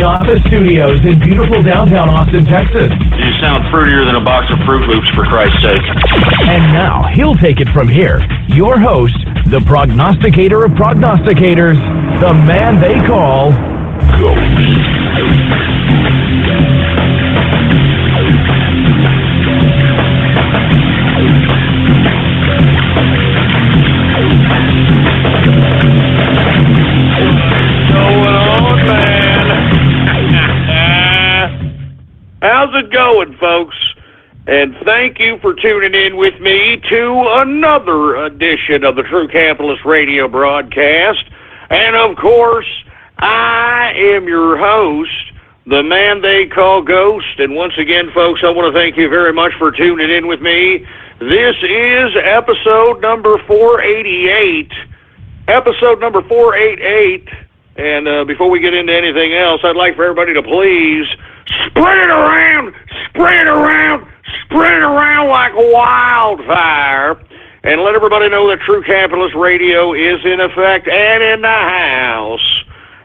Office Studios in beautiful downtown Austin, Texas. You sound fruitier than a box of Fruit Loops, for Christ's sake. And now, he'll take it from here. Your host, the prognosticator of prognosticators, the man they call Ghost. How's it going, folks? And thank you for tuning in with me to another edition of the True Capitalist Radio broadcast. And, of course, I am your host, the man they call Ghost. And once again, folks, I want to thank you very much for tuning in with me. This is episode number 488. Episode number 488. And before we get into anything else, I'd like for everybody to please spread it around like wildfire, and let everybody know that True Capitalist Radio is in effect and in the house.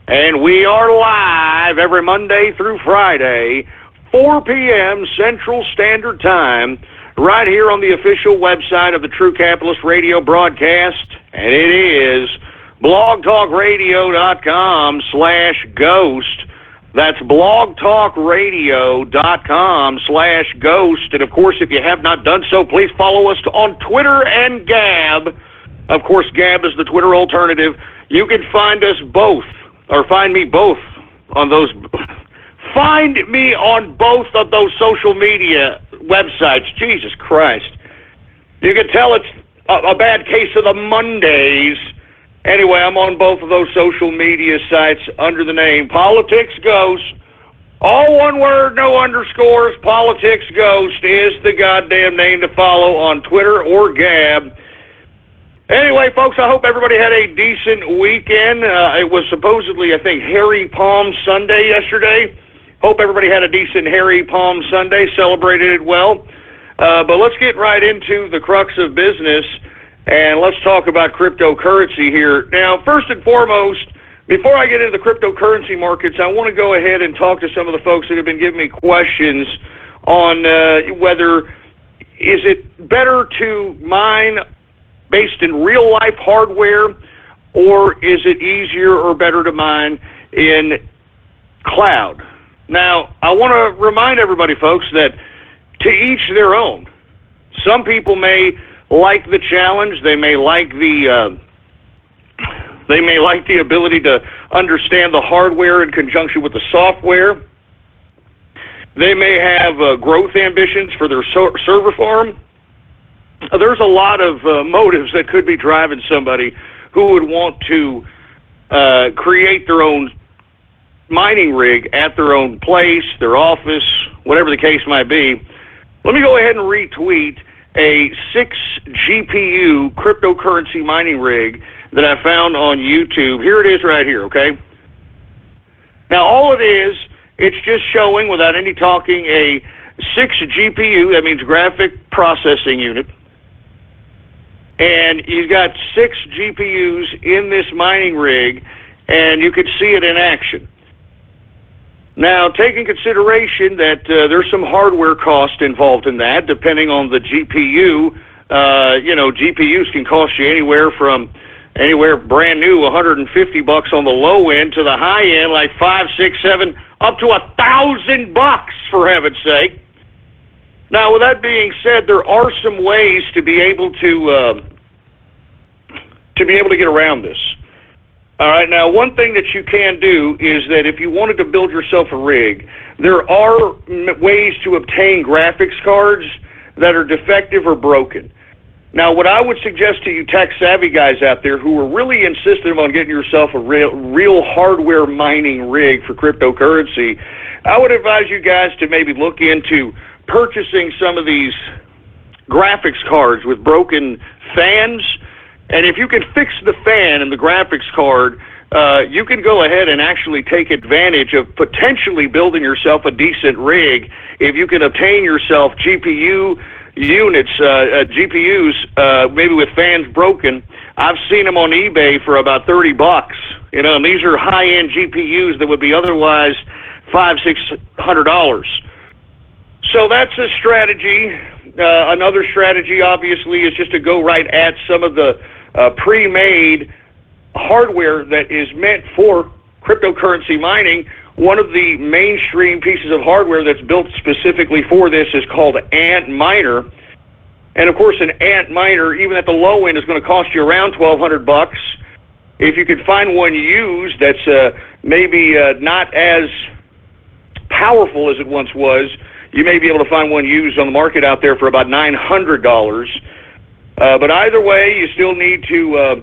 And we are live every Monday through Friday, 4 p.m. Central Standard Time, right here on the official website of the True Capitalist Radio broadcast, and it is blogtalkradio.com/ghost. That's blogtalkradio.com/ghost. And, of course, if you have not done so, please follow us on Twitter and Gab. Of course, Gab is the Twitter alternative. You can find us both, or find me both on those. Find me on both of those social media websites. Jesus Christ. You can tell it's a bad case of the Mondays. Anyway, I'm on both of those social media sites under the name Politics Ghost. All one word, no underscores. Politics Ghost is the goddamn name to follow on Twitter or Gab. Anyway, folks, I hope everybody had a decent weekend. It was supposedly, I think, Hairy Palm Sunday yesterday. Hope everybody had a decent Hairy Palm Sunday, celebrated it well. But let's get right into the crux of business. And let's talk about cryptocurrency here. Now, first and foremost, before I get into the cryptocurrency markets, I want to go ahead and talk to some of the folks that have been giving me questions on whether is it better to mine based in real-life hardware, or is it easier or better to mine in cloud? Now, I want to remind everybody, folks, that to each their own. Some people may like the challenge. They may like the ability to understand the hardware in conjunction with the software. They may have growth ambitions for their server farm. There's a lot of motives that could be driving somebody who would want to create their own mining rig at their own place, their office, whatever the case might be. Let me go ahead and retweet a 6-GPU cryptocurrency mining rig that I found on YouTube. Here it is right here, okay? Now, all it is, it's just showing, without any talking, a 6-GPU, that means graphic processing unit, and you've got 6 GPUs in this mining rig, and you could see it in action. Now, take in consideration that there's some hardware cost involved in that, depending on the GPU. GPUs can cost you anywhere brand new, $150 on the low end, to the high end, like $500, $600, $700, up to $1,000, for heaven's sake. Now, with that being said, there are some ways to be able to get around this. All right, now, one thing that you can do is that if you wanted to build yourself a rig, there are ways to obtain graphics cards that are defective or broken. Now, what I would suggest to you tech-savvy guys out there who are really insistent on getting yourself a real hardware mining rig for cryptocurrency, I would advise you guys to maybe look into purchasing some of these graphics cards with broken fans. And if you can fix the fan in the graphics card, you can go ahead and actually take advantage of potentially building yourself a decent rig if you can obtain yourself GPU units, GPUs, maybe with fans broken. I've seen them on eBay for about $30. And these are high-end GPUs that would be otherwise $500-600. So that's a strategy. Another strategy, obviously, is just to go right at some of the pre-made hardware that is meant for cryptocurrency mining. One of the mainstream pieces of hardware that's built specifically for this is called Ant Miner. And of course, an Ant Miner, even at the low end, is going to cost you around $1,200. If you could find one used that's maybe not as powerful as it once was, you may be able to find one used on the market out there for about $900. But either way, you still need to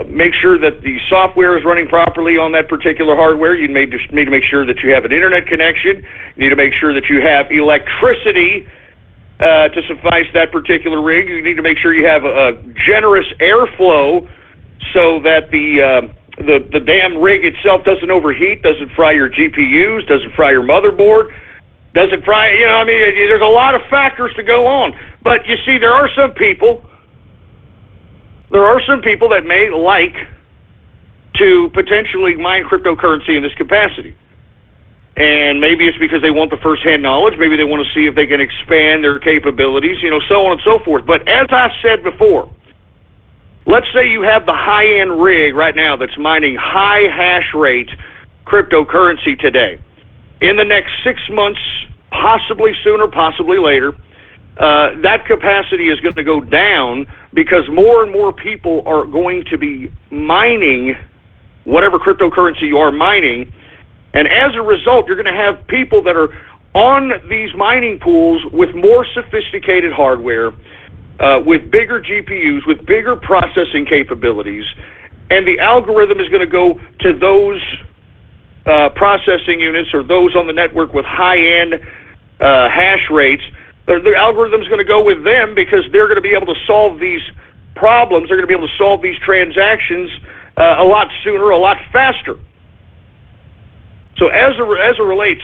make sure that the software is running properly on that particular hardware. You need to make sure that you have an internet connection. You need to make sure that you have electricity to suffice that particular rig. You need to make sure you have a generous airflow so that the damn rig itself doesn't overheat, doesn't fry your GPUs, doesn't fry your motherboard, doesn't fry, there's a lot of factors to go on. But you see, there are some people that may like to potentially mine cryptocurrency in this capacity. And maybe it's because they want the first-hand knowledge. Maybe they want to see if they can expand their capabilities, so on and so forth. But as I said before, let's say you have the high-end rig right now that's mining high hash rate cryptocurrency today. In the next 6 months, possibly sooner, possibly later, that capacity is going to go down because more and more people are going to be mining whatever cryptocurrency you are mining. And as a result, you're going to have people that are on these mining pools with more sophisticated hardware, with bigger GPUs, with bigger processing capabilities, and the algorithm is going to go to those processing units or those on the network with high-end hash rates. The algorithm is going to go with them because they're going to be able to solve these problems. They're going to be able to solve these transactions a lot sooner, a lot faster. So as it relates,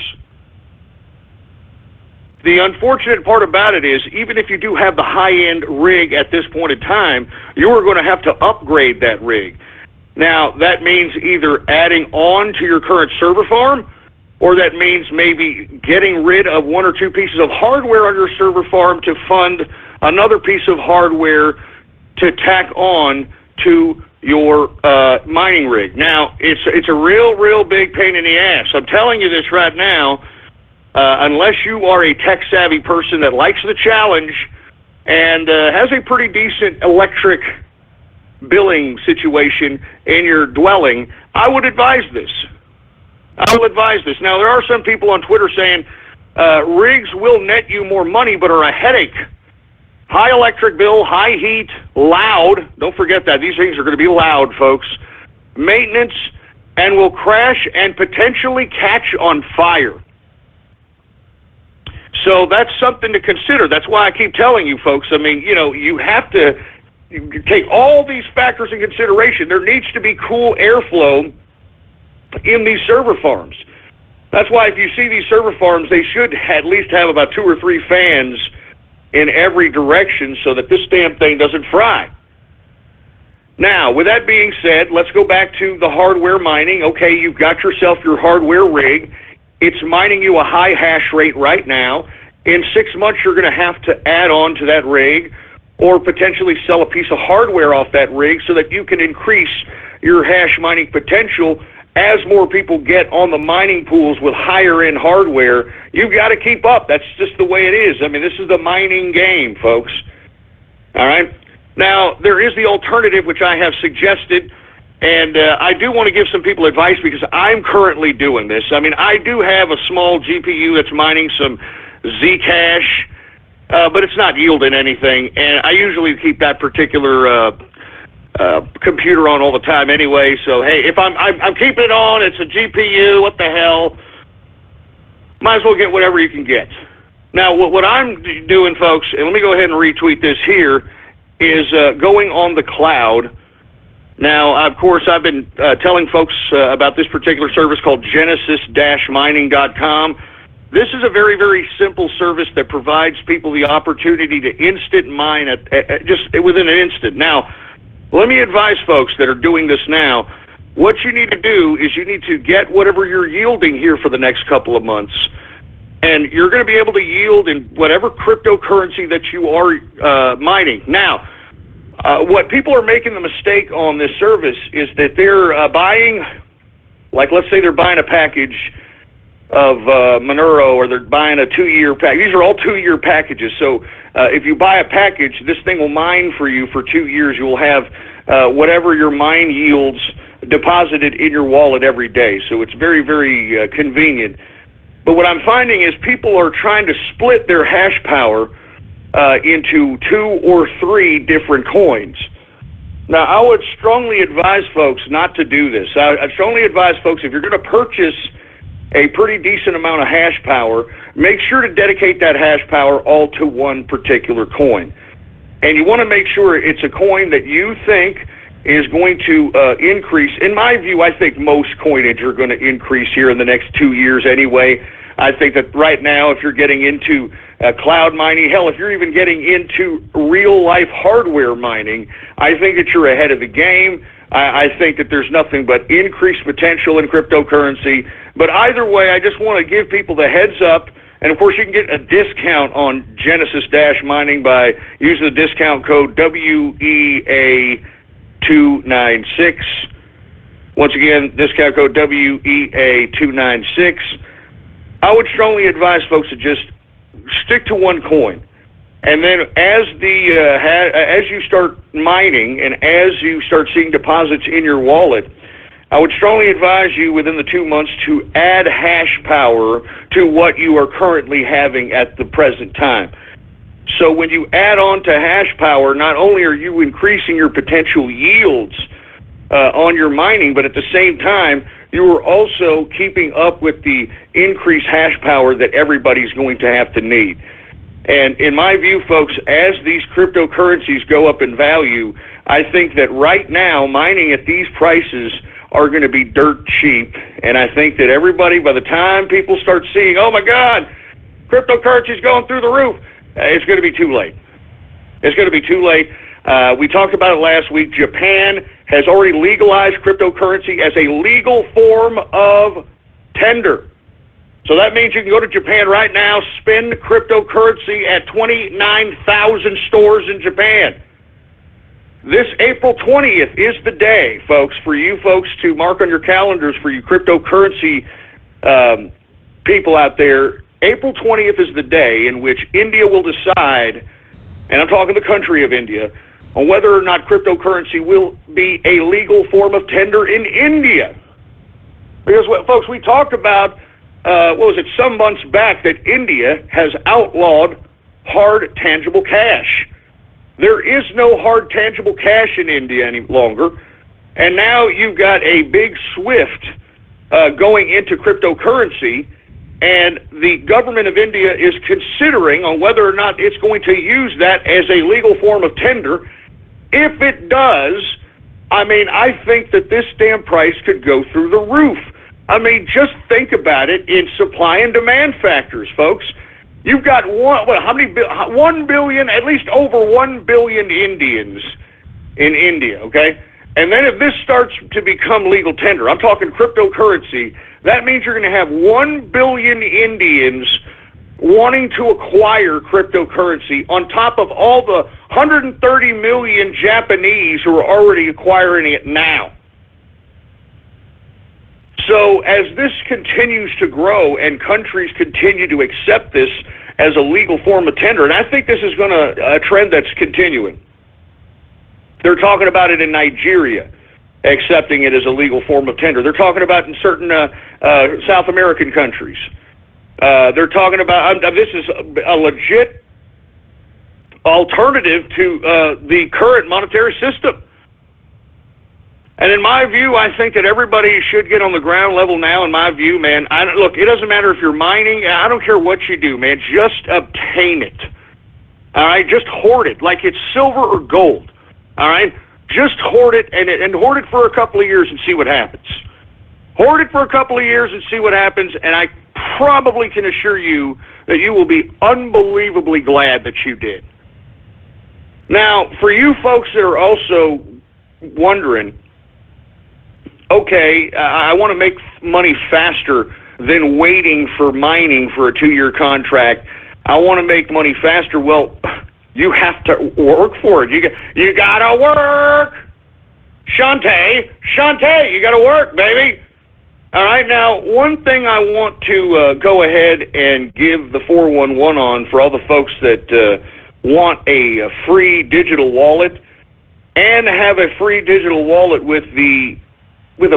the unfortunate part about it is, even if you do have the high-end rig at this point in time, you are going to have to upgrade that rig. Now, that means either adding on to your current server farm, or that means maybe getting rid of one or two pieces of hardware on your server farm to fund another piece of hardware to tack on to your mining rig. Now, it's a real big pain in the ass. I'm telling you this right now. Unless you are a tech-savvy person that likes the challenge and has a pretty decent electric billing situation in your dwelling, I would advise this. Now, there are some people on Twitter saying rigs will net you more money but are a headache. High electric bill, high heat, loud. Don't forget that. These things are going to be loud, folks. Maintenance, and will crash and potentially catch on fire. So that's something to consider. That's why I keep telling you folks, you have to take all these factors in consideration. There needs to be cool airflow in these server farms. That's why if you see these server farms, they should at least have about 2 or 3 fans in every direction so that this damn thing doesn't fry. Now, with that being said, let's go back to the hardware mining. Okay, you've got yourself your hardware rig. It's mining you a high hash rate right now. In 6 months, you're going to have to add on to that rig or potentially sell a piece of hardware off that rig so that you can increase your hash mining potential. As more people get on the mining pools with higher-end hardware, you've got to keep up. That's just the way it is. This is the mining game, folks. All right? Now, there is the alternative, which I have suggested. And I do want to give some people advice because I'm currently doing this. I do have a small GPU that's mining some Zcash, but it's not yielding anything. And I usually keep that particular computer on all the time anyway. So, hey, if I'm keeping it on, it's a GPU, what the hell? Might as well get whatever you can get. Now, what I'm doing, folks, and let me go ahead and retweet this here, is going on the cloud. Now, of course, I've been telling folks about this particular service called Genesis-mining.com. This is a very, very simple service that provides people the opportunity to instant mine just within an instant. Now, let me advise folks that are doing this now, what you need to do is you need to get whatever you're yielding here for the next couple of months, and you're going to be able to yield in whatever cryptocurrency that you are mining. Now, what people are making the mistake on this service is that they're buying, like let's say they're buying a package of Monero, or they're buying a 2-year package. These are all 2-year packages. So if you buy a package, this thing will mine for you for 2 years. You will have whatever your mine yields deposited in your wallet every day. So it's very, very convenient. But what I'm finding is people are trying to split their hash power into 2 or 3 different coins. Now, I would strongly advise folks not to do this. I'd strongly advise folks, if you're going to purchase a pretty decent amount of hash power, make sure to dedicate that hash power all to one particular coin. And you want to make sure it's a coin that you think is going to increase. In my view, I think most coinage are going to increase here in the next 2 years anyway. I think that right now, if you're getting into cloud mining, hell, if you're even getting into real-life hardware mining, I think that you're ahead of the game. I think that there's nothing but increased potential in cryptocurrency. But either way, I just want to give people the heads up. And, of course, you can get a discount on Genesis-mining by using the discount code WEA296. Once again, discount code WEA296. I would strongly advise folks to just stick to one coin. And then as you start mining and as you start seeing deposits in your wallet, I would strongly advise you within the 2 months to add hash power to what you are currently having at the present time. So when you add on to hash power, not only are you increasing your potential yields on your mining, but at the same time, you are also keeping up with the increased hash power that everybody's going to have to need. And in my view, folks, as these cryptocurrencies go up in value, I think that right now, mining at these prices are going to be dirt cheap. And I think that everybody, by the time people start seeing, oh my God, cryptocurrency's going through the roof, it's going to be too late. It's going to be too late. We talked about it last week. Japan has already legalized cryptocurrency as a legal form of tender. So that means you can go to Japan right now, spend cryptocurrency at 29,000 stores in Japan. This April 20th is the day, folks, for you folks to mark on your calendars for you cryptocurrency people out there. April 20th is the day in which India will decide, and I'm talking the country of India, on whether or not cryptocurrency will be a legal form of tender in India. Because, folks, we talked about, some months back that India has outlawed hard, tangible cash. There is no hard, tangible cash in India any longer. And now you've got a big SWIFT going into cryptocurrency, and the government of India is considering on whether or not it's going to use that as a legal form of tender. If it does, I think that this damn price could go through the roof. Just think about it in supply and demand factors, folks. You've got 1 billion, at least over 1 billion Indians in India, okay? And then if this starts to become legal tender, I'm talking cryptocurrency, that means you're going to have 1 billion Indians wanting to acquire cryptocurrency on top of all the 130 million Japanese who are already acquiring it now. So as this continues to grow and countries continue to accept this as a legal form of tender, and I think this is a trend that's continuing. They're talking about it in Nigeria, accepting it as a legal form of tender. They're talking about in certain South American countries. They're talking about, this is a legit alternative to the current monetary system. And in my view, I think that everybody should get on the ground level now, in my view, man. Look, it doesn't matter if you're mining. I don't care what you do, man. Just obtain it. All right? Just hoard it like it's silver or gold. All right? Just hoard it and hoard it for a couple of years and see what happens. Hoard it for a couple of years and see what happens, and I probably can assure you that you will be unbelievably glad that you did. Now, for you folks that are also wondering, okay, I want to make money faster than waiting for mining for a 2-year contract. I want to make money faster. Well, you have to work for it. You got to work. Shantae, you got to work, baby. All right, now, one thing I want to go ahead and give the 411 on for all the folks that want a free digital wallet and have a free digital wallet with a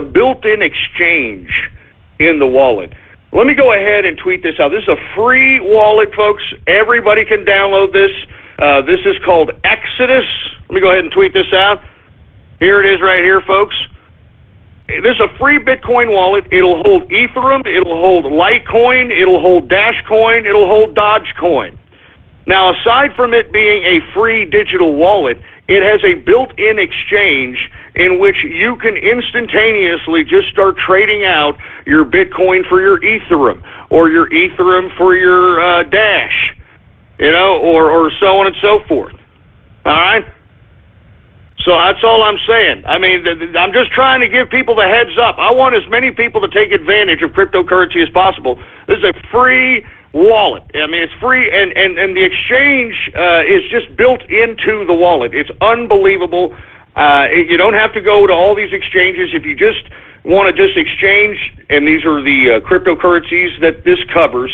built-in exchange in the wallet. Let me go ahead and tweet this out. This is a free wallet, folks. Everybody can download this. This is called Exodus. Let me go ahead and tweet this out. Here it is right here, folks. This is a free Bitcoin wallet. It'll hold Ethereum, it'll hold Litecoin, it'll hold Dashcoin, it'll hold Dogecoin. Now, aside from it being a free digital wallet, it has a built-in exchange in which you can instantaneously just start trading out your Bitcoin for your Ethereum, or your Ethereum for your Dash, or so on and so forth. All right? So that's all I'm saying. I mean, I'm just trying to give people the heads up. I want as many people to take advantage of cryptocurrency as possible. This is a free wallet. I mean, it's free, and the exchange is just built into the wallet. It's unbelievable. You don't have to go to all these exchanges. If you just want to just exchange, and these are the cryptocurrencies that this covers,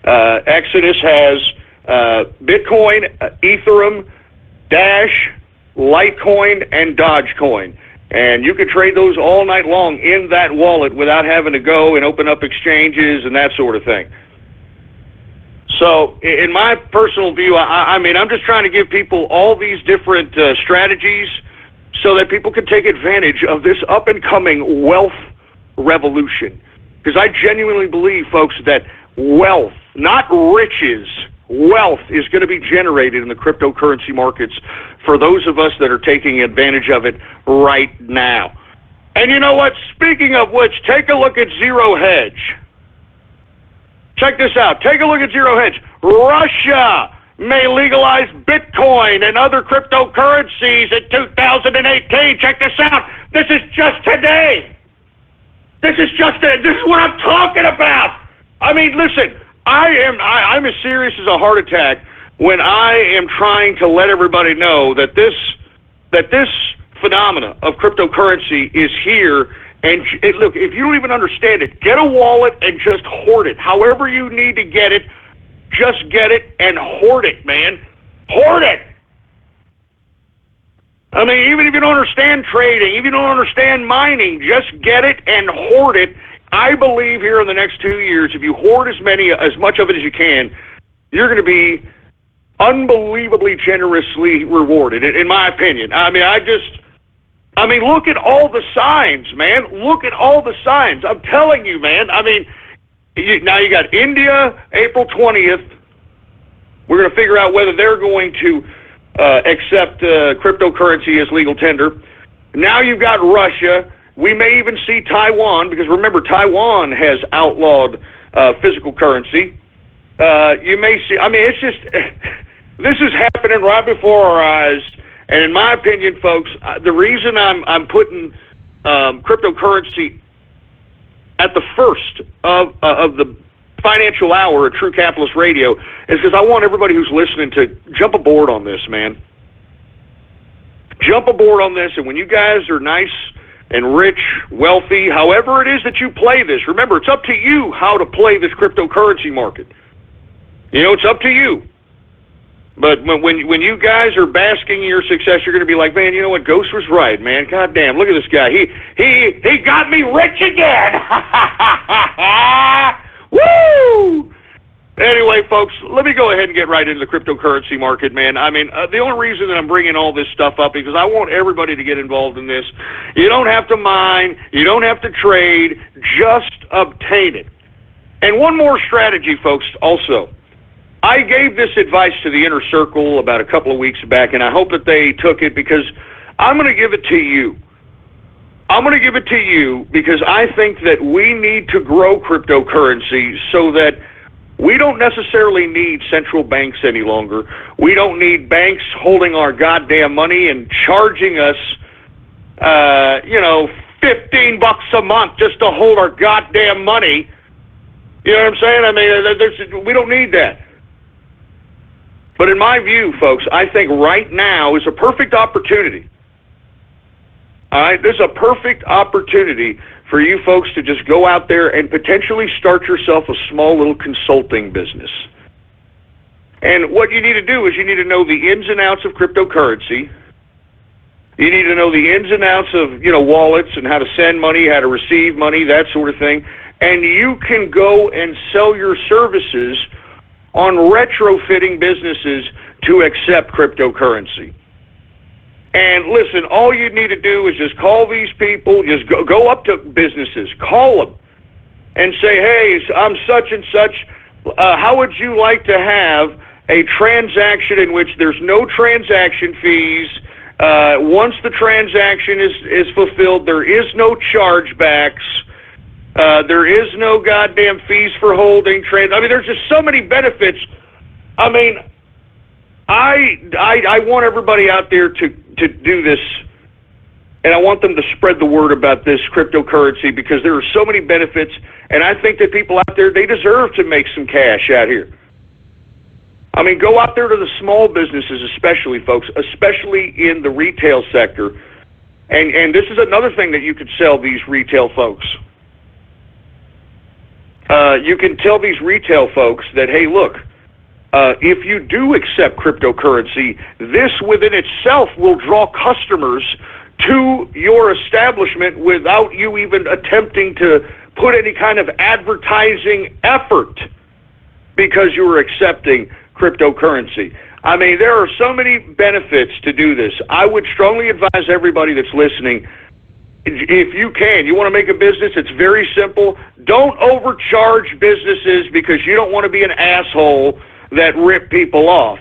Exodus has Bitcoin, Ethereum, Dash, Litecoin, and Dogecoin. And you can trade those all night long in that wallet without having to go and open up exchanges and that sort of thing. So, in my personal view, I mean, I'm just trying to give people all these different strategies so that people can take advantage of this up-and-coming wealth revolution. Because I genuinely believe, folks, that wealth, not riches, wealth is going to be generated in the cryptocurrency markets for those of us that are taking advantage of it right now. And you know what? Speaking of which, take a look at Zero Hedge. Check this out. Take a look at Zero Hedge. Russia may legalize Bitcoin and other cryptocurrencies in 2018. Check this out. This is just today. This is what I'm talking about. I mean, listen, I'm as serious as a heart attack when I am trying to let everybody know that this phenomena of cryptocurrency is here. And look, if you don't even understand it, get a wallet and just hoard it. However you need to get it, just get it and hoard it, man. Hoard it. I mean, even if you don't understand trading, even if you don't understand mining, just get it and hoard it. I believe here in the next 2 years, if you hoard as much of it as you can, you're going to be unbelievably generously rewarded, in my opinion. I mean, look at all the signs, man. Look at all the signs. I'm telling you, man. I mean, now you got India, April 20th. We're going to figure out whether they're going to accept cryptocurrency as legal tender. Now you've got Russia. We may even see Taiwan, because remember, Taiwan has outlawed physical currency. You may see, I mean, it's just, this is happening right before our eyes. And in my opinion, folks, the reason I'm putting cryptocurrency at the first of the financial hour at True Capitalist Radio is because I want everybody who's listening to jump aboard on this, man. Jump aboard on this, and when you guys are nice and rich, wealthy, however it is that you play this, remember, it's up to you how to play this cryptocurrency market. You know, it's up to you. But when you guys are basking in your success, you're going to be like, man, you know what? Ghost was right, man. God damn, look at this guy. He got me rich again. Woo! Anyway, folks, let me go ahead and get right into the cryptocurrency market, man. I mean, the only reason that I'm bringing all this stuff up is because I want everybody to get involved in this. You don't have to mine. You don't have to trade. Just obtain it. And one more strategy, folks, also. I gave this advice to the Inner Circle about a couple of weeks back, and I hope that they took it because I'm going to give it to you. I'm going to give it to you because I think that we need to grow cryptocurrency so that we don't necessarily need central banks any longer. We don't need banks holding our goddamn money and charging us, $15 a month just to hold our goddamn money. You know what I'm saying? I mean, we don't need that. But in my view, folks, I think right now is a perfect opportunity. All right, this is a perfect opportunity for you folks to just go out there and potentially start yourself a small little consulting business. And what you need to do is you need to know the ins and outs of cryptocurrency. You need to know the ins and outs of, wallets and how to send money, how to receive money, that sort of thing. And you can go and sell your services on retrofitting businesses to accept cryptocurrency. And listen, all you need to do is just call these people, just go up to businesses, call them, and say, hey, I'm such and such. How would you like to have a transaction in which there's no transaction fees? Once the transaction is fulfilled, there is no chargebacks. There is no goddamn fees for holding trade. I mean, there's just so many benefits. I mean, I want everybody out there to do this, and I want them to spread the word about this cryptocurrency because there are so many benefits, and I think that people out there, they deserve to make some cash out here. I mean, go out there to the small businesses especially, folks, especially in the retail sector, and this is another thing that you could sell these retail folks. You can tell these retail folks that, hey, look, if you do accept cryptocurrency, this within itself will draw customers to your establishment without you even attempting to put any kind of advertising effort because you are accepting cryptocurrency. I mean, there are so many benefits to do this. I would strongly advise everybody that's listening, if you can, you want to make a business, it's very simple. Don't overcharge businesses because you don't want to be an asshole that rip people off.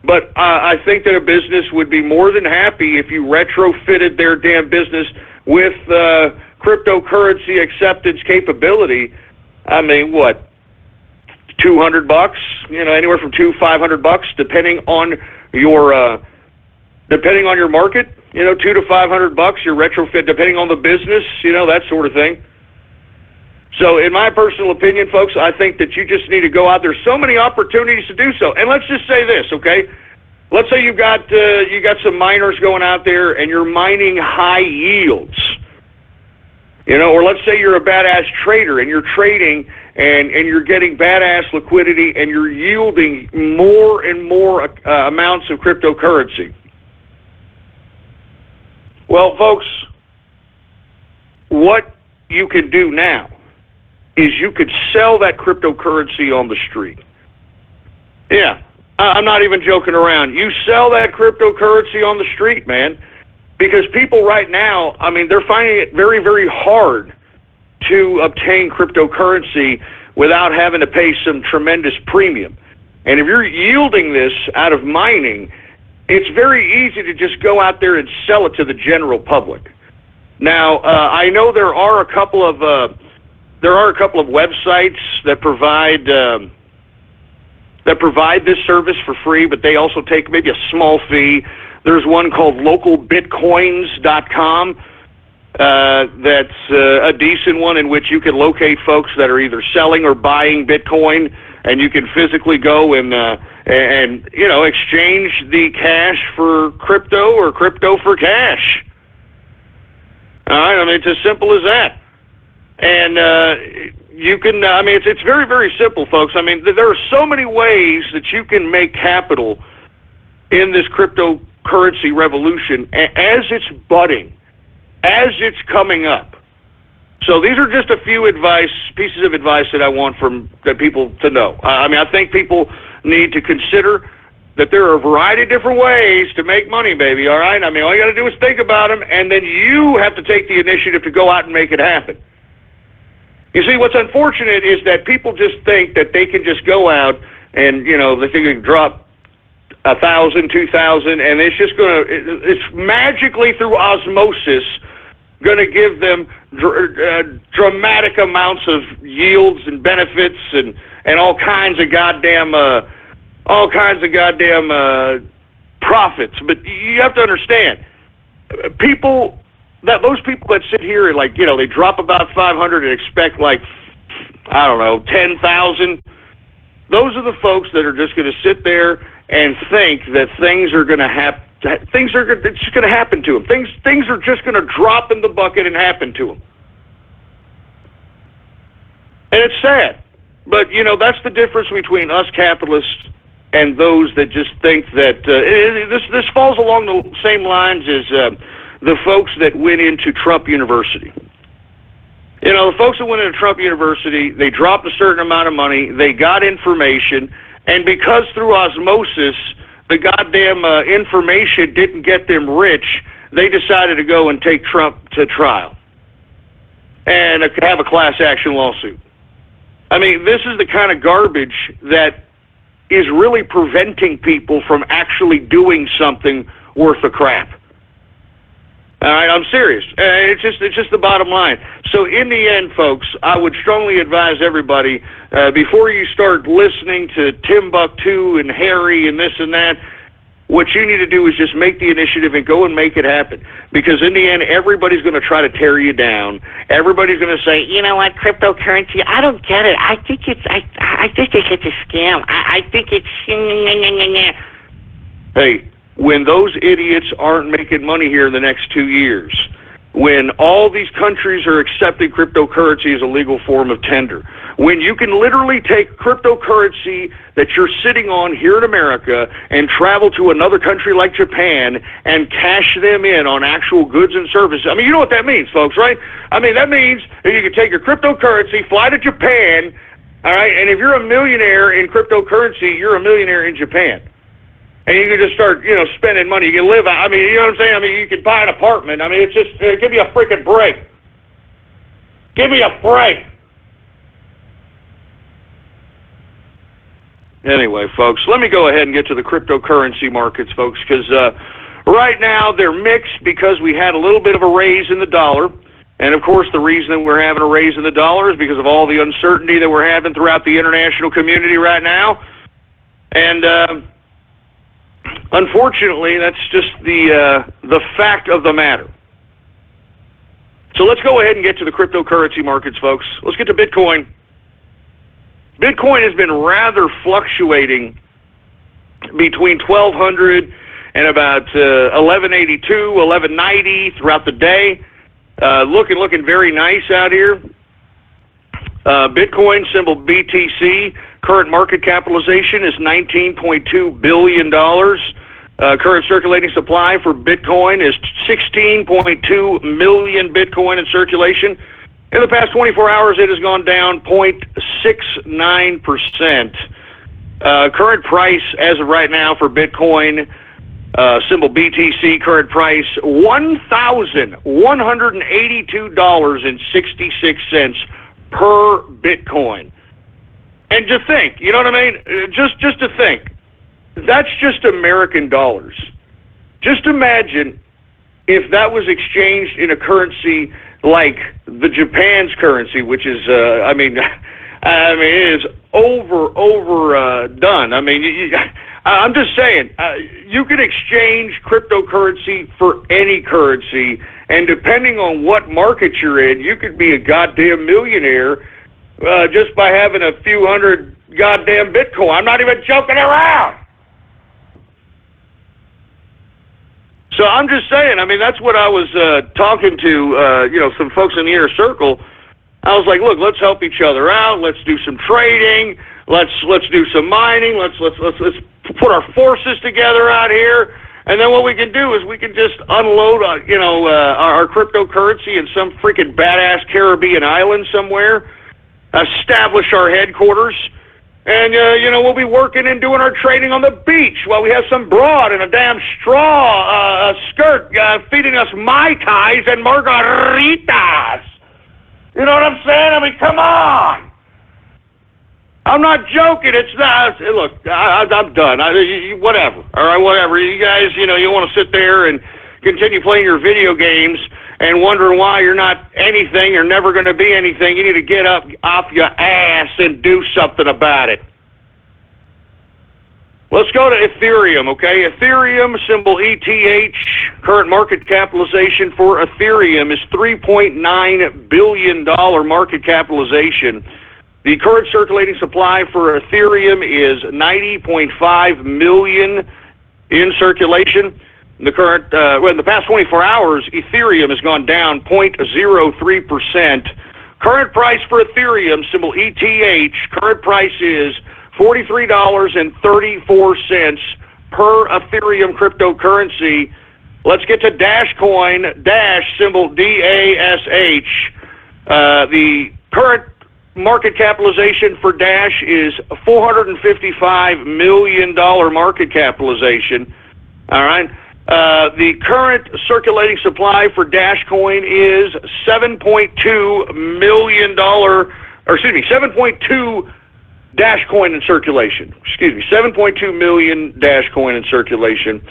But I think that a business would be more than happy if you retrofitted their damn business with cryptocurrency acceptance capability. I mean, what, $200? Anywhere from $200-$500, depending on your market. $200 to $500, your retrofit, depending on the business. That sort of thing. So in my personal opinion, folks, I think that you just need to go out. There's so many opportunities to do so. And let's just say this, okay? Let's say you got some miners going out there and you're mining high yields. Or let's say you're a badass trader and you're trading and you're getting badass liquidity and you're yielding more and more amounts of cryptocurrency. Well, folks, what you can do now is you could sell that cryptocurrency on the street. Yeah, I'm not even joking around. You sell that cryptocurrency on the street, man, because people right now, I mean, they're finding it very, very hard to obtain cryptocurrency without having to pay some tremendous premium. And if you're yielding this out of mining, it's very easy to just go out there and sell it to the general public. Now, I know there are a couple of websites that provide this service for free, but they also take maybe a small fee. There's one called localbitcoins.com. That's a decent one in which you can locate folks that are either selling or buying Bitcoin, and you can physically go and exchange the cash for crypto or crypto for cash. All right, I mean, it's as simple as that. And you can, it's very, very simple, folks. I mean, there are so many ways that you can make capital in this cryptocurrency revolution as it's budding, as it's coming up. So these are just a few pieces of advice that I want that people to know. I think people need to consider that there are a variety of different ways to make money, baby, all right? I mean, all you got to do is think about them, and then you have to take the initiative to go out and make it happen. You see, what's unfortunate is that people just think that they can just go out and, they think they can drop 1,000, 2,000, and it's magically through osmosis going to give them dramatic amounts of yields and benefits and all kinds of goddamn profits. But you have to understand, people that those people that sit here and like, they drop about 500 and expect like, I don't know, 10,000. Those are the folks that are just going to sit there and think that things are going to happen. It's just going to happen to them. Things are just going to drop in the bucket and happen to them. And it's sad. But, that's the difference between us capitalists and those that just think that this falls along the same lines as the folks that went into Trump University. The folks that went into Trump University, they dropped a certain amount of money, they got information, and because through osmosis, the goddamn information didn't get them rich, they decided to go and take Trump to trial and have a class action lawsuit. I mean, this is the kind of garbage that is really preventing people from actually doing something worth a crap. All right, I'm serious. It's just the bottom line. So in the end, folks, I would strongly advise everybody, before you start listening to Timbuktu and Harry and this and that, what you need to do is just make the initiative and go and make it happen. Because in the end, everybody's going to try to tear you down. Everybody's going to say, you know what, cryptocurrency, I don't get it. I think it's a scam. I think it's... Hey, when those idiots aren't making money here in the next 2 years, when all these countries are accepting cryptocurrency as a legal form of tender, when you can literally take cryptocurrency that you're sitting on here in America and travel to another country like Japan and cash them in on actual goods and services. I mean, you know what that means, folks, right? I mean, that means that you can take your cryptocurrency, fly to Japan, all right, and if you're a millionaire in cryptocurrency, you're a millionaire in Japan. And you can just start, spending money. You can live out. I mean, you know what I'm saying? I mean, you can buy an apartment. I mean, it's just, give me a freaking break. Give me a break. Anyway, folks, let me go ahead and get to the cryptocurrency markets, folks, because right now they're mixed because we had a little bit of a raise in the dollar. And, of course, the reason that we're having a raise in the dollar is because of all the uncertainty that we're having throughout the international community right now. And, unfortunately, that's just the fact of the matter. So let's go ahead and get to the cryptocurrency markets, folks. Let's get to Bitcoin. Bitcoin has been rather fluctuating between 1,200 and about 1182, 1190 throughout the day. Looking very nice out here. Bitcoin, symbol BTC, current market capitalization is $19.2 billion. Current circulating supply for Bitcoin is 16.2 million Bitcoin in circulation. In the past 24 hours, it has gone down 0.69%. Current price as of right now for Bitcoin, symbol BTC, current price $1,182.66 per Bitcoin. And just think, you know what I mean? Just to think, that's just American dollars. Just imagine if that was exchanged in a currency like the Japan's currency, which is, it is overdone. I mean, I'm just saying, you can exchange cryptocurrency for any currency, and depending on what market you're in, you could be a goddamn millionaire just by having a few hundred goddamn Bitcoin. I'm not even joking around. So I'm just saying, I mean, that's what I was talking to, some folks in the inner circle. I was like, look, let's help each other out. Let's do some trading. Let's do some mining. Let's put our forces together out here. And then what we can do is we can just unload, our cryptocurrency in some freaking badass Caribbean island somewhere, establish our headquarters, and, we'll be working and doing our trading on the beach while we have some broad in a damn straw skirt feeding us Mai Tais and margaritas. You know what I'm saying? I mean, come on. I'm not joking. It's not. Look, I'm done. Whatever. All right, whatever. You guys, you want to sit there and continue playing your video games and wondering why you're not anything or never going to be anything. You need to get up off your ass and do something about it. Let's go to Ethereum, okay? Ethereum, symbol ETH. Current market capitalization for Ethereum is $3.9 billion market capitalization. The current circulating supply for Ethereum is 90.5 million in circulation. The current, in the past 24 hours, Ethereum has gone down 0.03%. Current price for Ethereum, symbol ETH, current price is $43.34 per Ethereum cryptocurrency. Let's get to Dash Coin, Dash, symbol DASH. The current market capitalization for Dash is $455 million market capitalization. All right. The current circulating supply for Dash Coin is $7.2 million, 7.2 Dash Coin in circulation. 7.2 million Dash Coin in circulation.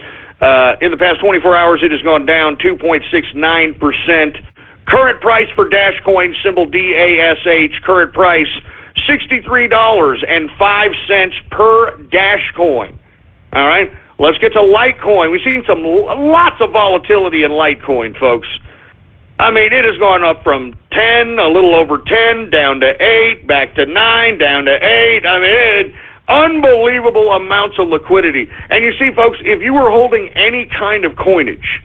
In the past 24 hours, it has gone down 2.69%. Current price for Dash Coin, symbol DASH, current price $63.05 per Dash Coin. All right, let's get to Litecoin. We've seen lots of volatility in Litecoin, folks. I mean, it has gone up from 10, a little over 10, down to 8, back to 9, down to 8. I mean, unbelievable amounts of liquidity. And you see, folks, if you were holding any kind of coinage,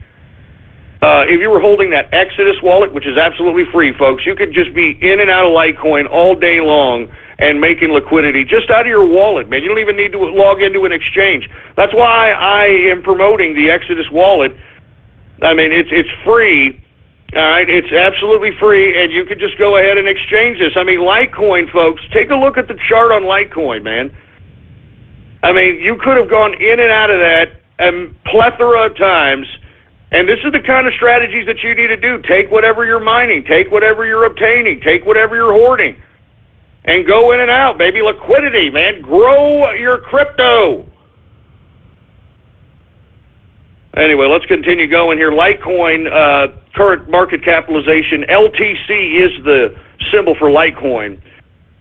if you were holding that Exodus wallet, which is absolutely free, folks, you could just be in and out of Litecoin all day long and making liquidity just out of your wallet, man. You don't even need to log into an exchange. That's why I am promoting the Exodus wallet. I mean, it's free. All right, it's absolutely free, and you could just go ahead and exchange this. I mean, Litecoin, folks, take a look at the chart on Litecoin, man. I mean, you could have gone in and out of that a plethora of times, and this is the kind of strategies that you need to do. Take whatever you're mining, take whatever you're obtaining, take whatever you're hoarding, and go in and out, baby. Liquidity, man. Grow your crypto. Anyway, let's continue going here. Litecoin, current market capitalization, LTC is the symbol for Litecoin.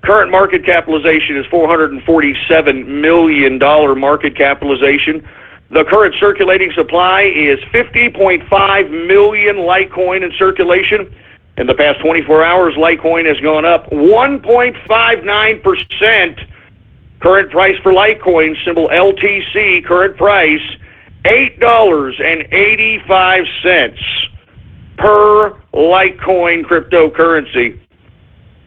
Current market capitalization is $447 million market capitalization. The current circulating supply is 50.5 million Litecoin in circulation. In the past 24 hours, Litecoin has gone up 1.59%. Current price for Litecoin, symbol LTC, current price $8.85 per Litecoin cryptocurrency.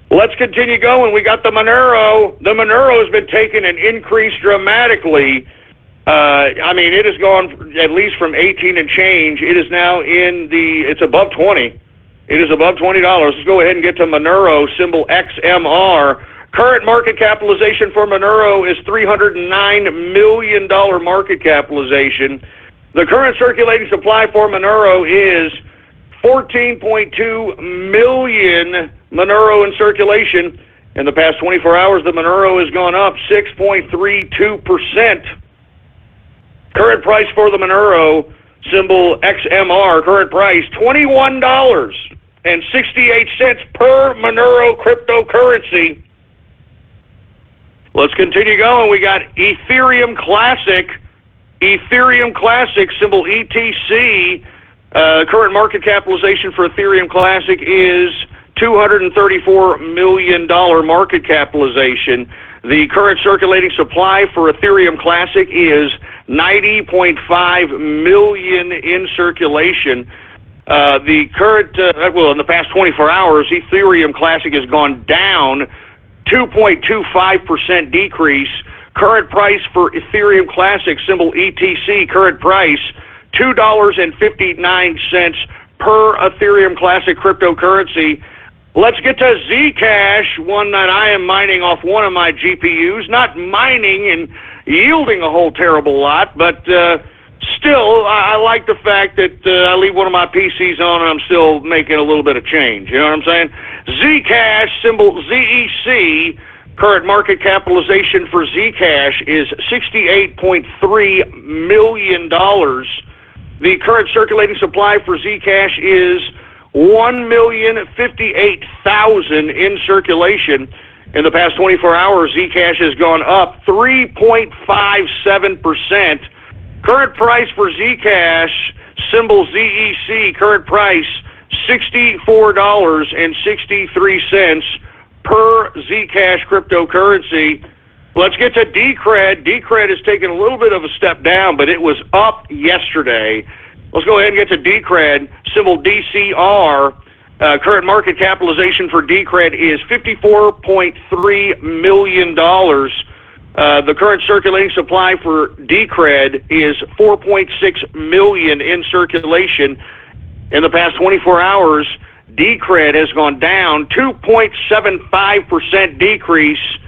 Let's continue going. We got the Monero. The Monero has been taking an increase dramatically. I mean, it has gone at least from 18 and change. It is now it's above 20. It is above $20. Let's go ahead and get to Monero, symbol XMR. Current market capitalization for Monero is $309 million market capitalization. The current circulating supply for Monero is 14.2 million Monero in circulation. In the past 24 hours, the Monero has gone up 6.32%. Current price for the Monero, symbol XMR, current price $21.68 per Monero cryptocurrency. Let's continue going. We got Ethereum Classic. Ethereum Classic, symbol ETC. Current market capitalization for Ethereum Classic is $234 million market capitalization. The current circulating supply for Ethereum Classic is 90.5 million in circulation. The current, in the past 24 hours, Ethereum Classic has gone down 2.25% decrease. Current price for Ethereum Classic, symbol ETC, current price $2.59 per Ethereum Classic cryptocurrency. Let's get to Zcash, one that I am mining off one of my GPUs. Not mining and yielding a whole terrible lot, but still, I like the fact that I leave one of my PCs on and I'm still making a little bit of change. You know what I'm saying? Zcash, symbol ZEC, current market capitalization for Zcash is $68.3 million. The current circulating supply for Zcash is 1,058,000 in circulation. In the past 24 hours, Zcash has gone up 3.57%. Current price for Zcash, symbol ZEC, current price $64.63 per Zcash cryptocurrency. Let's get to Decred. Decred has taken a little bit of a step down, but it was up yesterday. Let's go ahead and get to Decred, symbol DCR. Current market capitalization for Decred is $54.3 million. The current circulating supply for Decred is 4.6 million in circulation. In the past 24 hours, Decred has gone down 2.75% decrease.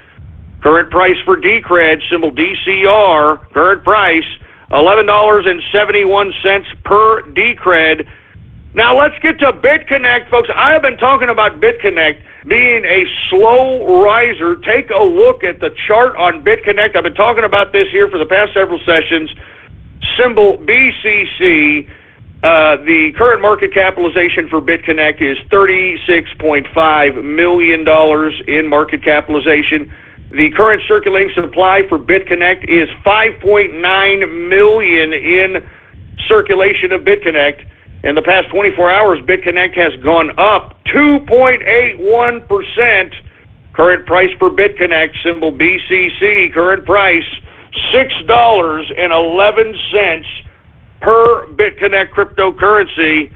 Current price for Decred, symbol DCR, current price $11.71 per Decred. Now let's get to BitConnect, folks. I have been talking about BitConnect being a slow riser. Take a look at the chart on BitConnect. I've been talking about this here for the past several sessions. Symbol BCC. The current market capitalization for BitConnect is $36.5 million in market capitalization. The current circulating supply for BitConnect is 5.9 million in circulation of BitConnect. In the past 24 hours, BitConnect has gone up 2.81%. Current price for BitConnect, symbol BCC, current price $6.11 per BitConnect cryptocurrency.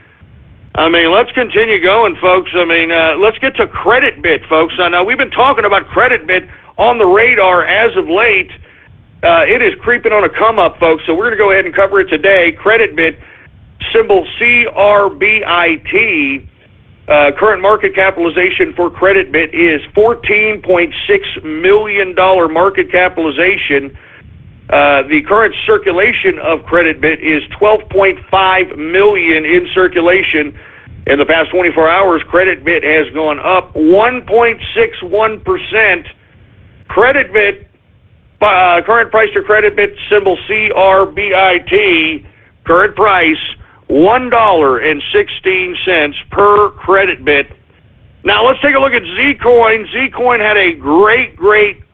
I mean, let's continue going, folks. I mean, let's get to CreditBit, folks. Now, we've been talking about CreditBit on the radar as of late. It is creeping on a come-up, folks, so we're going to go ahead and cover it today. CreditBit, symbol CRBIT. Current market capitalization for CreditBit is $14.6 million market capitalization. The current circulation of CreditBit is 12.5 million in circulation. In the past 24 hours, CreditBit has gone up 1.61%. CreditBit, current price to CreditBit, symbol CRBIT, current price $1.16 per CreditBit. Now let's take a look at Zcoin. Zcoin had a great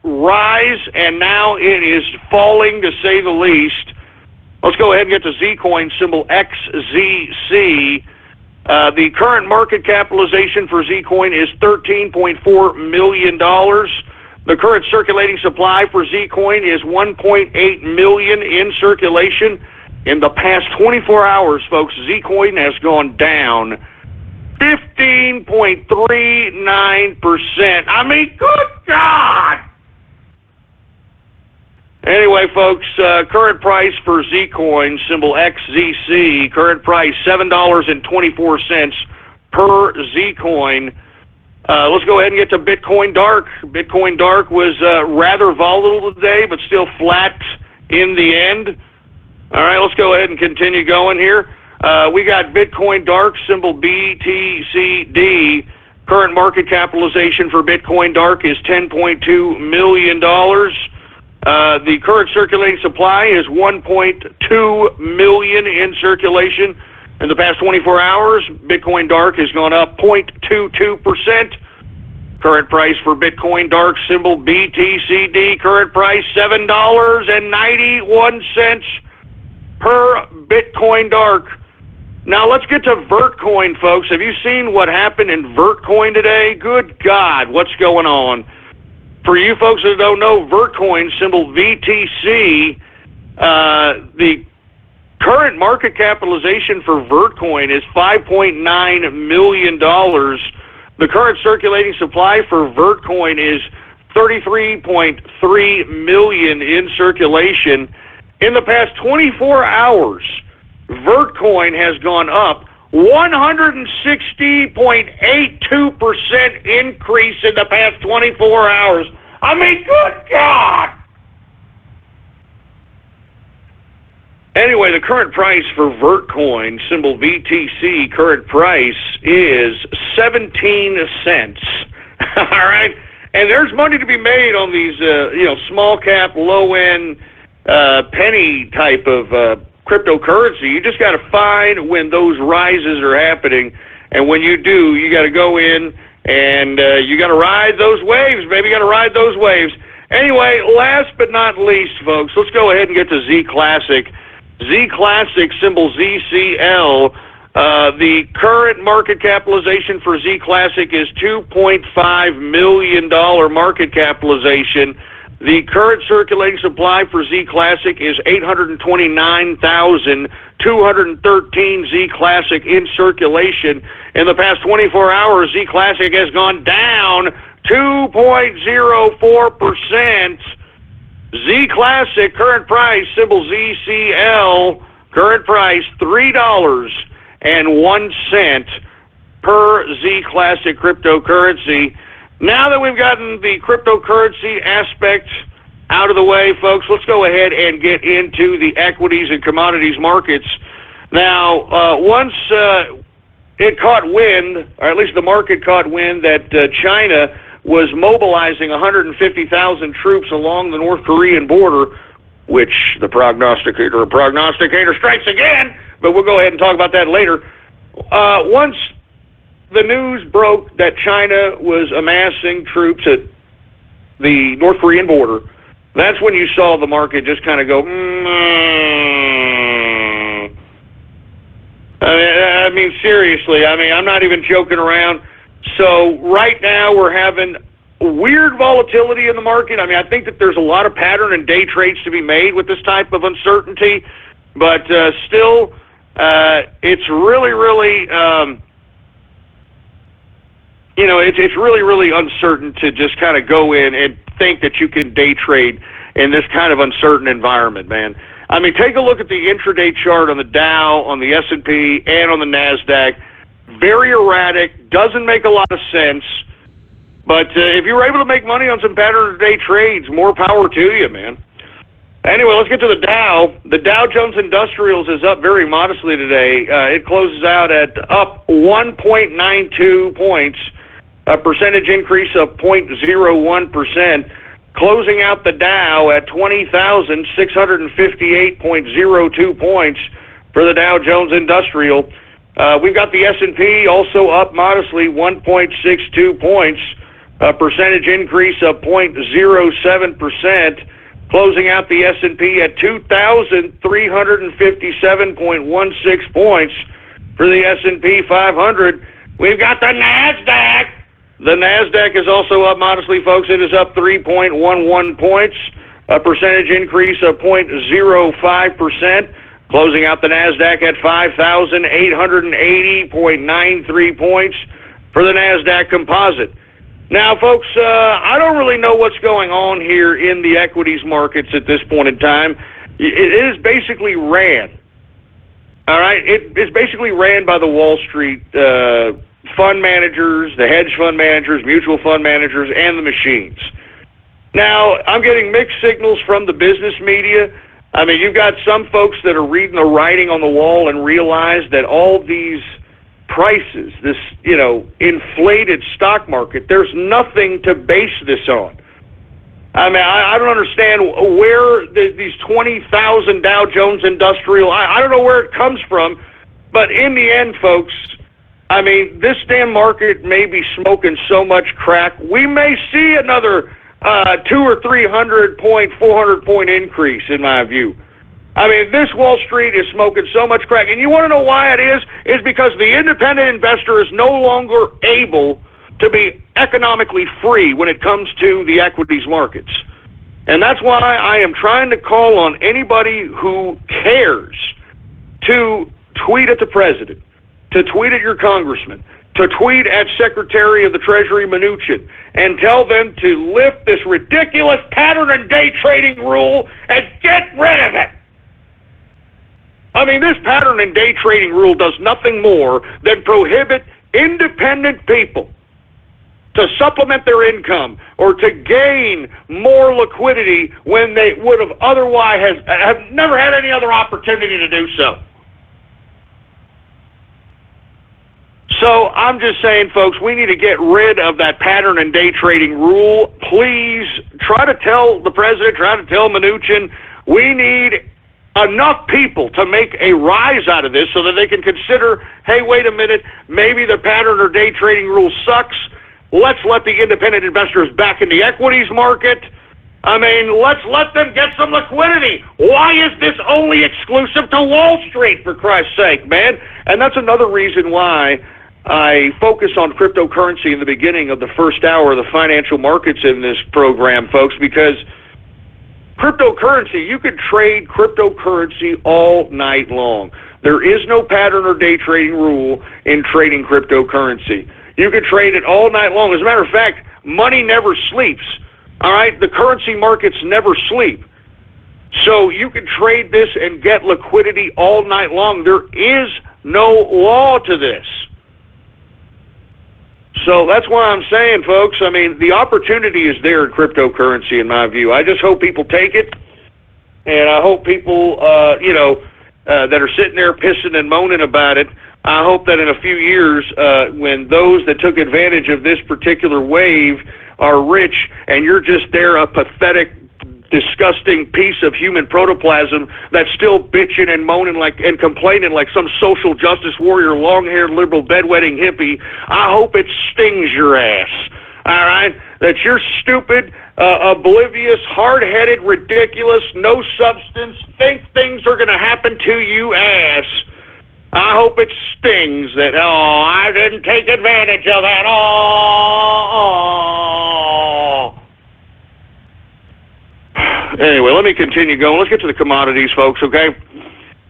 rise, and now it is falling, to say the least. Let's go ahead and get to Zcoin, symbol XZC. The current market capitalization for Zcoin is $13.4 million. The current circulating supply for Zcoin is 1.8 million in circulation. In the past 24 hours, folks, Zcoin has gone down 15.39%. I mean, good God! Anyway, folks, current price for Zcoin, symbol XZC, current price $7.24 per Zcoin. Let's go ahead and get to Bitcoin Dark. Bitcoin Dark was rather volatile today, but still flat in the end. All right, let's go ahead and continue going here. We got Bitcoin Dark, symbol BTCD. Current market capitalization for Bitcoin Dark is $10.2 million. The current circulating supply is 1.2 million in circulation. In the past 24 hours, Bitcoin Dark has gone up 0.22%. Current price for Bitcoin Dark, symbol BTCD. Current price $7.91 per Bitcoin Dark. Now let's get to Vertcoin, folks. Have you seen what happened in Vertcoin today? Good God, what's going on? For you folks that don't know, Vertcoin, symbol VTC, the current market capitalization for Vertcoin is $5.9 million. The current circulating supply for Vertcoin is 33.3 million in circulation. In the past 24 hours, Vertcoin has gone up 160.82% increase in the past 24 hours. I mean, good God! Anyway, the current price for Vertcoin, symbol VTC, current price is 17 cents. All right? And there's money to be made on these, small cap, low end, penny type of cryptocurrency. You just got to find when those rises are happening, and when you do, you got to go in, And you got to ride those waves, baby. You got to ride those waves. Anyway, last but not least, folks, let's go ahead and get to Z Classic. Z Classic, symbol ZCL. The current market capitalization for Z Classic is $2.5 million market capitalization. The current circulating supply for Z Classic is 829,213 Z Classic in circulation. In the past 24 hours, Z Classic has gone down 2.04%. Z Classic, current price, symbol ZCL, current price $3.01 per Z Classic cryptocurrency. Now that we've gotten the cryptocurrency aspect out of the way, folks, let's go ahead and get into the equities and commodities markets. Now, once it caught wind, or at least the market caught wind, that China was mobilizing 150,000 troops along the North Korean border, which the prognosticator strikes again, but we'll go ahead and talk about that later. Once the news broke that China was amassing troops at the North Korean border, that's when you saw the market just kind of go, I mean, seriously, I'm not even joking around. So right now we're having weird volatility in the market. I think that there's a lot of pattern and day trades to be made with this type of uncertainty, but still, it's really, really, it's really, really uncertain to just kind of go in and think that you can day trade in this kind of uncertain environment, man. Take a look at the intraday chart on the Dow, on the S&P, and on the NASDAQ. Very erratic, doesn't make a lot of sense. But if you were able to make money on some pattern day trades, more power to you, man. Anyway, let's get to the Dow. The Dow Jones Industrials is up very modestly today. It closes out at up 1.92 points, a percentage increase of 0.01%, closing out the Dow at 20,658.02 points for the Dow Jones Industrial. We've got the S&P also up modestly, 1.62 points, a percentage increase of 0.07%, closing out the S&P at 2,357.16 points for the S&P 500. We've got the NASDAQ. The NASDAQ is also up modestly, folks. It is up 3.11 points, a percentage increase of 0.05%. Closing out the NASDAQ at 5,880.93 points for the NASDAQ composite. Now, folks, I don't really know what's going on here in the equities markets at this point in time. It is basically ran. All right? It is basically ran by the Wall Street fund managers, the hedge fund managers, mutual fund managers, and the machines. Now, I'm getting mixed signals from the business media. You've got some folks that are reading the writing on the wall and realize that all these prices, this, inflated stock market, there's nothing to base this on. I don't understand where these 20,000 Dow Jones Industrial, I don't know where it comes from, but in the end, folks, this damn market may be smoking so much crack, we may see another 200 or 300 point, 400 point increase, in my view. This Wall Street is smoking so much crack. And you want to know why it is? It's because the independent investor is no longer able to be economically free when it comes to the equities markets. And that's why I am trying to call on anybody who cares to tweet at the president, to tweet at your congressman, to tweet at Secretary of the Treasury Mnuchin, and tell them to lift this ridiculous pattern and day trading rule and get rid of it. This pattern and day trading rule does nothing more than prohibit independent people to supplement their income or to gain more liquidity when they would have otherwise have never had any other opportunity to do so. So I'm just saying, folks, we need to get rid of that pattern and day trading rule. Please try to tell the president, try to tell Mnuchin, we need enough people to make a rise out of this so that they can consider, hey, wait a minute, maybe the pattern or day trading rule sucks. Let's let the independent investors back in the equities market. I mean, let's let them get some liquidity. Why is this only exclusive to Wall Street, for Christ's sake, man? And that's another reason why I focus on cryptocurrency in the beginning of the first hour of the financial markets in this program, folks, because cryptocurrency, you could trade cryptocurrency all night long. There is no pattern or day trading rule in trading cryptocurrency. You can trade it all night long. As a matter of fact, money never sleeps. All right? The currency markets never sleep. So you can trade this and get liquidity all night long. There is no law to this. So that's why I'm saying, folks, I mean, the opportunity is there in cryptocurrency, in my view. I just hope people take it, and I hope people, that are sitting there pissing and moaning about it, I hope that in a few years, when those that took advantage of this particular wave are rich, and you're just there, a pathetic, disgusting piece of human protoplasm that's still bitching and moaning and complaining like some social justice warrior, long-haired liberal bedwetting hippie, I hope it stings your ass. All right? That you're stupid, oblivious, hard-headed, ridiculous, no substance, think things are going to happen to you ass. I hope it stings that, I didn't take advantage of that. Anyway, let me continue going. Let's get to the commodities, folks, okay?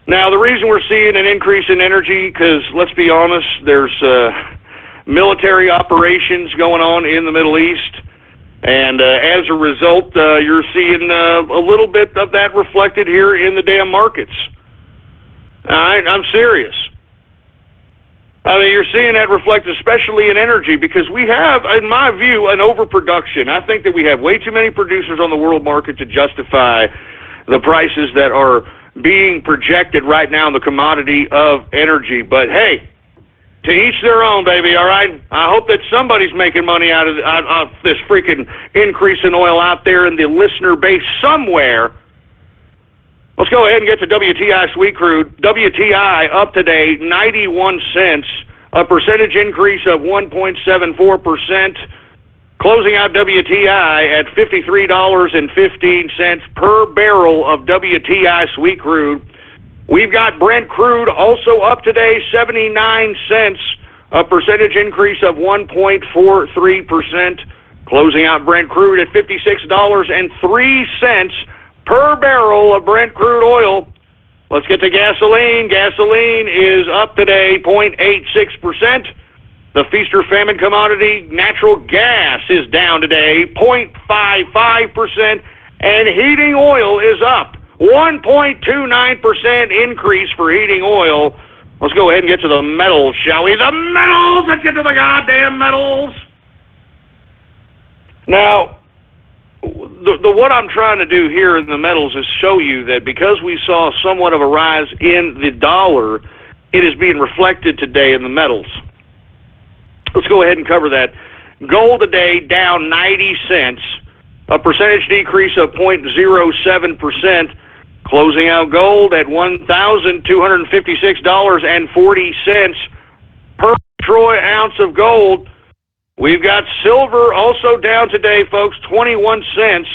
Now, the reason we're seeing an increase in energy, because let's be honest, there's military operations going on in the Middle East, and as a result, you're seeing a little bit of that reflected here in the damn markets. All right, I'm serious. I mean, you're seeing that reflect especially in energy because we have, in my view, an overproduction. I think that we have way too many producers on the world market to justify the prices that are being projected right now in the commodity of energy. But hey, to each their own, baby, all right? I hope that somebody's making money out of this freaking increase in oil out there in the listener base somewhere. Let's go ahead and get to WTI sweet crude. WTI up today, 91 cents, a percentage increase of 1.74%, closing out WTI at $53.15 per barrel of WTI sweet crude. We've got Brent crude also up today, 79 cents, a percentage increase of 1.43%, closing out Brent crude at $56.03 per barrel of Brent crude oil. Let's get to gasoline. Gasoline is up today, 0.86%. The feast or famine commodity, natural gas, is down today, 0.55%. And heating oil is up, 1.29% increase for heating oil. Let's go ahead and get to the metals, shall we? The metals! Let's get to the goddamn metals! Now, what I'm trying to do here in the metals is show you that because we saw somewhat of a rise in the dollar, it is being reflected today in the metals. Let's go ahead and cover that. Gold today down 90 cents, a percentage decrease of 0.07%, closing out gold at $1,256.40 per troy ounce of gold. We've got silver also down today, folks, 21 cents,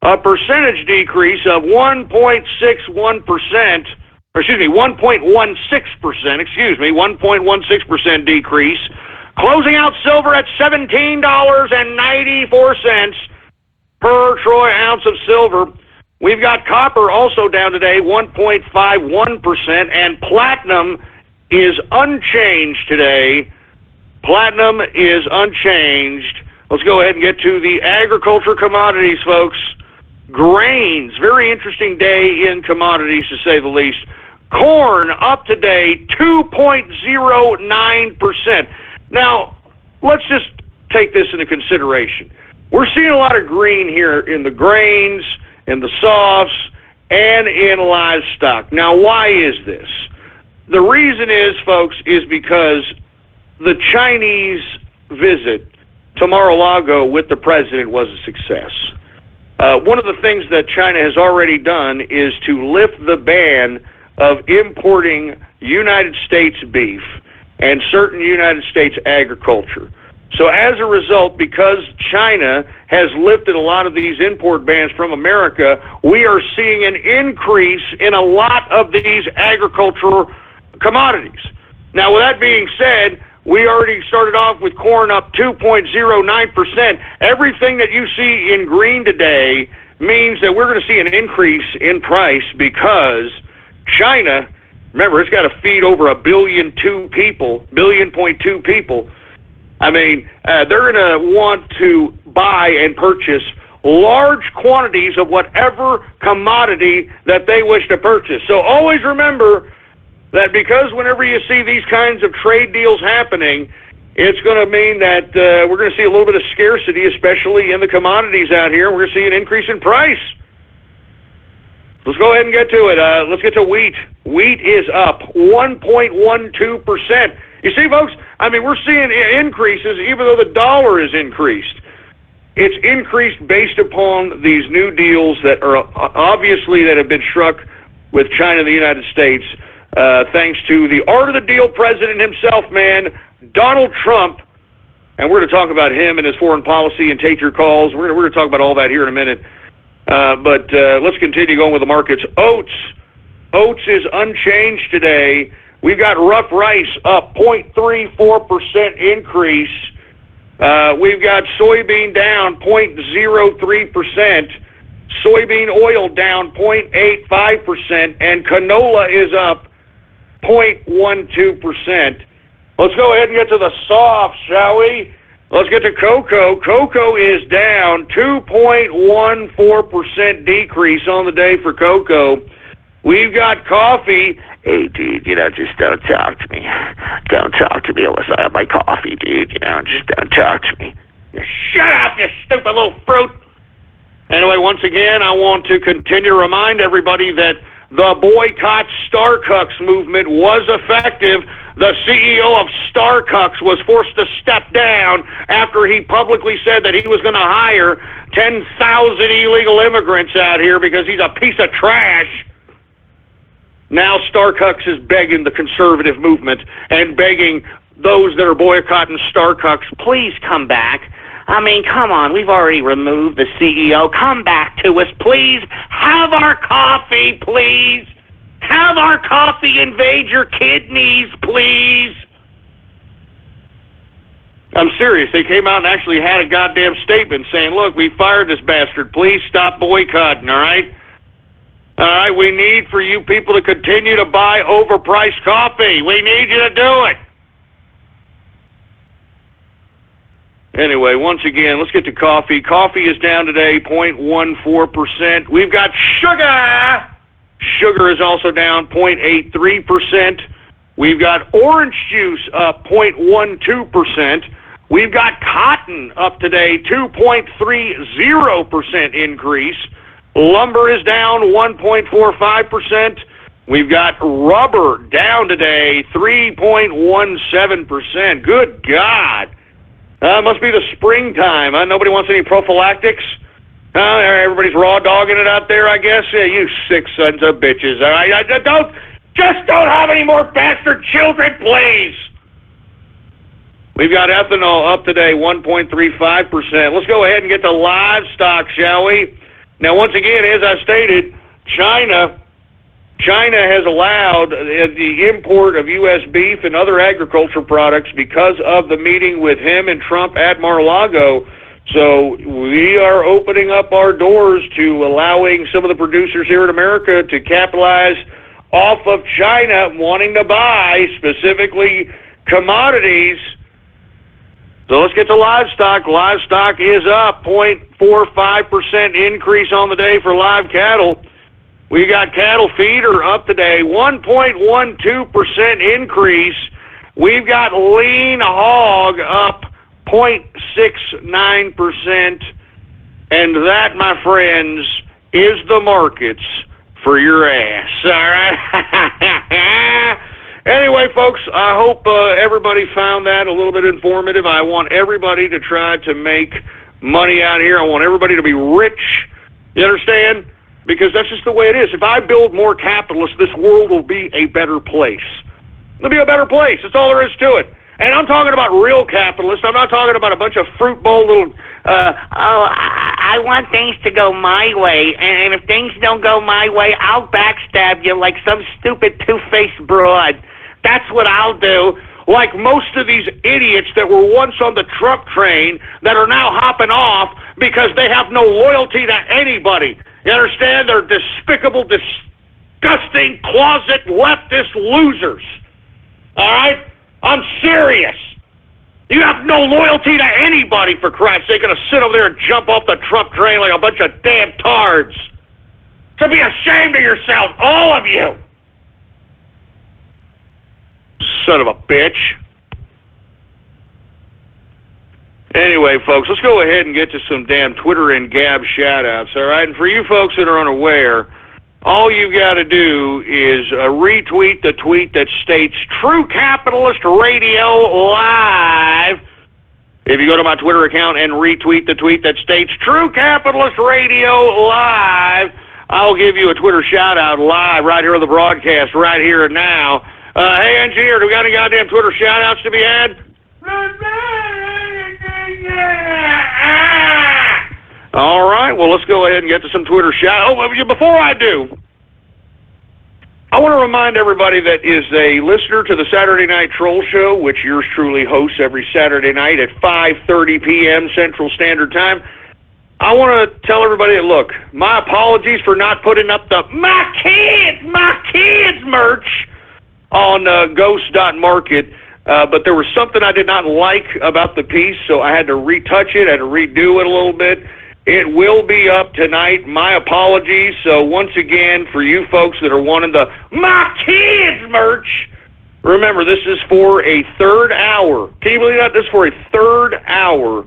a percentage decrease of 1.16%, 1.16% decrease, closing out silver at $17.94 per troy ounce of silver. We've got copper also down today, 1.51%, and platinum is unchanged today. Platinum is unchanged. Let's go ahead and get to the agriculture commodities, folks. Grains, very interesting day in commodities, to say the least. Corn up today, 2.09%. Now, let's just take this into consideration. We're seeing a lot of green here in the grains, in the softs, and in livestock. Now, why is this? The reason is, folks, is because the Chinese visit to Mar-a-Lago with the president was a success. One of the things that China has already done is to lift the ban of importing United States beef and certain United States agriculture. So as a result, because China has lifted a lot of these import bans from America, we are seeing an increase in a lot of these agricultural commodities. Now, with that being said, we already started off with corn up 2.09%. Everything that you see in green today means that we're going to see an increase in price because China, remember, it's got to feed over 1.2 billion people, 1.2 billion people. I mean, they're going to want to buy and purchase large quantities of whatever commodity that they wish to purchase. So always remember that, because whenever you see these kinds of trade deals happening, it's going to mean that we're going to see a little bit of scarcity, especially in the commodities out here. We're going to see an increase in price. Let's go ahead and get to it. Let's get to wheat. Wheat is up 1.12%. You see, folks, I mean, we're seeing increases even though the dollar is increased. It's increased based upon these new deals that are obviously that have been struck with China and the United States, thanks to the art of the deal president himself, man, Donald Trump. And we're going to talk about him and his foreign policy and take your calls. We're going to talk about all that here in a minute. But let's continue going with the markets. Oats is unchanged today. We've got rough rice up 0.34% increase. We've got soybean down 0.03%. Soybean oil down 0.85%. And canola is up 0.12%. Let's go ahead and get to the softs, shall we? Let's get to cocoa. Cocoa is down 2.14% decrease on the day for cocoa. We've got coffee. Hey, dude, just don't talk to me. Don't talk to me unless I have my coffee, dude. Just don't talk to me. Shut up, you stupid little fruit. Anyway, once again, I want to continue to remind everybody that the boycott Starbucks movement was effective. The CEO of Starbucks was forced to step down after he publicly said that he was going to hire 10,000 illegal immigrants out here because he's a piece of trash. Now Starbucks is begging the conservative movement and begging those that are boycotting Starbucks, please come back. I mean, come on, we've already removed the CEO. Come back to us, please. Have our coffee, please. Have our coffee invade your kidneys, please. I'm serious. They came out and actually had a goddamn statement saying, look, we fired this bastard. Please stop boycotting, all right? All right, we need for you people to continue to buy overpriced coffee. We need you to do it. Anyway, once again, let's get to coffee. Coffee is down today, 0.14%. We've got sugar. Sugar is also down 0.83%. We've got orange juice up 0.12%. We've got cotton up today, 2.30% increase. Lumber is down 1.45%. We've got rubber down today, 3.17%. Good God. Must be the springtime. Nobody wants any prophylactics. Everybody's raw dogging it out there, I guess. Yeah, you sick sons of bitches. All right, don't have any more bastard children, please. We've got ethanol up today, 1.35%. Let's go ahead and get to livestock, shall we? Now, once again, as I stated, China has allowed the import of U.S. beef and other agricultural products because of the meeting with him and Trump at Mar-a-Lago. So we are opening up our doors to allowing some of the producers here in America to capitalize off of China wanting to buy specifically commodities. So let's get to livestock. Livestock is up 0.45% increase on the day for live cattle. We got cattle feeder up today, 1.12% increase. We've got lean hog up 0.69%. And that, my friends, is the markets for your ass. All right? Anyway, folks, I hope everybody found that a little bit informative. I want everybody to try to make money out here. I want everybody to be rich. You understand? Because that's just the way it is. If I build more capitalists, this world will be a better place. It'll be a better place. That's all there is to it. And I'm talking about real capitalists. I'm not talking about a bunch of fruit bowl little, I want things to go my way, and if things don't go my way, I'll backstab you like some stupid two-faced broad. That's what I'll do. Like most of these idiots that were once on the Trump train that are now hopping off because they have no loyalty to anybody. You understand? They're despicable, disgusting, closet leftist losers. All right? I'm serious. You have no loyalty to anybody, for Christ's sake. You're going to sit over there and jump off the Trump train like a bunch of damn tards. So be ashamed of yourself, all of you. Son of a bitch. Anyway, folks, let's go ahead and get to some damn Twitter and Gab shout-outs, all right? And for you folks that are unaware, all you got to do is retweet the tweet that states True Capitalist Radio Live. If you go to my Twitter account and retweet the tweet that states True Capitalist Radio Live, I'll give you a Twitter shout-out live right here on the broadcast, right here and now. Hey, engineer, do we got any goddamn Twitter shout-outs to be had? All right, well, let's go ahead and get to some Twitter shout-outs. Oh, before I do, I want to remind everybody that is a listener to the Saturday Night Troll Show, which yours truly hosts every Saturday night at 5:30 p.m. Central Standard Time. I want to tell everybody that, look, my apologies for not putting up the My Kids merch on ghost.market, but there was something I did not like about the piece, so I had to retouch it, I had to redo it a little bit. It will be up tonight. My apologies. So once again, for you folks that are wanting the My Kids merch, remember, this is for a third hour. Can you believe that? This is for a third hour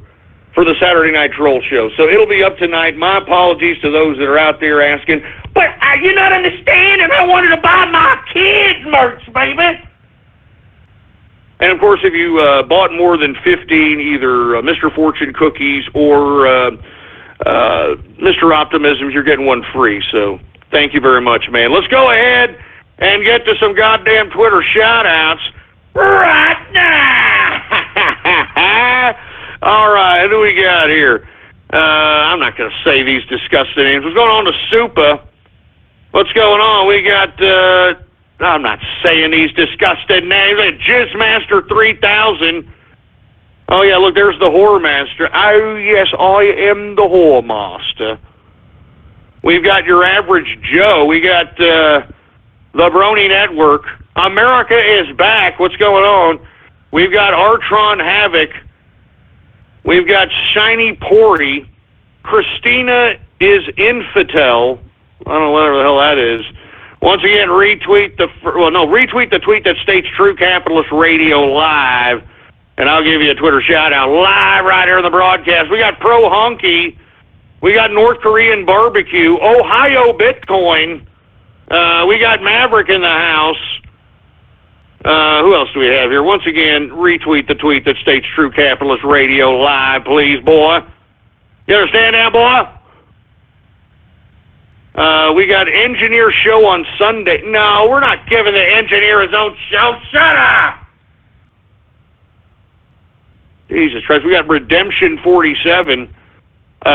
for the Saturday Night Troll Show. So it'll be up tonight. My apologies to those that are out there asking, but you're not understanding. I wanted to buy My Kids merch, baby. And, of course, if you bought more than 15 either Mr. Fortune cookies or Mr. Optimisms, you're getting one free. So thank you very much, man. Let's go ahead and get to some goddamn Twitter shout-outs right now. All right, who do we got here? I'm not going to say these disgusting names. What's going on to Supa? What's going on? We got, I'm not saying these disgusting names. Jizzmaster 3000. Oh, yeah, look, there's the Whore Master. Oh, yes, I am the Whore Master. We've got your average Joe. We got the Brony Network. America is back. What's going on? We've got Artron Havoc. We've got Shiny Pori. Christina is Infitel. I don't know whatever the hell that is. Once again, retweet the tweet that states True Capitalist Radio Live, and I'll give you a Twitter shout-out live right here on the broadcast. We got Pro Honky. We got North Korean Barbecue. Ohio Bitcoin. We got Maverick in the house. Who else do we have here? Once again, retweet the tweet that states True Capitalist Radio Live, please, boy. You understand that, boy? We got Engineer Show on Sunday. No, we're not giving the engineer his own show. Shut up! Jesus Christ. We got Redemption 47.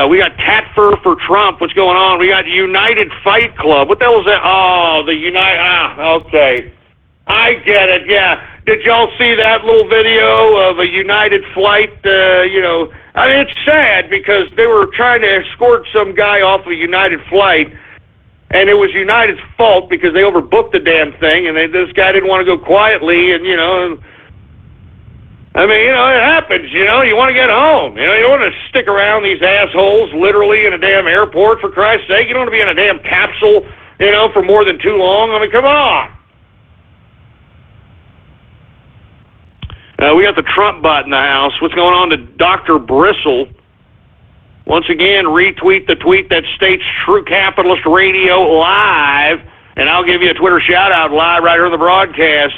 We got Cat Fur for Trump. What's going on? We got United Fight Club. What the hell is that? Oh, the okay. I get it, yeah. Did y'all see that little video of a United flight, I mean, it's sad because they were trying to escort some guy off a United flight, and it was United's fault because they overbooked the damn thing, and this guy didn't want to go quietly, and, I mean, it happens, you want to get home. You don't want to stick around these assholes literally in a damn airport, for Christ's sake. You don't want to be in a damn capsule, for more than too long. I mean, come on. We got the Trump bot in the house. What's going on to Dr. Bristle? Once again, retweet the tweet that states True Capitalist Radio Live, and I'll give you a Twitter shout-out live right here on the broadcast.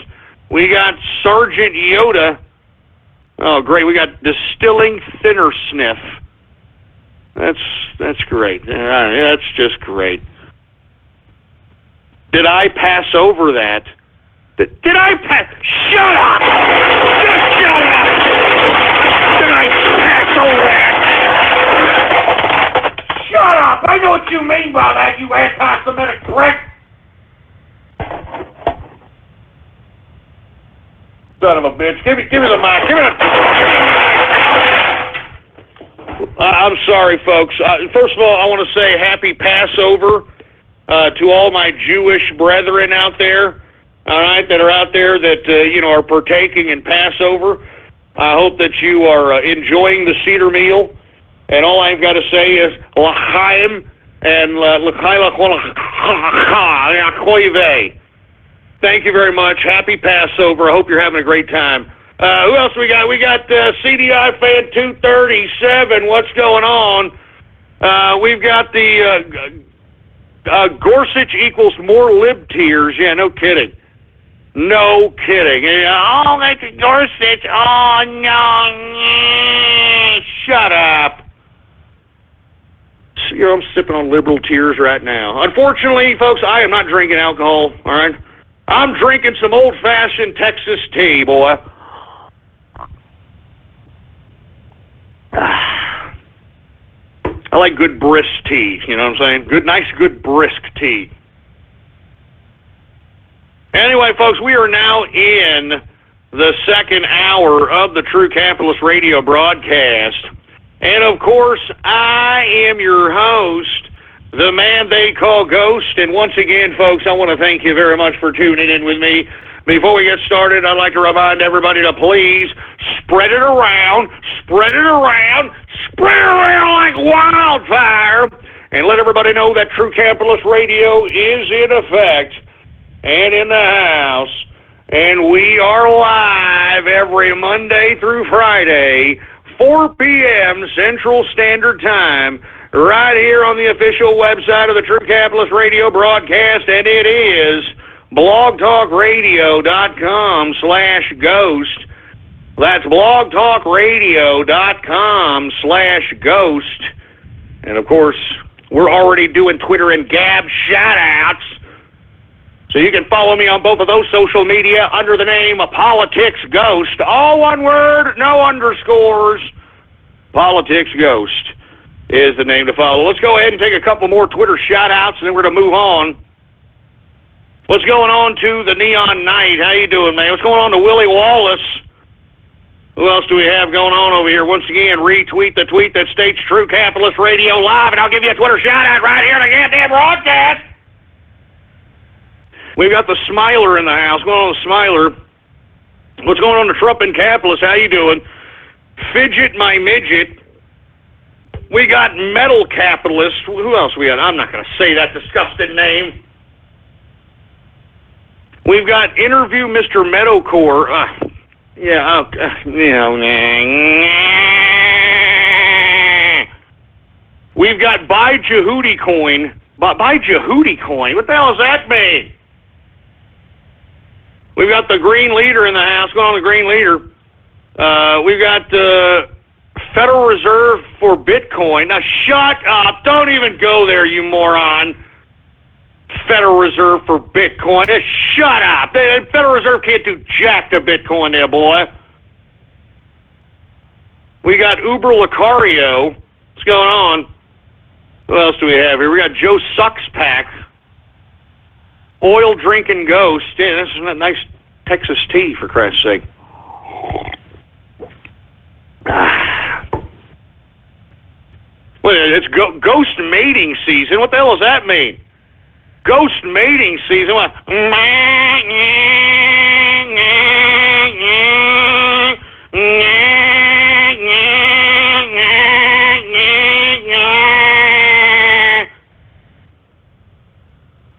We got Sergeant Yoda. Oh, great. We got Distilling Thinner Sniff. That's great. That's just great. Did I pass over that? Did I pass? Shut up! Just shut up! Did I pass over that? Shut up! I know what you mean by that, you anti-Semitic prick! Son of a bitch. Give me the mic. Give me the mic. I'm sorry, folks. First of all, I want to say happy Passover to all my Jewish brethren out there, all right, that are out there that, are partaking in Passover. I hope that you are enjoying the Seder meal. And all I've got to say is l'chaim and l'chaim. Thank you very much. Happy Passover. I hope you're having a great time. Who else we got? We got CDI Fan 237. What's going on? We've got the Gorsuch equals more lib tears. Yeah, no kidding. No kidding. Oh, that's Gorsuch. Oh, no. Shut up. I'm sipping on liberal tears right now. Unfortunately, folks, I am not drinking alcohol, all right? I'm drinking some old-fashioned Texas tea, boy. I like good brisk tea, you know what I'm saying? Nice, good brisk tea. Anyway, folks, we are now in the second hour of the True Capitalist Radio broadcast. And, of course, I am your host, the man they call Ghost. And once again, folks, I want to thank you very much for tuning in with me. Before we get started, I'd like to remind everybody to please spread it around like wildfire, and let everybody know that True Capitalist Radio is in effect and in the house. And we are live every Monday through Friday, 4 p.m. Central Standard Time, right here on the official website of the True Capitalist Radio broadcast, and it is blogtalkradio.com/ghost. That's blogtalkradio.com/ghost. And, of course, we're already doing Twitter and Gab shout-outs. So you can follow me on both of those social media under the name of Politics Ghost. All one word, no underscores. Politics Ghost is the name to follow. Let's go ahead and take a couple more Twitter shout-outs, and then we're going to move on. What's going on to the Neon Knight? How you doing, man? What's going on to Willie Wallace? Who else do we have going on over here? Once again, retweet the tweet that states True Capitalist Radio Live, and I'll give you a Twitter shout-out right here in the goddamn broadcast. We've got the Smiler in the house. What's going on with Smiler? What's going on to Trump and Capitalist? How you doing? Fidget My Midget. We got Metal Capitalist. Who else we got? I'm not going to say that disgusting name. We've got Interview Mr. Meadowcore. We've got Buy Jehudi Coin. Buy Jehudi Coin? What the hell does that mean? We've got the Green Leader in the house. Going on the Green Leader. We've got Federal Reserve for Bitcoin. Now, shut up. Don't even go there, you moron. Federal Reserve for Bitcoin. Shut up. The Federal Reserve can't do jack to Bitcoin there, boy. We got Uber Lucario. What's going on? Who else do we have here? We got Joe Suckspack. Oil Drinking Ghost. Yeah, this is a nice Texas tea, for Christ's sake. Well, it's ghost mating season. What the hell does that mean? Ghost mating season. What?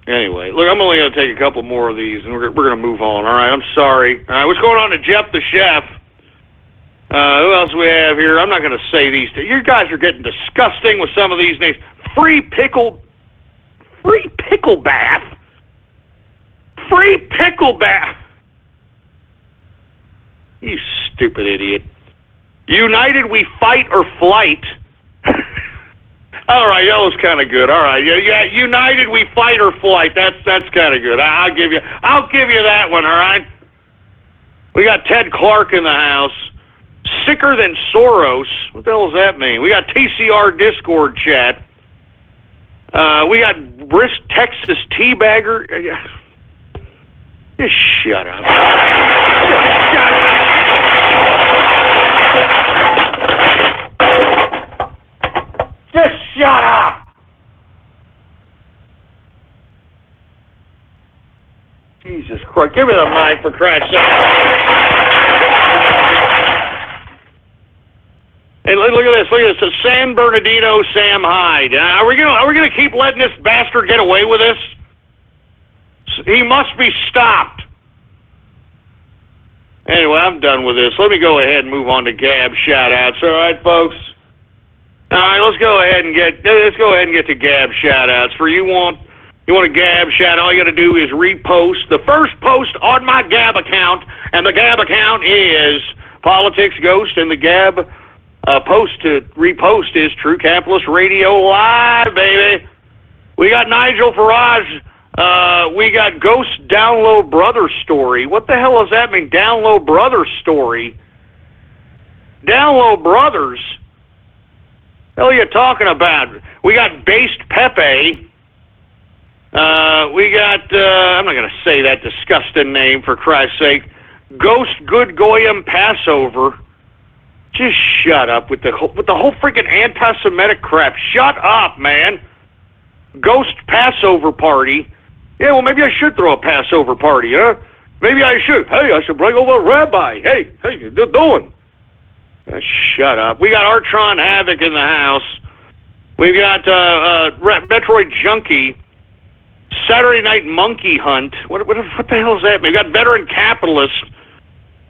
Anyway, look, I'm only going to take a couple more of these, and we're going to move on. All right, I'm sorry. All right, what's going on to Jeff the Chef? Who else do we have here? I'm not going to say these. You guys are getting disgusting with some of these names. Free pickle bath. Free pickle bath. You stupid idiot. United we fight or flight. All right, that was kind of good. All right, yeah, united we fight or flight. That's kind of good. I'll give you that one. All right. We got Ted Clark in the house. Sicker than Soros. What the hell does that mean? We got TCR Discord chat. We got Brisk Texas Teabagger. Just shut up. Just shut up. Just shut up. Jesus Christ. Give me the mic for Christ's sake. Hey, look at this. Look at this. San Bernardino Sam Hyde. Are we gonna keep letting this bastard get away with this? He must be stopped. Anyway, I'm done with this. Let me go ahead and move on to Gab shout-outs. All right, folks. All right, let's go ahead and get to Gab shout-outs. You want a Gab shout? All you got to do is repost the first post on my Gab account, and the Gab account is Politics Ghost, and the Gab post to repost is True Capitalist Radio Live, baby. We got Nigel Farage. We got Ghost Download Brother Story. What the hell does that mean? Download Brother Story. Download Brothers. The hell are you talking about? We got Based Pepe. We got, I'm not going to say that disgusting name for Christ's sake. Ghost Good Goyim Passover. Just shut up with the whole freaking anti-Semitic crap. Shut up, man. Ghost Passover Party. Yeah, well, maybe I should throw a Passover party, huh? Maybe I should. Hey, I should bring over a rabbi. Hey, you doing? Shut up. We got Artron Havoc in the house. We've got Metroid Junkie. Saturday Night Monkey Hunt. What the hell is that? We got Veteran Capitalist.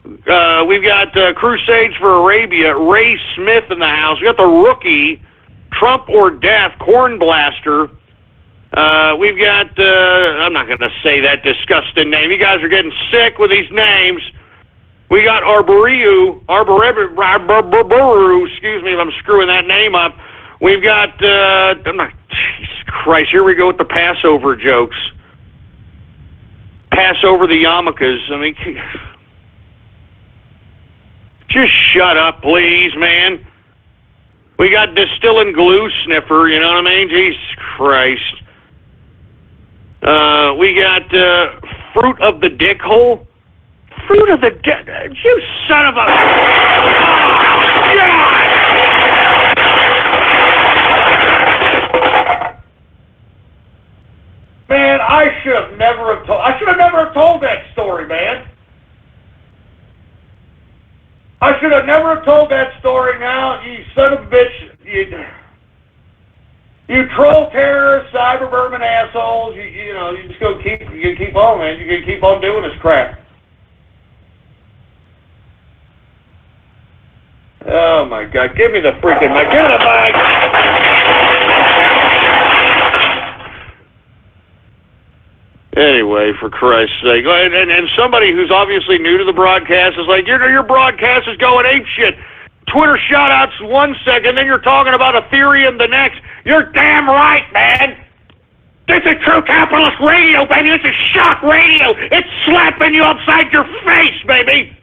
We've got Crusades for Arabia. Ray Smith in the house. We got the Rookie. Trump or Death. Corn Blaster. We've got, I'm not going to say that disgusting name. You guys are getting sick with these names. We got Arboreau, excuse me if I'm screwing that name up. We've got, Jesus Christ, here we go with the Passover jokes. Passover the yarmulkes. I mean, just shut up, please, man. We got Distilling Glue Sniffer, you know what I mean? Jesus Christ. We got Fruit of the Dick Hole. Fruit of the Dick... You son of a... Oh, God! Man, I should never have told that story, man. I should have never have told that story now, you son of a bitch. You troll terrorists, cybervermin assholes, you just keep on, man. You can keep on doing this crap. Oh my God, give me the freaking mic. Give me the mic. Anyway, for Christ's sake. And somebody who's obviously new to the broadcast is like, your broadcast is going apeshit. Twitter shout-outs 1 second, then you're talking about Ethereum the next. You're damn right, man. This is True Capitalist Radio, baby. This is shock radio. It's slapping you upside your face, baby.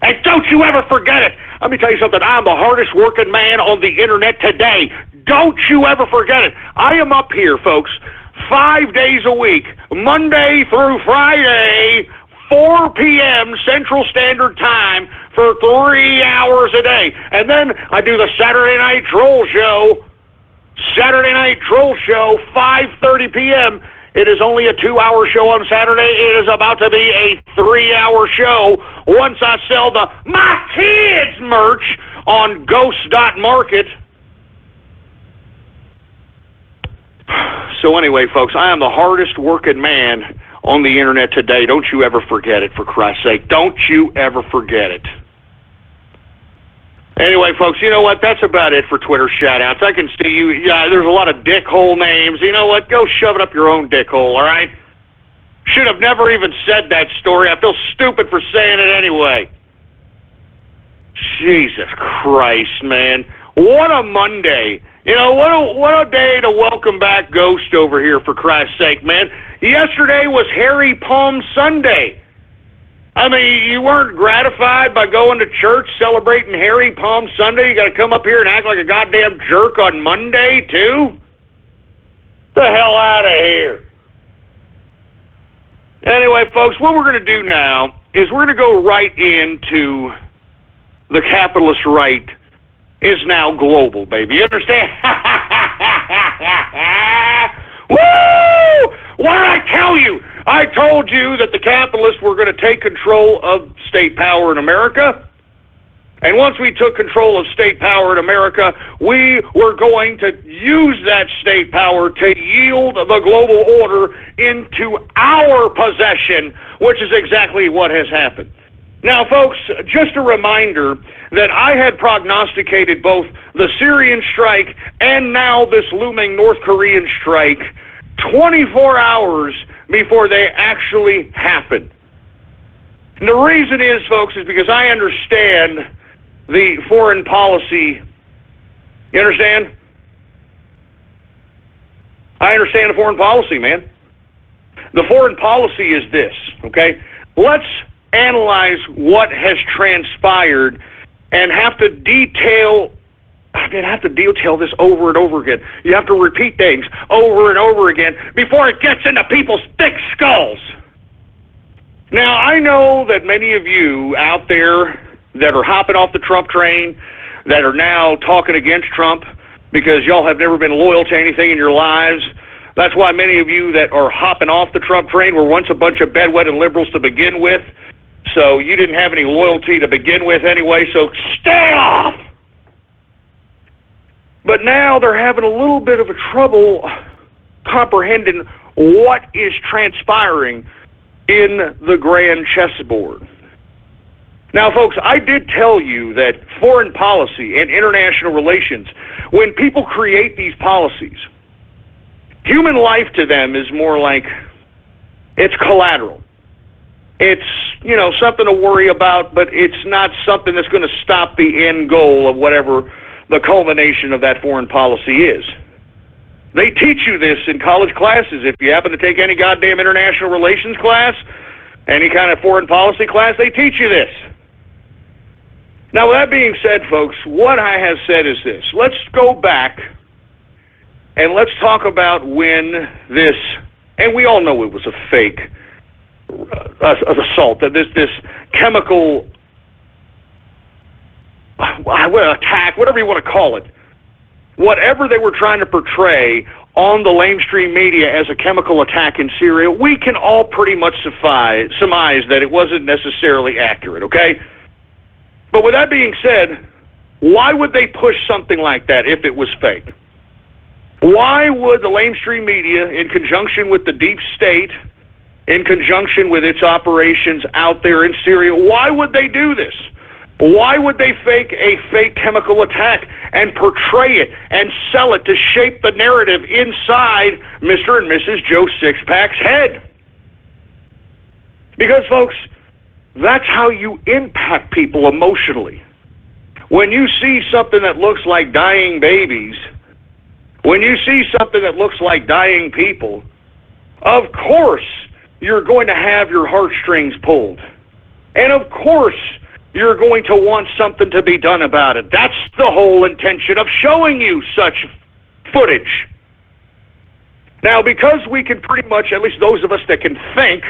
And don't you ever forget it. Let me tell you something. I'm the hardest working man on the internet today. Don't you ever forget it. I am up here, folks, 5 days a week, Monday through Friday, 4 p.m. Central Standard Time for 3 hours a day. And then I do the Saturday Night Troll Show. Saturday Night Troll Show, 5:30 p.m. It is only a 2-hour show on Saturday. It is about to be a 3-hour show once I sell the My Kids merch on Ghost.market. So anyway, folks, I am the hardest working man on the internet today. Don't you ever forget it, for Christ's sake. Don't you ever forget it. Anyway, folks, you know what? That's about it for Twitter shout-outs. I can see you. Yeah, there's a lot of dickhole names. You know what? Go shove it up your own dickhole, all right? Should have never even said that story. I feel stupid for saying it anyway. Jesus Christ, man. What a Monday. You know, what a day to welcome back Ghost over here, for Christ's sake, man. Yesterday was Hairy Palm Sunday. I mean, you weren't gratified by going to church celebrating Hairy Palm Sunday? You got to come up here and act like a goddamn jerk on Monday, too? The hell out of here. Anyway, folks, what we're going to do now is we're going to go right into the capitalist right is now global, baby. You understand? Woo! What did I tell you? I told you that the capitalists were going to take control of state power in America. And once we took control of state power in America, we were going to use that state power to yield the global order into our possession, which is exactly what has happened. Now, folks, just a reminder that I had prognosticated both the Syrian strike and now this looming North Korean strike 24 hours before they actually happened. And the reason is, folks, is because I understand the foreign policy. You understand? I understand the foreign policy, man. The foreign policy is this, okay? Let's analyze what has transpired and have to detail this over and over again. You have to repeat things over and over again before it gets into people's thick skulls. Now, I know that many of you out there that are hopping off the Trump train, that are now talking against Trump because y'all have never been loyal to anything in your lives. That's why many of you that are hopping off the Trump train were once a bunch of bedwetted liberals to begin with. So you didn't have any loyalty to begin with anyway, so stay off! But now they're having a little bit of a trouble comprehending what is transpiring in the grand chessboard. Now, folks, I did tell you that foreign policy and international relations, when people create these policies, human life to them is more like it's collateral. It's, you know, something to worry about, but it's not something that's going to stop the end goal of whatever the culmination of that foreign policy is. They teach you this in college classes. If you happen to take any goddamn international relations class, any kind of foreign policy class, they teach you this. Now, with that being said, folks, what I have said is this. Let's go back and let's talk about when this, and we all know it was a fake assault, that this chemical attack, whatever you want to call it, whatever they were trying to portray on the lamestream media as a chemical attack in Syria, we can all pretty much surmise that it wasn't necessarily accurate, okay? But with that being said, why would they push something like that if it was fake? Why would the lamestream media, in conjunction with the deep state, in conjunction with its operations out there in Syria, why would they do this? Why would they fake a fake chemical attack and portray it and sell it to shape the narrative inside Mr. and Mrs. Joe Sixpack's head? Because, folks, that's how you impact people emotionally. When you see something that looks like dying babies, when you see something that looks like dying people, of course you're going to have your heartstrings pulled. And of course you're going to want something to be done about it. That's the whole intention of showing you such footage. Now, because we can pretty much, at least those of us that can think,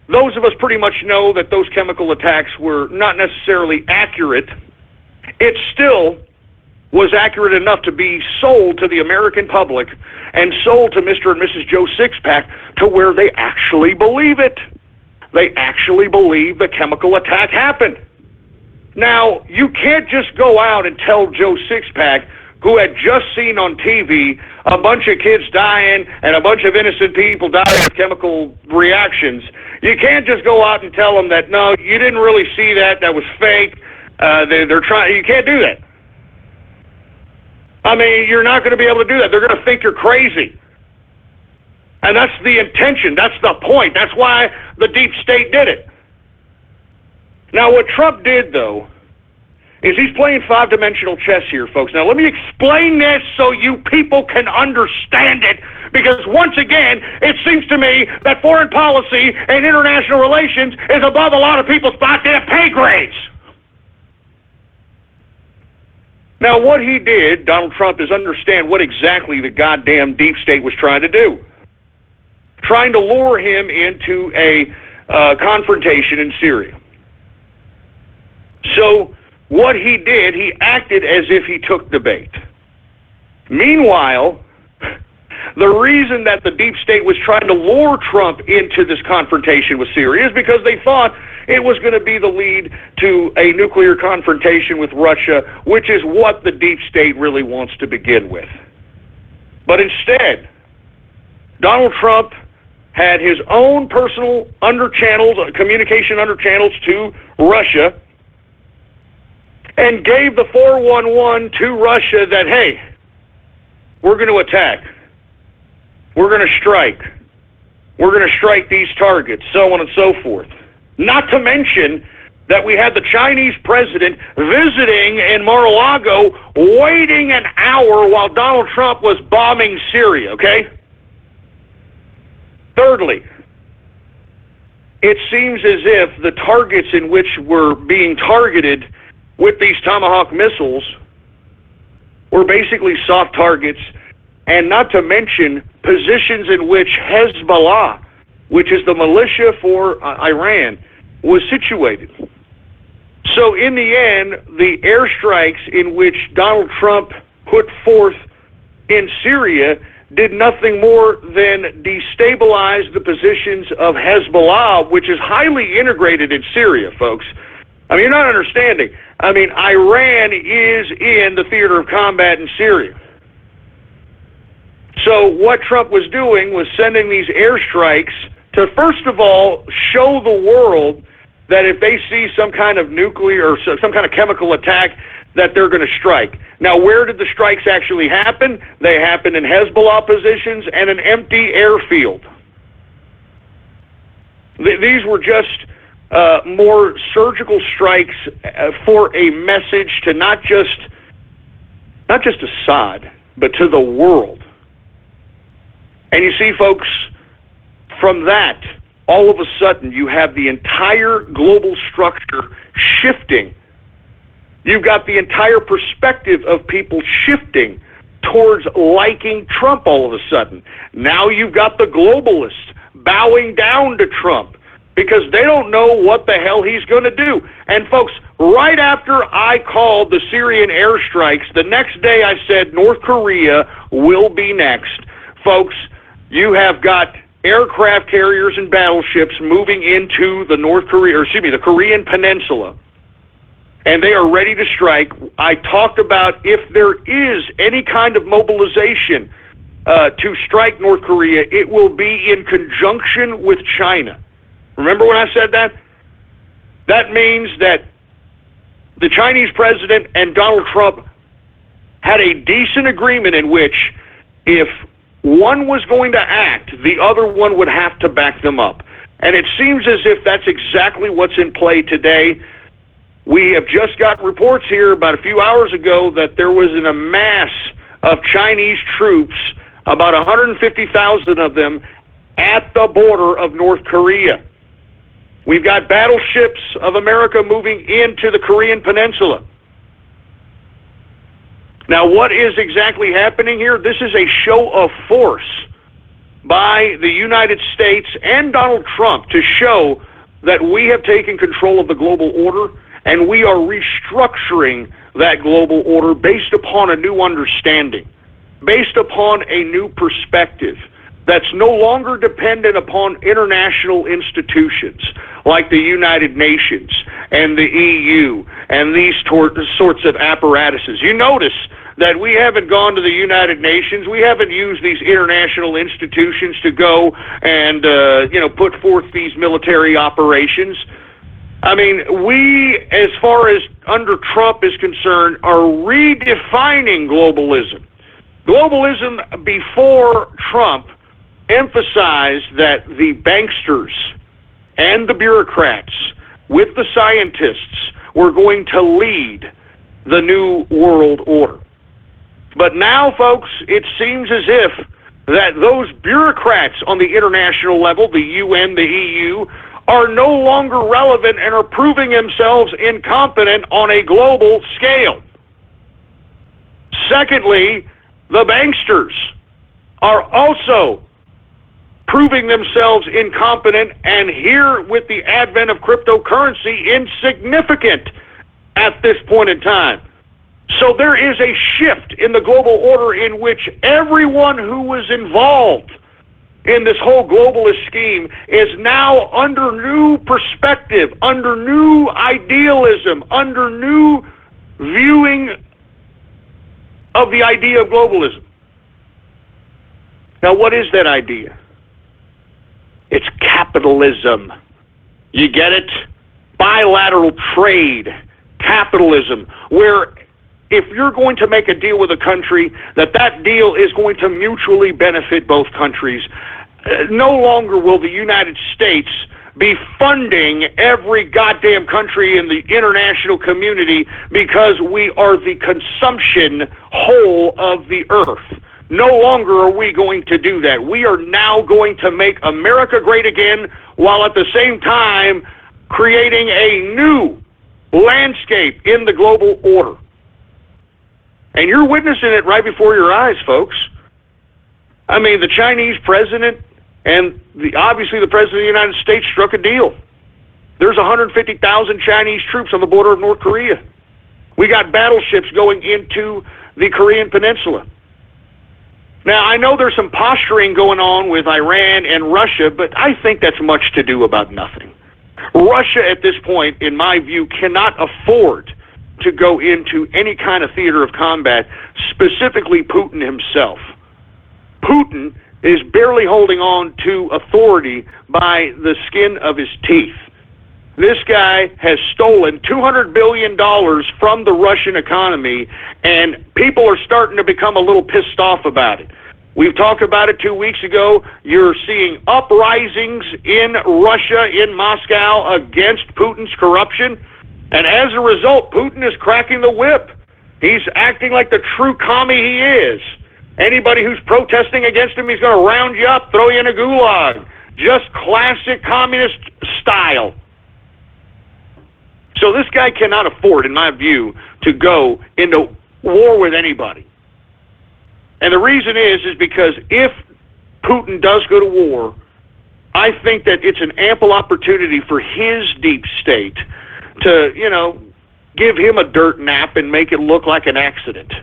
those of us pretty much know that those chemical attacks were not necessarily accurate, it still was accurate enough to be sold to the American public and sold to Mr. and Mrs. Joe Sixpack to where they actually believe it. They actually believe the chemical attack happened. Now, you can't just go out and tell Joe Sixpack, who had just seen on TV a bunch of kids dying and a bunch of innocent people dying of chemical reactions. You can't just go out and tell them that, no, you didn't really see that, that was fake. They're trying. You can't do that. I mean, you're not going to be able to do that. They're going to think you're crazy. And that's the intention. That's the point. That's why the deep state did it. Now, what Trump did, though, is he's playing five-dimensional chess here, folks. Now, let me explain this so you people can understand it, because once again, it seems to me that foreign policy and international relations is above a lot of people's goddamn pay grades. Now, what he did, Donald Trump, is understand what exactly the goddamn deep state was trying to do. Trying to lure him into a confrontation in Syria. So, what he did, he acted as if he took the bait. Meanwhile, the reason that the deep state was trying to lure Trump into this confrontation with Syria is because they thought it was going to be the lead to a nuclear confrontation with Russia, which is what the deep state really wants to begin with. But instead, Donald Trump had his own personal communication underchannels to Russia, and gave the 411 to Russia that, hey, we're going to attack. We're going to strike. We're going to strike these targets, so on and so forth. Not to mention that we had the Chinese president visiting in Mar-a-Lago, waiting an hour while Donald Trump was bombing Syria, okay? Thirdly, it seems as if the targets in which were being targeted with these Tomahawk missiles were basically soft targets, and not to mention positions in which Hezbollah, which is the militia for Iran, was situated. So in the end, the airstrikes in which Donald Trump put forth in Syria did nothing more than destabilize the positions of Hezbollah, which is highly integrated in Syria, folks. I mean, you're not understanding. I mean, Iran is in the theater of combat in Syria. So what Trump was doing was sending these airstrikes to, first of all, show the world that if they see some kind of nuclear or some kind of chemical attack, that they're going to strike. Now, where did the strikes actually happen? They happened in Hezbollah positions and an empty airfield. These were just more surgical strikes for a message to not just Assad, but to the world. And you see, folks, from that, all of a sudden, you have the entire global structure shifting. You've got the entire perspective of people shifting towards liking Trump all of a sudden. Now you've got the globalists bowing down to Trump because they don't know what the hell he's going to do. And folks, right after I called the Syrian airstrikes, the next day I said North Korea will be next. Folks, you have got aircraft carriers and battleships moving into the Korean Peninsula, and they are ready to strike. I talked about if there is any kind of mobilization to strike North Korea, it will be in conjunction with China. Remember when I said that? That means that the Chinese president and Donald Trump had a decent agreement in which if one was going to act, the other one would have to back them up. And it seems as if that's exactly what's in play today. We have just got reports here about a few hours ago that there was an amass of Chinese troops, about 150,000 of them, at the border of North Korea. We've got battleships of America moving into the Korean Peninsula. Now, what is exactly happening here? This is a show of force by the United States and Donald Trump to show that we have taken control of the global order, and we are restructuring that global order based upon a new understanding, based upon a new perspective that's no longer dependent upon international institutions like the United Nations and the EU and these sorts of apparatuses. You notice that we haven't gone to the United Nations. We haven't used these international institutions to go and put forth these military operations. I mean, we, as far as under Trump is concerned, are redefining globalism. Globalism before Trump emphasized that the banksters and the bureaucrats with the scientists were going to lead the New World Order. But now, folks, it seems as if that those bureaucrats on the international level, the UN, the EU, are no longer relevant and are proving themselves incompetent on a global scale. Secondly, the banksters are also proving themselves incompetent, and here with the advent of cryptocurrency, insignificant at this point in time. So there is a shift in the global order in which everyone who was involved in this whole globalist scheme is now under new perspective, under new idealism, under new viewing of the idea of globalism. Now, what is that idea? It's capitalism. You get it? Bilateral trade, capitalism, where if you're going to make a deal with a country, that deal is going to mutually benefit both countries. No longer will the United States be funding every goddamn country in the international community because we are the consumption whole of the earth. No longer are we going to do that. We are now going to make America great again, while at the same time creating a new landscape in the global order. And you're witnessing it right before your eyes, folks. I mean, the Chinese president and obviously the president of the United States struck a deal. There's 150,000 Chinese troops on the border of North Korea. We got battleships going into the Korean Peninsula. Now, I know there's some posturing going on with Iran and Russia, but I think that's much to do about nothing. Russia, at this point, in my view, cannot afford to go into any kind of theater of combat, specifically Putin himself. Putin is barely holding on to authority by the skin of his teeth. This guy has stolen $200 billion from the Russian economy, and people are starting to become a little pissed off about it. We've talked about it 2 weeks ago. You're seeing uprisings in Russia, in Moscow, against Putin's corruption. And as a result, Putin is cracking the whip. He's acting like the true commie he is. Anybody who's protesting against him, he's going to round you up, throw you in a gulag. Just classic communist style. So this guy cannot afford, in my view, to go into war with anybody. And the reason is because if Putin does go to war, I think that it's an ample opportunity for his deep state to, give him a dirt nap and make it look like an accident.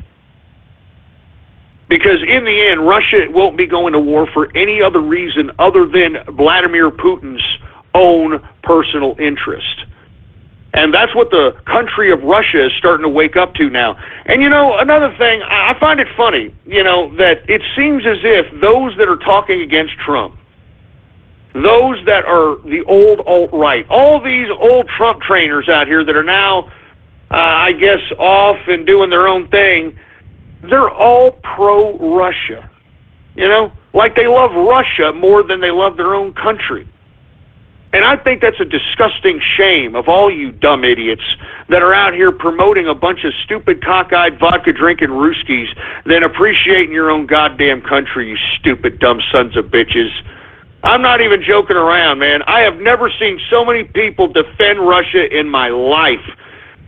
Because in the end, Russia won't be going to war for any other reason other than Vladimir Putin's own personal interest. And that's what the country of Russia is starting to wake up to now. And, another thing, I find it funny, that it seems as if those that are talking against Trump, those that are the old alt-right, all these old Trump trainers out here that are now, I guess, off and doing their own thing, they're all pro-Russia. Like they love Russia more than they love their own country. And I think that's a disgusting shame of all you dumb idiots that are out here promoting a bunch of stupid, cockeyed, vodka-drinking Ruskies than appreciating your own goddamn country, you stupid, dumb sons of bitches. I'm not even joking around, man. I have never seen so many people defend Russia in my life.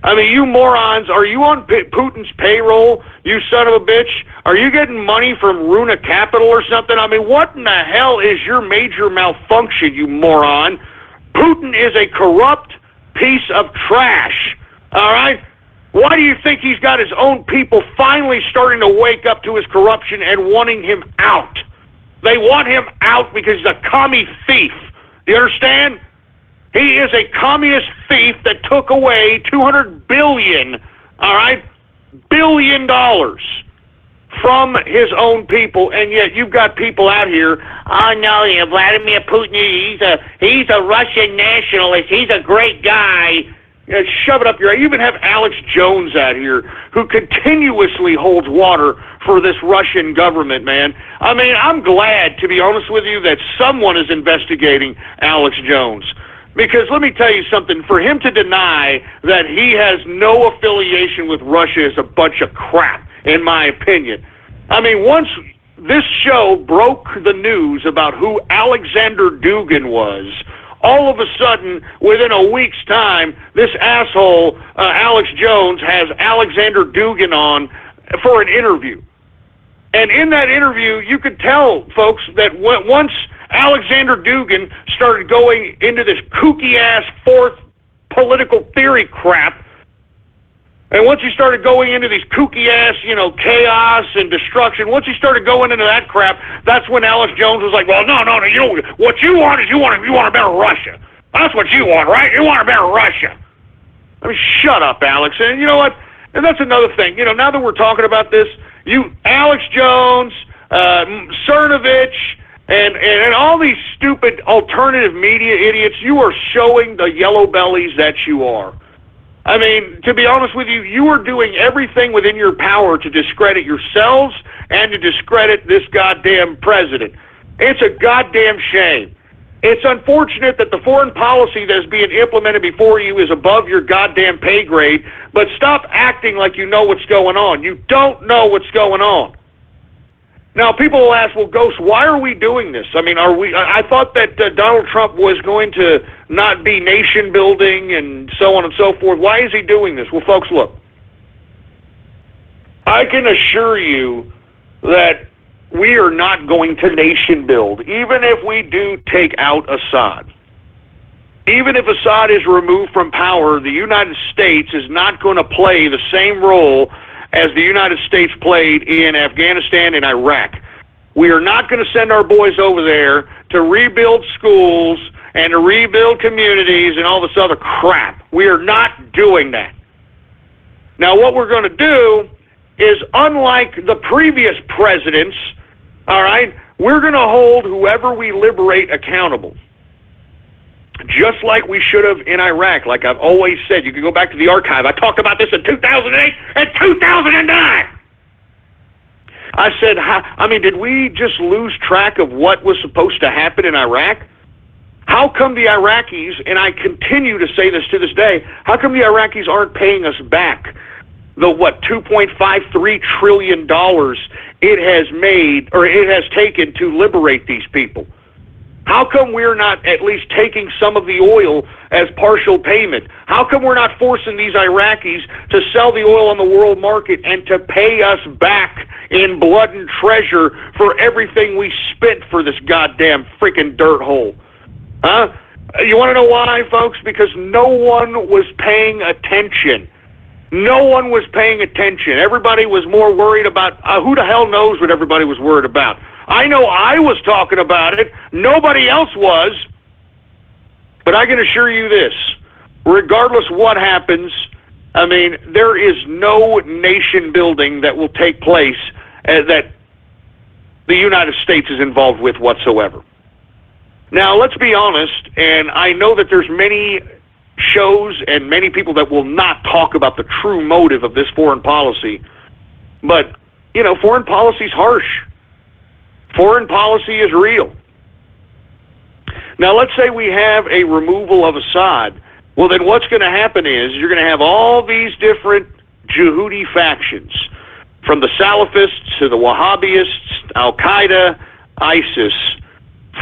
I mean, you morons, are you on Putin's payroll, you son of a bitch? Are you getting money from Runa Capital or something? I mean, what in the hell is your major malfunction, you moron? Putin is a corrupt piece of trash, all right? Why do you think he's got his own people finally starting to wake up to his corruption and wanting him out? They want him out because he's a commie thief. Do you understand? He is a communist thief that took away $200 billion, all right, billion dollars from his own people, and yet you've got people out here, oh no, Vladimir Putin, he's a Russian nationalist, he's a great guy. Shove it up your. You even have Alex Jones out here who continuously holds water for this Russian government, man. I mean, I'm glad, to be honest with you, that someone is investigating Alex Jones. Because let me tell you something, for him to deny that he has no affiliation with Russia is a bunch of crap, in my opinion. I mean, once this show broke the news about who Alexander Dugin was, all of a sudden, within a week's time, this asshole, Alex Jones, has Alexander Dugin on for an interview. And in that interview, you could tell, folks, that once Alexander Dugin started going into this kooky-ass fourth political theory crap, and once he started going into these kooky-ass, chaos and destruction, once he started going into that crap, that's when Alex Jones was like, well, no, what you want is you want a better Russia. That's what you want, right? You want a better Russia. I mean, shut up, Alex. And you know what? And that's another thing. Now that we're talking about this, Alex Jones, Cernovich, and all these stupid alternative media idiots, you are showing the yellow bellies that you are. I mean, to be honest with you, you are doing everything within your power to discredit yourselves and to discredit this goddamn president. It's a goddamn shame. It's unfortunate that the foreign policy that is being implemented before you is above your goddamn pay grade, but stop acting like you know what's going on. You don't know what's going on. Now, people will ask, well, Ghost, why are we doing this? I mean, I thought that Donald Trump was going to not be nation building and so on and so forth. Why is he doing this? Well, folks, look. I can assure you that we are not going to nation build, even if we do take out Assad. Even if Assad is removed from power, the United States is not going to play the same role as the United States played in Afghanistan and Iraq. We are not going to send our boys over there to rebuild schools and to rebuild communities and all this other crap. We are not doing that. Now, what we're going to do is, unlike the previous presidents, all right, we're going to hold whoever we liberate accountable. Just like we should have in Iraq, like I've always said. You can go back to the archive. I talked about this in 2008 and 2009. I said, did we just lose track of what was supposed to happen in Iraq? How come the Iraqis, and I continue to say this to this day, how come the Iraqis aren't paying us back the, $2.53 trillion it has made, or it has taken to liberate these people? How come we're not at least taking some of the oil as partial payment? How come we're not forcing these Iraqis to sell the oil on the world market and to pay us back in blood and treasure for everything we spent for this goddamn freaking dirt hole? Huh? You want to know why, folks? Because no one was paying attention. No one was paying attention. Everybody was more worried about, who the hell knows what everybody was worried about. I know I was talking about it. Nobody else was. But I can assure you this. Regardless what happens, there is no nation building that will take place that the United States is involved with whatsoever. Now, let's be honest, and I know that there's many shows and many people that will not talk about the true motive of this foreign policy. But, foreign policy is harsh. Foreign policy is real. Now, let's say we have a removal of Assad. Well, then what's going to happen is you're going to have all these different Jihadi factions, from the Salafists to the Wahhabists, Al-Qaeda, ISIS,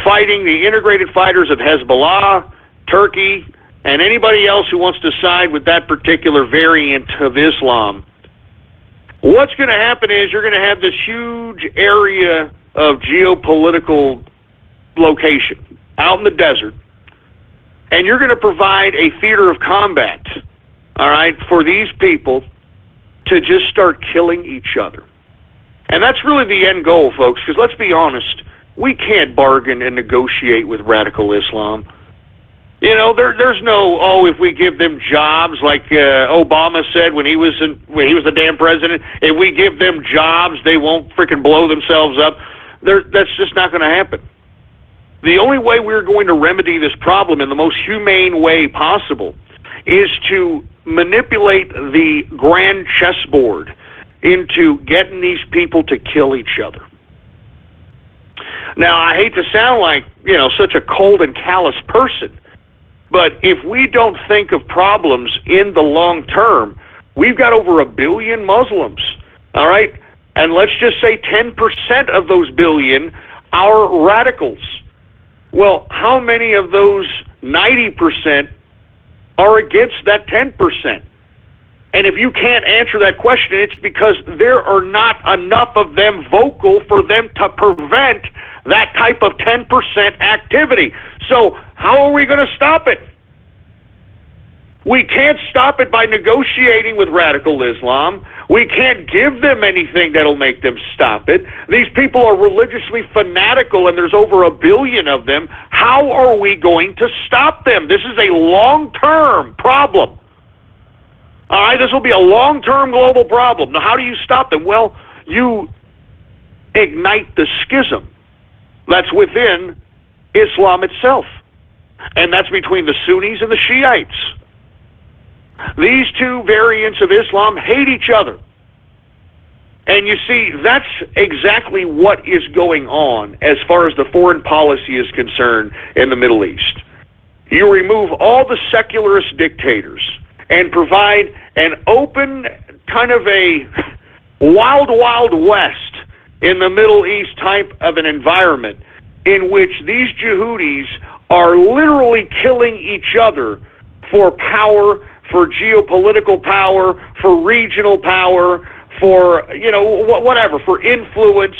fighting the integrated fighters of Hezbollah, Turkey, and anybody else who wants to side with that particular variant of Islam. What's going to happen is you're going to have this huge area of geopolitical location out in the desert, and you're going to provide a theater of combat, all right, for these people to just start killing each other. And that's really the end goal, folks, because let's be honest, we can't bargain and negotiate with radical Islam. There's no, if we give them jobs, like Obama said when he was the damn president, if we give them jobs, they won't freaking blow themselves up. That's just not going to happen. The only way we're going to remedy this problem in the most humane way possible is to manipulate the grand chessboard into getting these people to kill each other. Now, I hate to sound like, such a cold and callous person, But if we don't think of problems in the long term, we've got over 1 billion Muslims, all right? And let's just say 10% of those billion are radicals. Well, how many of those 90% are against that 10%? And if you can't answer that question, it's because there are not enough of them vocal for them to prevent that type of 10% activity. So how are we going to stop it? We can't stop it by negotiating with radical Islam. We can't give them anything that'll make them stop it. These people are religiously fanatical, and there's over 1 billion of them. How are we going to stop them? This is a long-term problem. All right, this will be a long-term global problem. Now, how do you stop them? Well, you ignite the schism that's within Islam itself, and that's between the Sunnis and the Shiites. These two variants of Islam hate each other. And you see, that's exactly what is going on as far as the foreign policy is concerned in the Middle East. You remove all the secularist dictators and provide an open, kind of a wild, wild west in the Middle East type of an environment in which these Yehudis are literally killing each other for power, for geopolitical power, for regional power, for, whatever, for influence.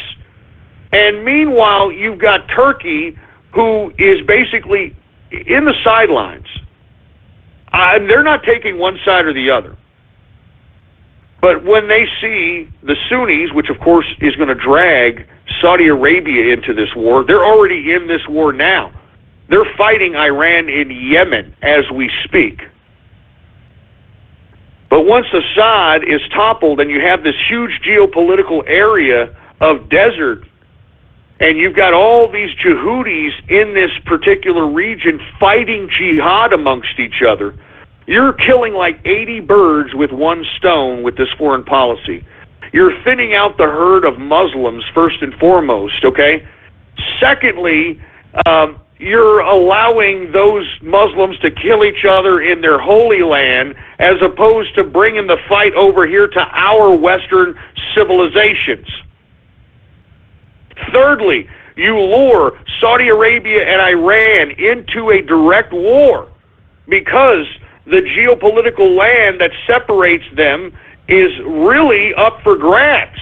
And meanwhile, you've got Turkey, who is basically in the sidelines. They're not taking one side or the other. But when they see the Sunnis, which of course is going to drag Saudi Arabia into this war, they're already in this war now. They're fighting Iran in Yemen as we speak. But once Assad is toppled and you have this huge geopolitical area of desert, and you've got all these Yehudis in this particular region fighting jihad amongst each other, you're killing like 80 birds with one stone with this foreign policy. You're thinning out the herd of Muslims, first and foremost, okay? Secondly, you're allowing those Muslims to kill each other in their holy land as opposed to bringing the fight over here to our Western civilizations. Thirdly, you lure Saudi Arabia and Iran into a direct war because the geopolitical land that separates them is really up for grabs.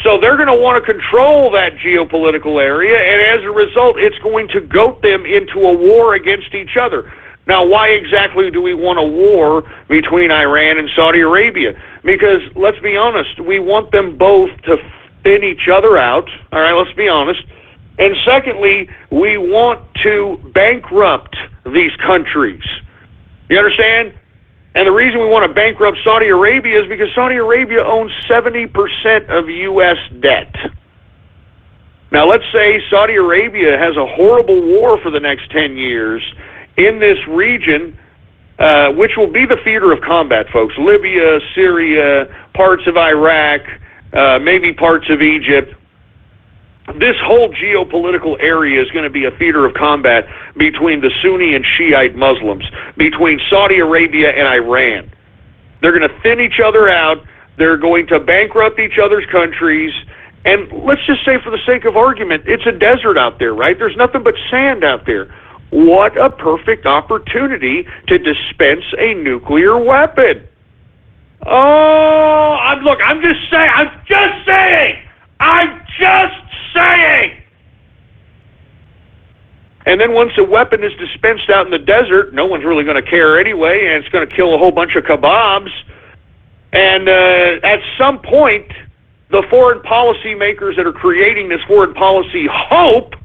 So they're going to want to control that geopolitical area, and as a result, it's going to goat them into a war against each other. Now, why exactly do we want a war between Iran and Saudi Arabia? Because, let's be honest, we want them both to thin each other out. All right, let's be honest. And secondly, we want to bankrupt these countries. You understand? And the reason we want to bankrupt Saudi Arabia is because Saudi Arabia owns 70% of U.S. debt. Now, let's say Saudi Arabia has a horrible war for the next 10 years in this region, which will be the theater of combat, folks. Libya, Syria, parts of Iraq, maybe parts of Egypt. This whole geopolitical area is going to be a theater of combat between the Sunni and Shiite Muslims, between Saudi Arabia and Iran. They're going to thin each other out. They're going to bankrupt each other's countries. And let's just say, for the sake of argument, it's a desert out there, right? There's nothing but sand out there. What a perfect opportunity to dispense a nuclear weapon. Oh, I'm just saying. And then once a weapon is dispensed out in the desert, no one's really going to care anyway, and it's going to kill a whole bunch of kebabs. And at some point, the foreign policy makers that are creating this foreign policy hope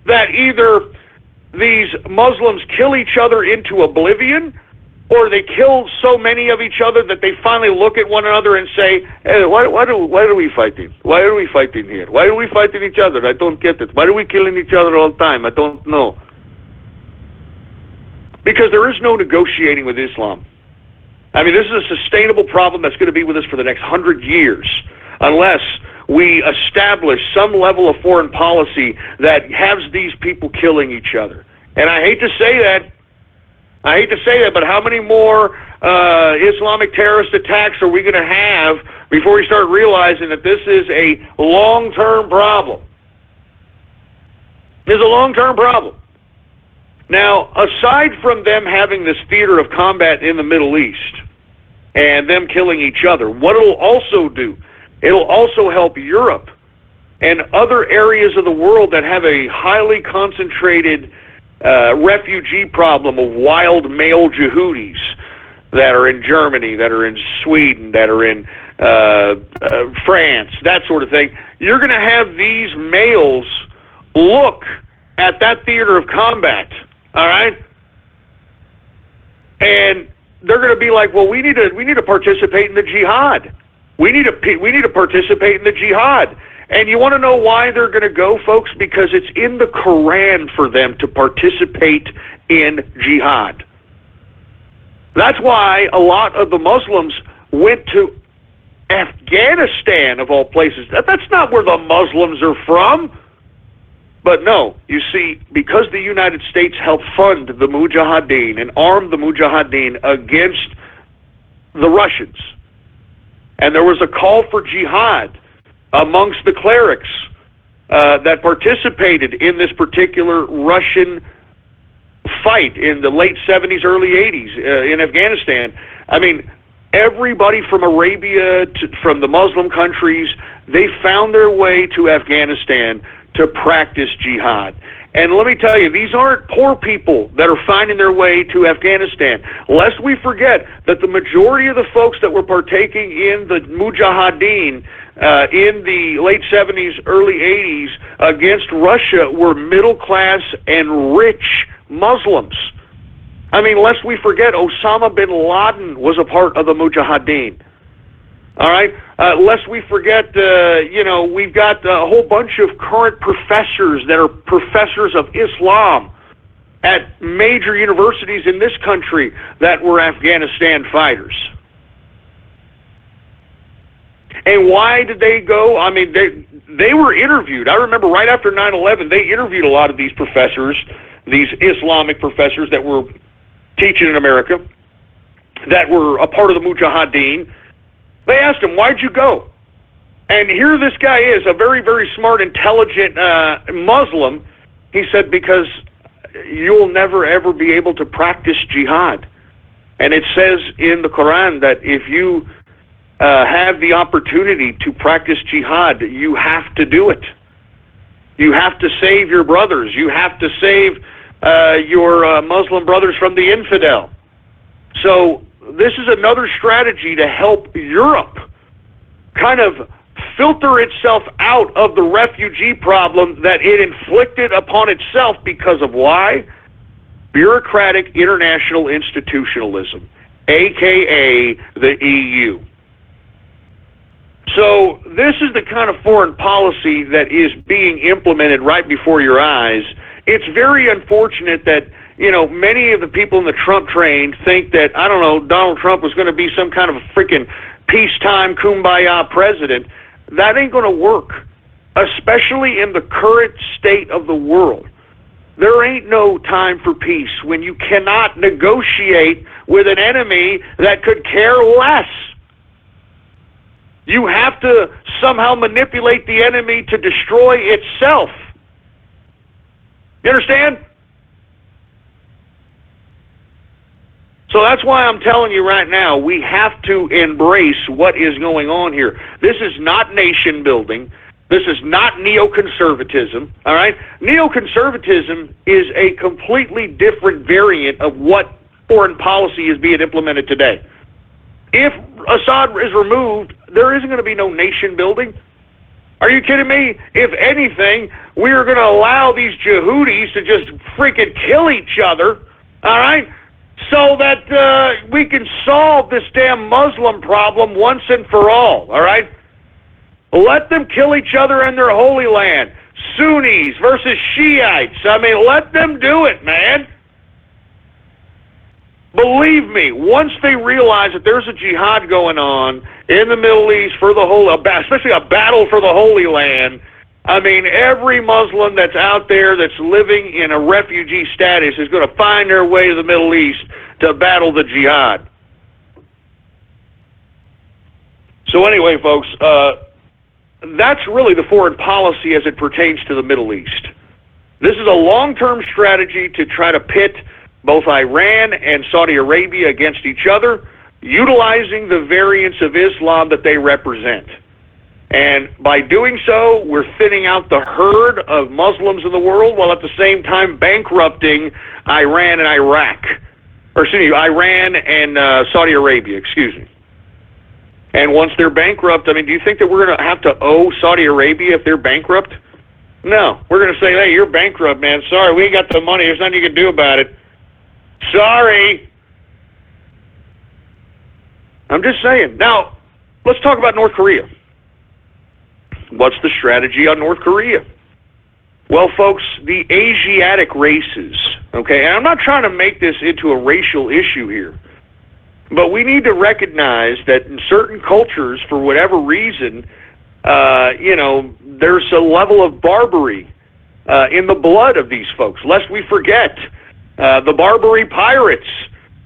that either these Muslims kill each other into oblivion, or they kill so many of each other that they finally look at one another and say, hey, why are we fighting? Why are we fighting here? Why are we fighting each other? I don't get it. Why are we killing each other all the time? I don't know. Because there is no negotiating with Islam. I mean, this is a sustainable problem that's going to be with us for the next 100 years, unless we establish some level of foreign policy that has these people killing each other. And I hate to say that. But how many more Islamic terrorist attacks are we going to have before we start realizing that this is a long-term problem? It's a long-term problem. Now, aside from them having this theater of combat in the Middle East and them killing each other, what it'll also do, it'll also help Europe and other areas of the world that have a highly concentrated refugee problem of wild male Yehudis that are in Germany, that are in Sweden, that are in France, that sort of thing. You're going to have these males look at that theater of combat, all right? And they're going to be like, well, we need to participate in the jihad. We need to participate in the jihad. And you want to know why they're going to go, folks? Because it's in the Quran for them to participate in jihad. That's why a lot of the Muslims went to Afghanistan, of all places. That's not where the Muslims are from. But no, you see, because the United States helped fund the Mujahideen and arm the Mujahideen against the Russians, and there was a call for jihad amongst the clerics that participated in this particular Russian fight in the late 70s, early 80s in Afghanistan. I mean, everybody from Arabia, from the Muslim countries, they found their way to Afghanistan to practice jihad. And let me tell you, these aren't poor people that are finding their way to Afghanistan. Lest we forget that the majority of the folks that were partaking in the Mujahideen in the late 70s, early 80s against Russia were middle class and rich Muslims. I mean, lest we forget, Osama bin Laden was a part of the Mujahideen. All right? Lest we forget, we've got a whole bunch of current professors that are professors of Islam at major universities in this country that were Afghanistan fighters. And why did they go? I mean, they were interviewed. I remember right after 9/11, they interviewed a lot of these professors, these Islamic professors that were teaching in America, that were a part of the Mujahideen. They asked him, why'd you go? And here this guy is, a very, very smart, intelligent Muslim. He said, because you'll never, ever be able to practice jihad. And it says in the Quran that if you have the opportunity to practice jihad, you have to do it. You have to save your brothers. You have to save your Muslim brothers from the infidel. So this is another strategy to help Europe kind of filter itself out of the refugee problem that it inflicted upon itself because of why? Bureaucratic international institutionalism, a.k.a. the EU. So this is the kind of foreign policy that is being implemented right before your eyes. It's very unfortunate that, many of the people in the Trump train think that, Donald Trump was going to be some kind of a freaking peacetime kumbaya president. That ain't going to work, especially in the current state of the world. There ain't no time for peace when you cannot negotiate with an enemy that could care less. You have to somehow manipulate the enemy to destroy itself. You understand? So that's why I'm telling you right now, we have to embrace what is going on here. This is not nation building. This is not neoconservatism, all right? Neoconservatism is a completely different variant of what foreign policy is being implemented today. If Assad is removed, there isn't going to be no nation building. Are you kidding me? If anything, we are going to allow these Yehudis to just freaking kill each other, all right, so that we can solve this damn Muslim problem once and for all right? Let them kill each other in their holy land. Sunnis versus Shiites. I mean, let them do it, man. Believe me, once they realize that there's a jihad going on in the Middle East for the whole, especially a battle for the Holy Land, I mean, every Muslim that's out there that's living in a refugee status is going to find their way to the Middle East to battle the jihad. So anyway, folks, that's really the foreign policy as it pertains to the Middle East. This is a long-term strategy to try to pit both Iran and Saudi Arabia against each other, utilizing the variants of Islam that they represent. And by doing so, we're thinning out the herd of Muslims in the world while at the same time bankrupting Iran and Iran and Saudi Arabia, excuse me. And once they're bankrupt, I mean, do you think that we're going to have to owe Saudi Arabia if they're bankrupt? No. We're going to say, hey, you're bankrupt, man. Sorry, we ain't got the money. There's nothing you can do about it. Sorry. I'm just saying. Now, let's talk about North Korea. What's the strategy on North Korea? Well, folks, the Asiatic races, okay, and I'm not trying to make this into a racial issue here, but we need to recognize that in certain cultures, for whatever reason, there's a level of Barbary in the blood of these folks. Lest we forget, the Barbary pirates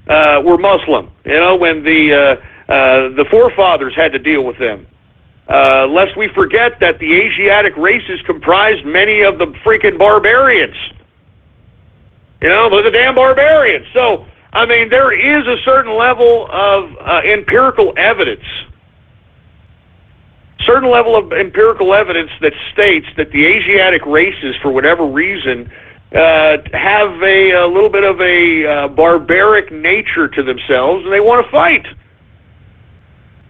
were Muslim, when the forefathers had to deal with them. Lest we forget that the Asiatic races comprised many of the freaking barbarians. Those are damn barbarians. So, I mean, there is a certain level of empirical evidence. Certain level of empirical evidence that states that the Asiatic races, for whatever reason, have a little bit of a barbaric nature to themselves, and they want to fight.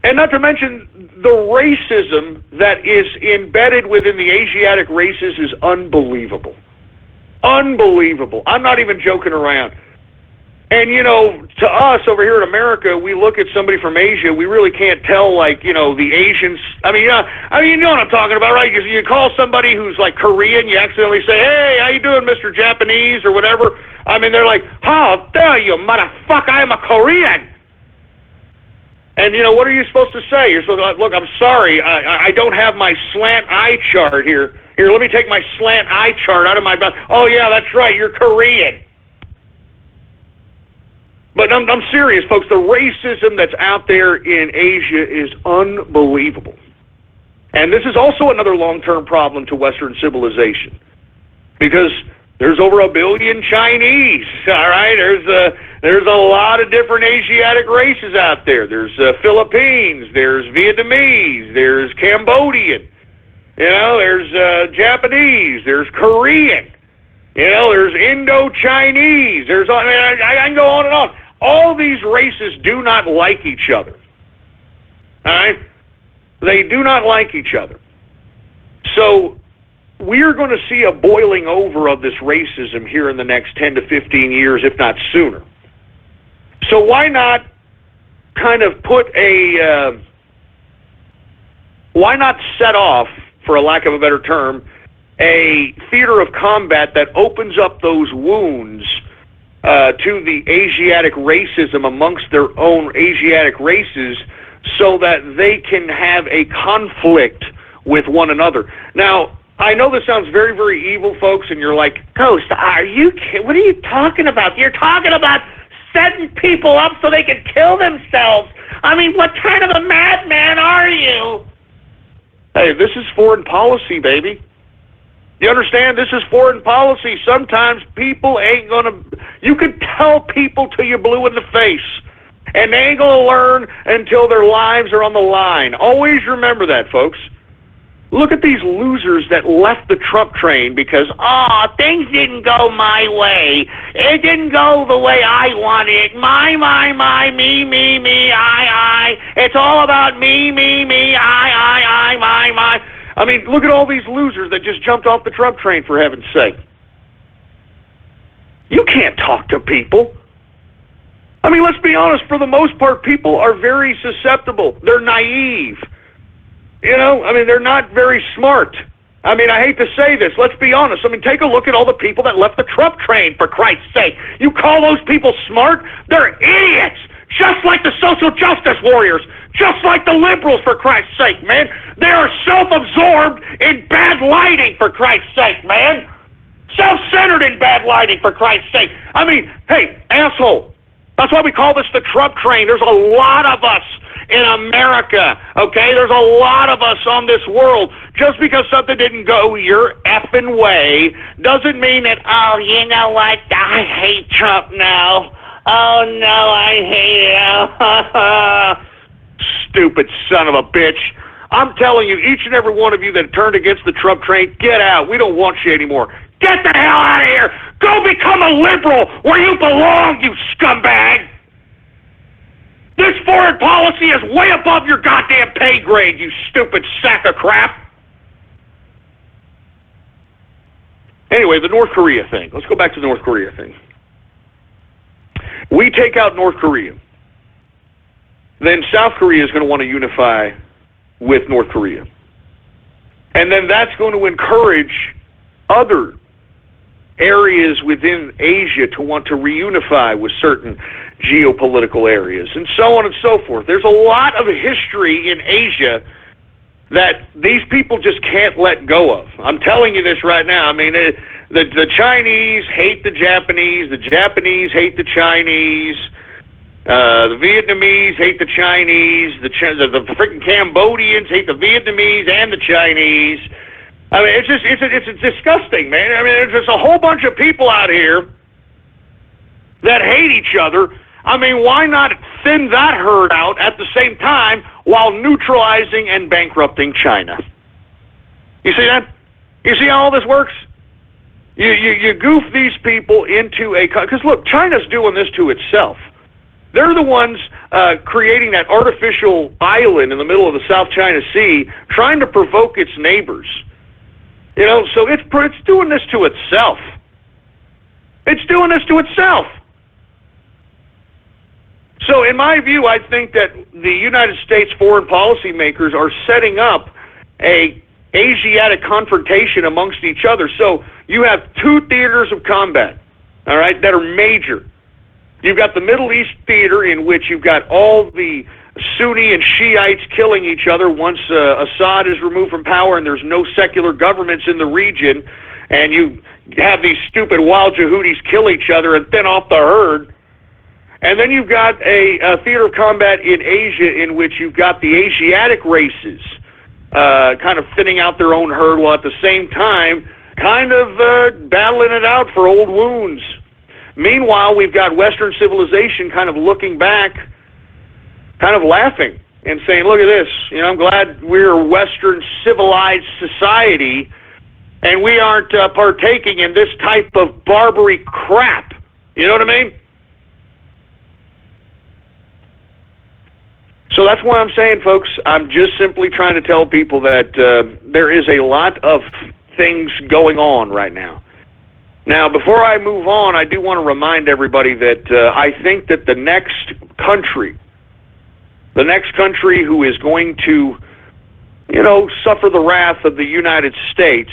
And not to mention, the racism that is embedded within the Asiatic races is unbelievable. Unbelievable. I'm not even joking around. And, to us over here in America, we look at somebody from Asia, we really can't tell, the Asians. I mean, you know what I'm talking about, right? You call somebody who's, Korean, you accidentally say, hey, how you doing, Mr. Japanese, or whatever. I mean, they're like, how dare you, motherfucker, I'm a Korean. And, what are you supposed to say? You're supposed to, look, I'm sorry, I don't have my slant eye chart here. Here, let me take my slant eye chart out of my mouth. Oh, yeah, that's right, you're Korean. But I'm serious, folks. The racism that's out there in Asia is unbelievable. And this is also another long-term problem to Western civilization. Because there's over 1 billion Chinese, all right? There's a lot of different Asiatic races out there. There's Philippines, there's Vietnamese, there's Cambodian, there's Japanese, there's Korean, there's Indo-Chinese, I can go on and on. All these races do not like each other, all right? They do not like each other. So we're going to see a boiling over of this racism here in the next 10 to 15 years, if not sooner. So why not kind of why not set off, for a lack of a better term, a theater of combat that opens up those wounds to the Asiatic racism amongst their own Asiatic races so that they can have a conflict with one another. Now, I know this sounds very, very evil, folks, and you're like, Ghost, are you kidding? What are you talking about? You're talking about setting people up so they can kill themselves. I mean, what kind of a madman are you? Hey, this is foreign policy, baby. You understand? This is foreign policy. Sometimes people ain't going to... You can tell people till you're blue in the face, and they ain't going to learn until their lives are on the line. Always remember that, folks. Look at these losers that left the Trump train because, things didn't go my way. It didn't go the way I wanted it. My, me, I. It's all about me, I, my. I mean, look at all these losers that just jumped off the Trump train, for heaven's sake. You can't talk to people. I mean, let's be honest, for the most part, people are very susceptible. They're naive. They're not very smart. I mean, I hate to say this. Let's be honest. I mean, take a look at all the people that left the Trump train, for Christ's sake. You call those people smart? They're idiots. just like the social justice warriors, just like the liberals, for Christ's sake, man. They are self-absorbed in bad lighting, for Christ's sake, man. Self-centered in bad lighting, for Christ's sake. I mean, hey, asshole. That's why we call this the Trump train. There's a lot of us in America, okay? There's a lot of us on this world. Just because something didn't go your effing way doesn't mean that, oh, you know what, I hate Trump now. Oh, no, I hate him. Stupid son of a bitch. I'm telling you, each and every one of you that turned against the Trump train, get out. We don't want you anymore. Get the hell out of here. Go become a liberal where you belong, you scumbag. This foreign policy is way above your goddamn pay grade, you stupid sack of crap. Anyway, the North Korea thing. Let's go back to the North Korea thing. We take out North Korea. Then South Korea is going to want to unify with North Korea. And then that's going to encourage other areas within Asia to want to reunify with certain geopolitical areas, and so on and so forth. There's a lot of history in Asia that these people just can't let go of. I'm telling you this right now. I mean, the Chinese hate the Japanese hate the Chinese, the Vietnamese hate the Chinese, the freaking Cambodians hate the Vietnamese and the Chinese. I mean, it's disgusting, man. I mean, there's just a whole bunch of people out here that hate each other. I mean, why not thin that herd out at the same time while neutralizing and bankrupting China? You see that? You see how all this works? You goof these people into a... Because, look, China's doing this to itself. They're the ones creating that artificial island in the middle of the South China Sea, trying to provoke its neighbors. You know, so it's doing this to itself. It's doing this to itself. So in my view, I think that the United States foreign policy makers are setting up a Asiatic confrontation amongst each other. So you have two theaters of combat, all right, that are major. You've got the Middle East theater, in which you've got all the Sunni and Shiites killing each other once Assad is removed from power and there's no secular governments in the region, and you have these stupid wild Yehudis kill each other and thin off the herd. And then you've got a theater of combat in Asia, in which you've got the Asiatic races kind of thinning out their own herd, while at the same time kind of battling it out for old wounds. Meanwhile, we've got Western civilization kind of looking back, kind of laughing and saying, look at this, you know, I'm glad we're a Western civilized society and we aren't partaking in this type of Barbary crap. You know what I mean? So that's why I'm saying, folks, I'm just simply trying to tell people that there is a lot of things going on right now. Now, before I move on, I do want to remind everybody that I think that the next country who is going to, you know, suffer the wrath of the United States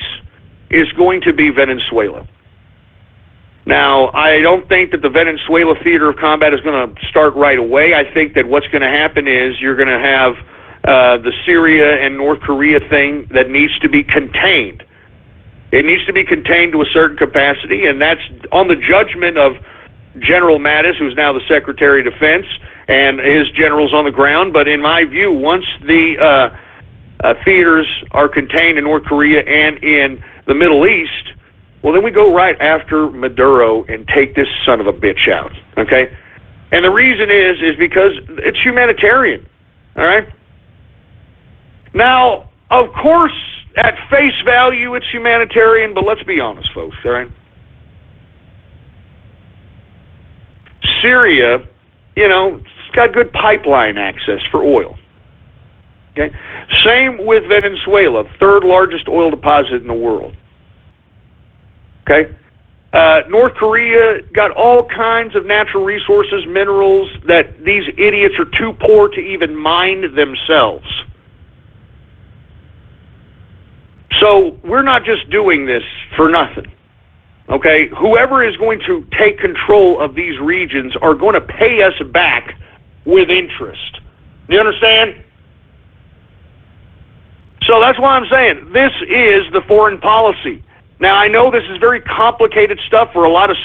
is going to be Venezuela. Now, I don't think that the Venezuela theater of combat is going to start right away. I think that what's going to happen is you're going to have the Syria and North Korea thing that needs to be contained. It needs to be contained to a certain capacity, and that's on the judgment of General Mattis, who's now the Secretary of Defense, and his generals on the ground. But in my view, once the theaters are contained in North Korea and in the Middle East, well, then we go right after Maduro and take this son of a bitch out, okay? And the reason is because it's humanitarian, all right? Now, of course, at face value, it's humanitarian, but let's be honest, folks, all right? Syria, you know, it's got good pipeline access for oil, okay? Same with Venezuela, third largest oil deposit in the world. Okay, North Korea got all kinds of natural resources, minerals that these idiots are too poor to even mine themselves. So we're not just doing this for nothing. Okay, whoever is going to take control of these regions are going to pay us back with interest. Do you understand? So that's why I'm saying this is the foreign policy. Now, I know this is very complicated stuff for a lot of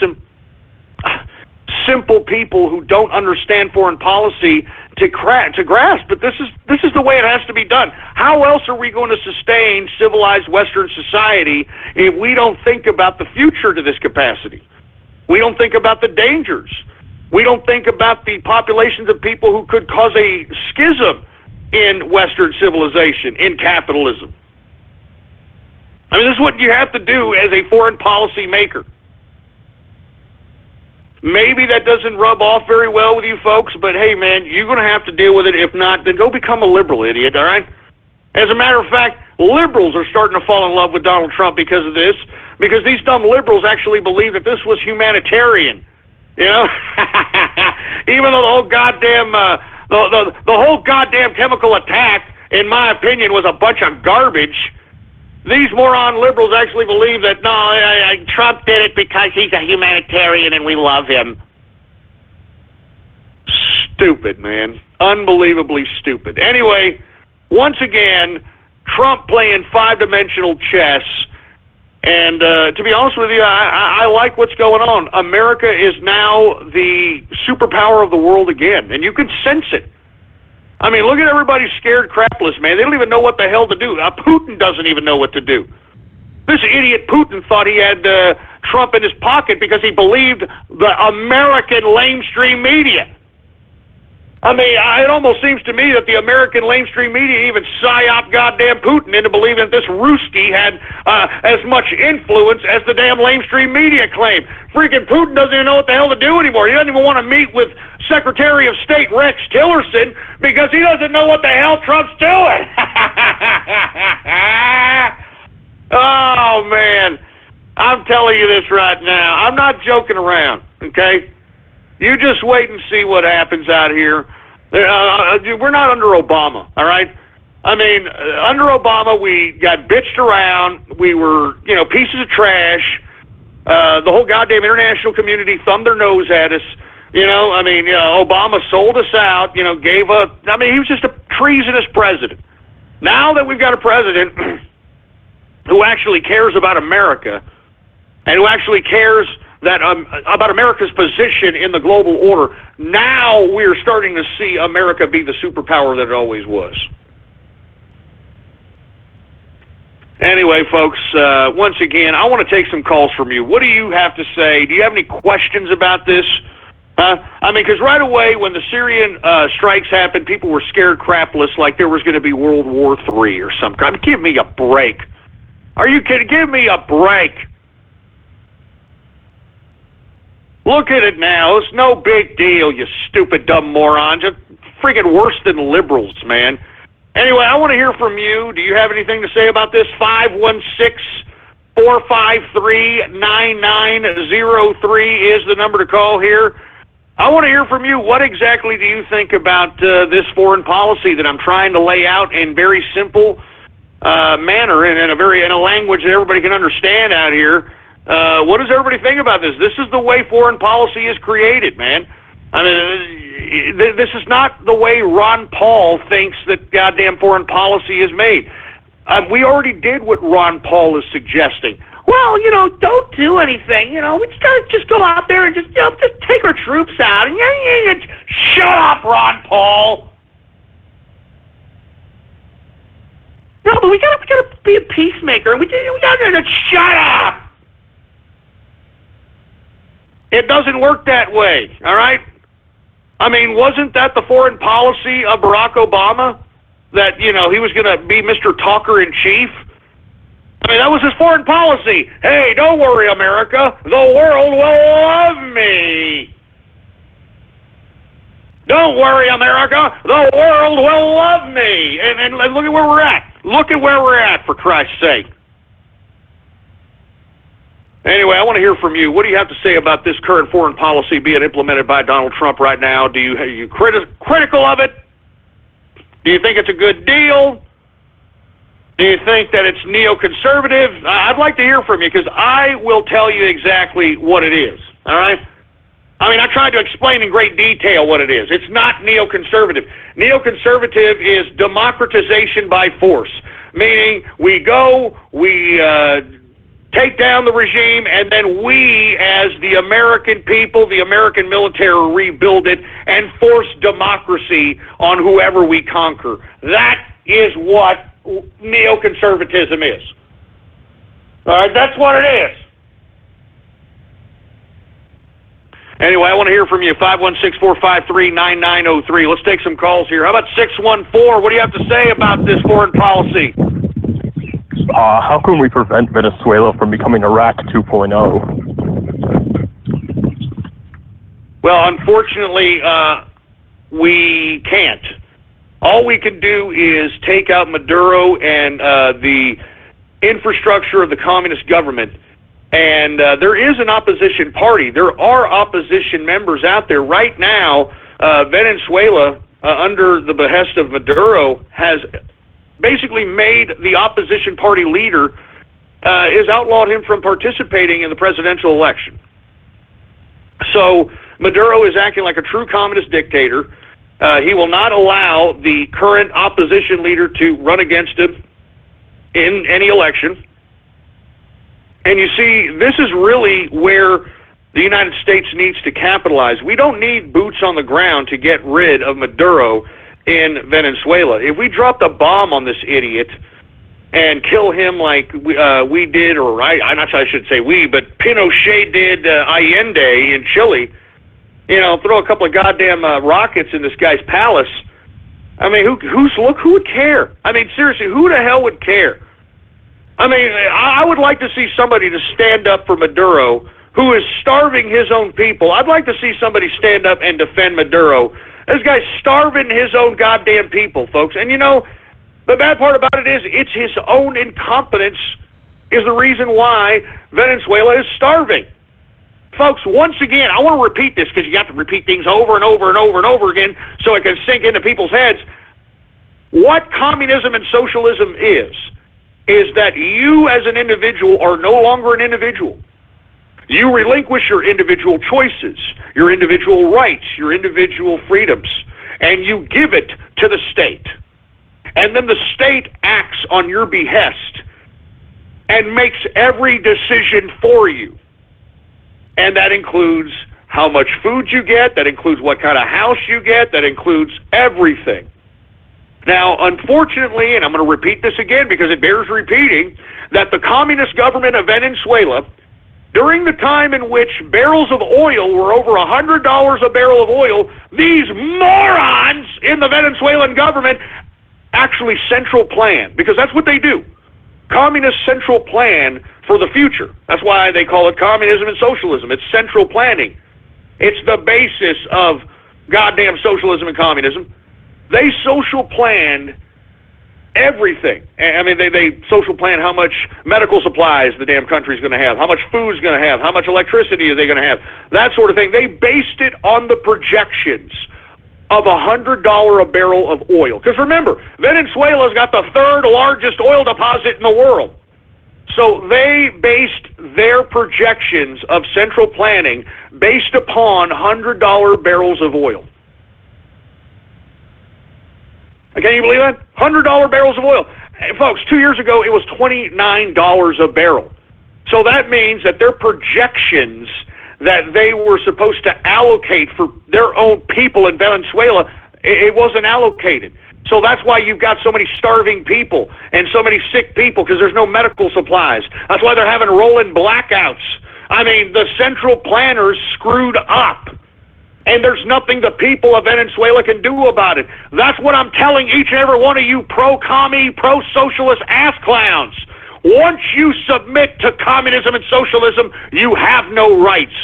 simple people who don't understand foreign policy to grasp, but this is the way it has to be done. How else are we going to sustain civilized Western society if we don't think about the future to this capacity? We don't think about the dangers. We don't think about the populations of people who could cause a schism in Western civilization, in capitalism. I mean, this is what you have to do as a foreign policy maker. Maybe that doesn't rub off very well with you folks, but hey, man, you're going to have to deal with it. If not, then go become a liberal, idiot, all right? As a matter of fact, liberals are starting to fall in love with Donald Trump because of this, because these dumb liberals actually believe that this was humanitarian, you know? Even though the whole goddamn, the whole goddamn chemical attack, in my opinion, was a bunch of garbage, these moron liberals actually believe that, no, Trump did it because he's a humanitarian and we love him. Stupid, man. Unbelievably stupid. Anyway, once again, Trump playing five-dimensional chess. And to be honest with you, I like what's going on. America is now the superpower of the world again, and you can sense it. I mean, look at everybody scared crapless, man. They don't even know what the hell to do. Putin doesn't even know what to do. This idiot Putin thought he had Trump in his pocket because he believed the American lamestream media. I mean, it almost seems to me that the American lamestream media even psyop goddamn Putin into believing that this Ruski had as much influence as the damn lamestream media claim. Freaking Putin doesn't even know what the hell to do anymore. He doesn't even want to meet with Secretary of State Rex Tillerson because he doesn't know what the hell Trump's doing. Oh, man. I'm telling you this right now. I'm not joking around, okay? You just wait and see what happens out here. We're not under Obama, all right? I mean, under Obama, we got bitched around. We were, pieces of trash. The whole goddamn international community thumbed their nose at us. Obama sold us out, he was just a treasonous president. Now that we've got a president who actually cares about America and who actually cares about America's position in the global order, now we're starting to see America be the superpower that it always was. Anyway, folks, once again, I want to take some calls from you. What do you have to say? Do you have any questions about this? Because right away when the Syrian strikes happened, people were scared crapless like there was going to be World War III or something. I mean, give me a break. Are you kidding? Give me a break. Look at it now. It's no big deal, you stupid, dumb morons. It's freaking worse than liberals, man. Anyway, I want to hear from you. Do you have anything to say about this? 516-453-9903 is the number to call here. I want to hear from you. What exactly do you think about this foreign policy that I'm trying to lay out in very simple manner and in a language that everybody can understand out here? What does everybody think about this? This is the way foreign policy is created, man. I mean, this is not the way Ron Paul thinks that goddamn foreign policy is made. We already did what Ron Paul is suggesting. Well, don't do anything. We just go out there and just take our troops out. And shut up, Ron Paul. No, but we gotta be a peacemaker. We gotta shut up. It doesn't work that way, all right? I mean, wasn't that the foreign policy of Barack Obama? That, he was going to be Mr. Talker-in-Chief? I mean, that was his foreign policy. Hey, don't worry, America. The world will love me. Don't worry, America. The world will love me. And look at where we're at. Look at where we're at, for Christ's sake. Anyway, I want to hear from you. What do you have to say about this current foreign policy being implemented by Donald Trump right now? Are you critical of it? Do you think it's a good deal? Do you think that it's neoconservative? I'd like to hear from you because I will tell you exactly what it is. All right? I mean, I tried to explain in great detail what it is. It's not neoconservative. Neoconservative is democratization by force, meaning we go, we take down the regime, and then we, as the American people, the American military, rebuild it and force democracy on whoever we conquer. That is what neoconservatism is. All right, that's what it is. Anyway, I want to hear from you, 516-453-9903. Let's take some calls here. How about 614? What do you have to say about this foreign policy? How can we prevent Venezuela from becoming Iraq 2.0? Well, unfortunately, we can't. All we can do is take out Maduro and the infrastructure of the communist government. And there is an opposition party. There are opposition members out there. Right now, Venezuela, under the behest of Maduro, has basically made the opposition party leader, has outlawed him from participating in the presidential election. So Maduro is acting like a true communist dictator. He will not allow the current opposition leader to run against him in any election. And you see, this is really where the United States needs to capitalize. We don't need boots on the ground to get rid of Maduro in Venezuela. If we dropped a bomb on this idiot and kill him like we did, or I'm not sure I should say we, but Pinochet did Allende in Chile, throw a couple of goddamn rockets in this guy's palace. I mean, who would care? I mean, seriously, who the hell would care? I mean, I would like to see somebody to stand up for Maduro, who is starving his own people. I'd like to see somebody stand up and defend Maduro. This guy's starving his own goddamn people, folks. And the bad part about it is it's his own incompetence is the reason why Venezuela is starving. Folks, once again, I want to repeat this because you have to repeat things over and over and over and over again so it can sink into people's heads. What communism and socialism is that you as an individual are no longer an individual. You relinquish your individual choices, your individual rights, your individual freedoms, and you give it to the state. And then the state acts on your behest and makes every decision for you. And that includes how much food you get, that includes what kind of house you get, that includes everything. Now, unfortunately, and I'm going to repeat this again because it bears repeating, that the communist government of Venezuela, during the time in which barrels of oil were over $100 a barrel of oil, these morons in the Venezuelan government actually central plan, because that's what they do. Communist central plan for the future. That's why they call it communism and socialism. It's central planning. It's the basis of goddamn socialism and communism. They social planned everything. I mean, they social plan how much medical supplies the damn country's going to have, how much food's going to have, how much electricity are they going to have, that sort of thing. They based it on the projections of $100 a barrel of oil. Because remember, Venezuela's got the third largest oil deposit in the world. So they based their projections of central planning based upon $100 barrels of oil. Can you believe that? $100 barrels of oil. Hey, folks, 2 years ago, it was $29 a barrel. So that means that their projections that they were supposed to allocate for their own people in Venezuela, it wasn't allocated. So that's why you've got so many starving people and so many sick people, because there's no medical supplies. That's why they're having rolling blackouts. I mean, the central planners screwed up. And there's nothing the people of Venezuela can do about it. That's what I'm telling each and every one of you pro-commie, pro-socialist ass clowns. Once you submit to communism and socialism, you have no rights.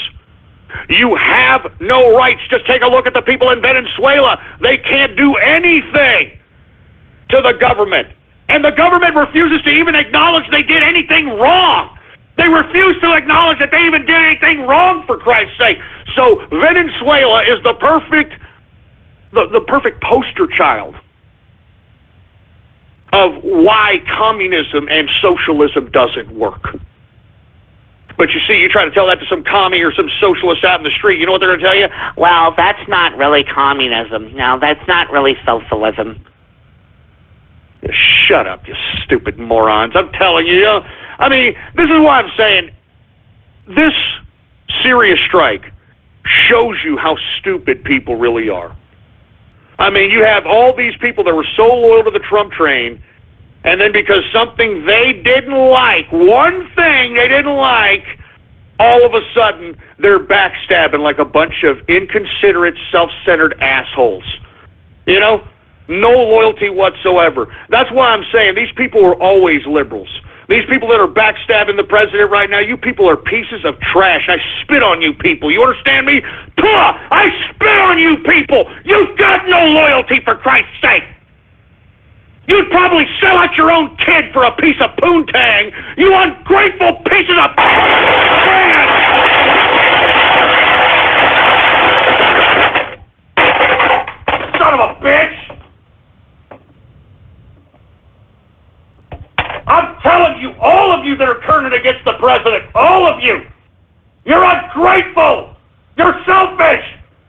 You have no rights. Just take a look at the people in Venezuela. They can't do anything to the government. And the government refuses to even acknowledge they did anything wrong. They refuse to acknowledge that they even did anything wrong, for Christ's sake. So Venezuela is the perfect poster child of why communism and socialism doesn't work. But you see, you try to tell that to some commie or some socialist out in the street, you know what they're going to tell you? Well, that's not really communism. No, that's not really socialism. Shut up, you stupid morons. I'm telling you, I mean, this is why I'm saying this serious strike shows you how stupid people really are. I mean, you have all these people that were so loyal to the Trump train, and then because something they didn't like, one thing they didn't like, all of a sudden they're backstabbing like a bunch of inconsiderate, self-centered assholes. You know? No loyalty whatsoever. That's why I'm saying these people are always liberals. These people that are backstabbing the president right now, you people are pieces of trash. I spit on you people. You understand me? Puh! I spit on you people! You've got no loyalty, for Christ's sake! You'd probably sell out your own kid for a piece of poontang, you ungrateful pieces of trash! Son of a bitch! I'm telling you, all of you that are turning against the president, all of you, you're ungrateful, you're selfish,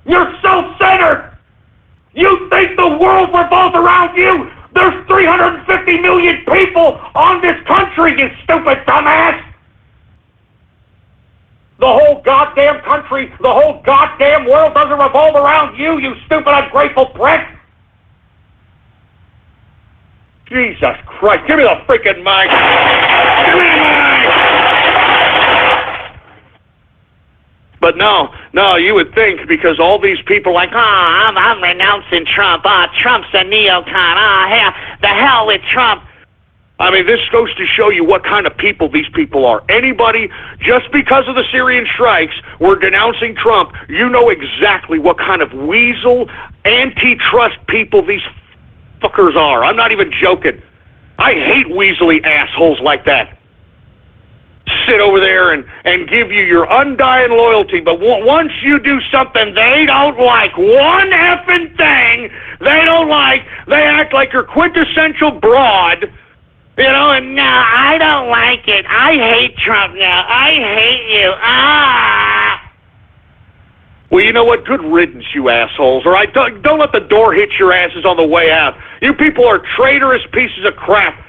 you're self-centered. You think the world revolves around you? There's 350 million people on this country, you stupid dumbass. The whole goddamn country, the whole goddamn world doesn't revolve around you, you stupid ungrateful prick. Jesus Christ, give me the freaking mic! Give me the mic! But no, you would think, because all these people like, I'm renouncing Trump, Trump's a neocon, hell, the hell with Trump. I mean, this goes to show you what kind of people these people are. Anybody, just because of the Syrian strikes, were denouncing Trump, you know exactly what kind of weasel, antitrust people these fuckers are. I'm not even joking. I hate weaselly assholes like that. Sit over there and give you your undying loyalty, but once you do something they don't like, one effing thing they don't like, they act like you're quintessential broad, you know, and no, I don't like it. I hate Trump now. I hate you. Well, you know what? Good riddance, you assholes, all right? Don't let the door hit your asses on the way out. You people are traitorous pieces of crap.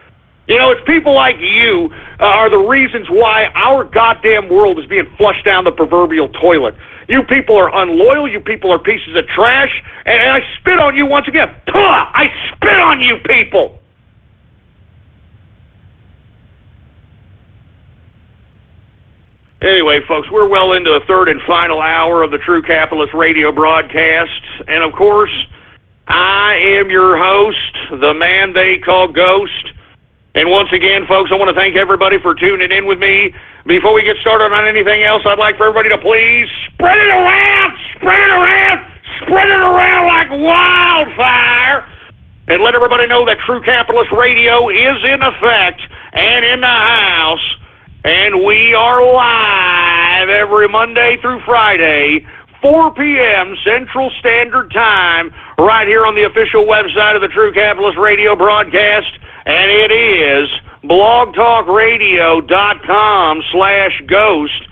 You know, it's people like you are the reasons why our goddamn world is being flushed down the proverbial toilet. You people are unloyal. You people are pieces of trash. And I spit on you once again. Puh! I spit on you people! Anyway, folks, we're well into the third and final hour of the True Capitalist radio broadcast. And, of course, I am your host, the man they call Ghost. And once again, folks, I want to thank everybody for tuning in with me. Before we get started on anything else, I'd like for everybody to please spread it around, spread it around, spread it around like wildfire. And let everybody know that True Capitalist Radio is in effect and in the house. And we are live every Monday through Friday, 4 p.m. Central Standard Time, right here on the official website of the True Capitalist Radio broadcast. And it is blogtalkradio.com/ghost.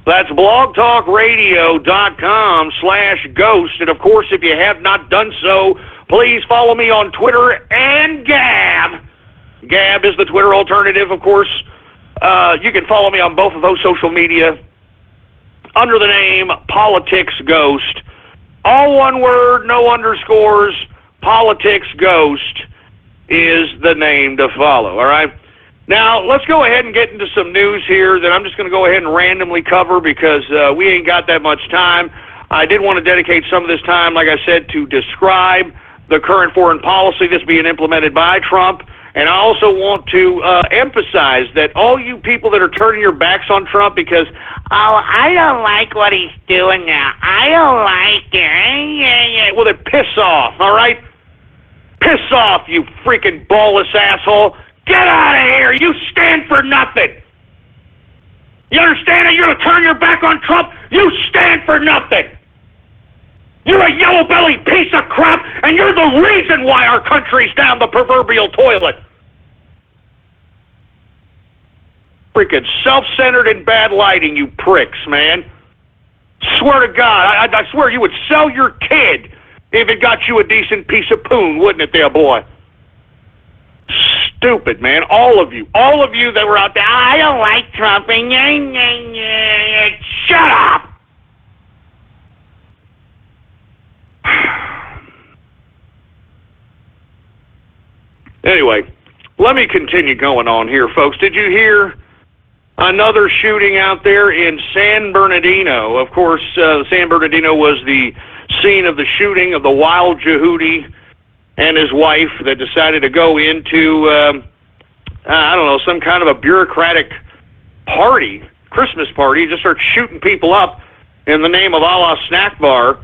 That's blogtalkradio.com/ghost. And, of course, if you have not done so, please follow me on Twitter and Gab. Gab is the Twitter alternative, of course. You can follow me on both of those social media under the name Politics Ghost. All one word, no underscores. Politics Ghost is the name to follow, all right? Now, let's go ahead and get into some news here that I'm just going to go ahead and randomly cover because we ain't got that much time. I did want to dedicate some of this time, like I said, to describe the current foreign policy that's being implemented by Trump. And I also want to emphasize that all you people that are turning your backs on Trump because, I don't like what he's doing now. I don't like it. Well, then piss off, all right? Piss off, you freaking ballless asshole. Get out of here. You stand for nothing. You understand that? You're going to turn your back on Trump? You stand for nothing. You're a yellow-bellied piece of crap, and you're the reason why our country's down the proverbial toilet. Freaking self-centered and bad lighting, you pricks, man. Swear to God, I swear you would sell your kid if it got you a decent piece of poon, wouldn't it there, boy? Stupid, man. All of you that were out there, I don't like Trump. Shut up! Anyway, let me continue going on here, folks. Did you hear another shooting out there in San Bernardino? Of course, San Bernardino was the scene of the shooting of the wild Yehudi and his wife that decided to go into, I don't know, some kind of a bureaucratic party, Christmas party, just start shooting people up in the name of Allah Snack Bar.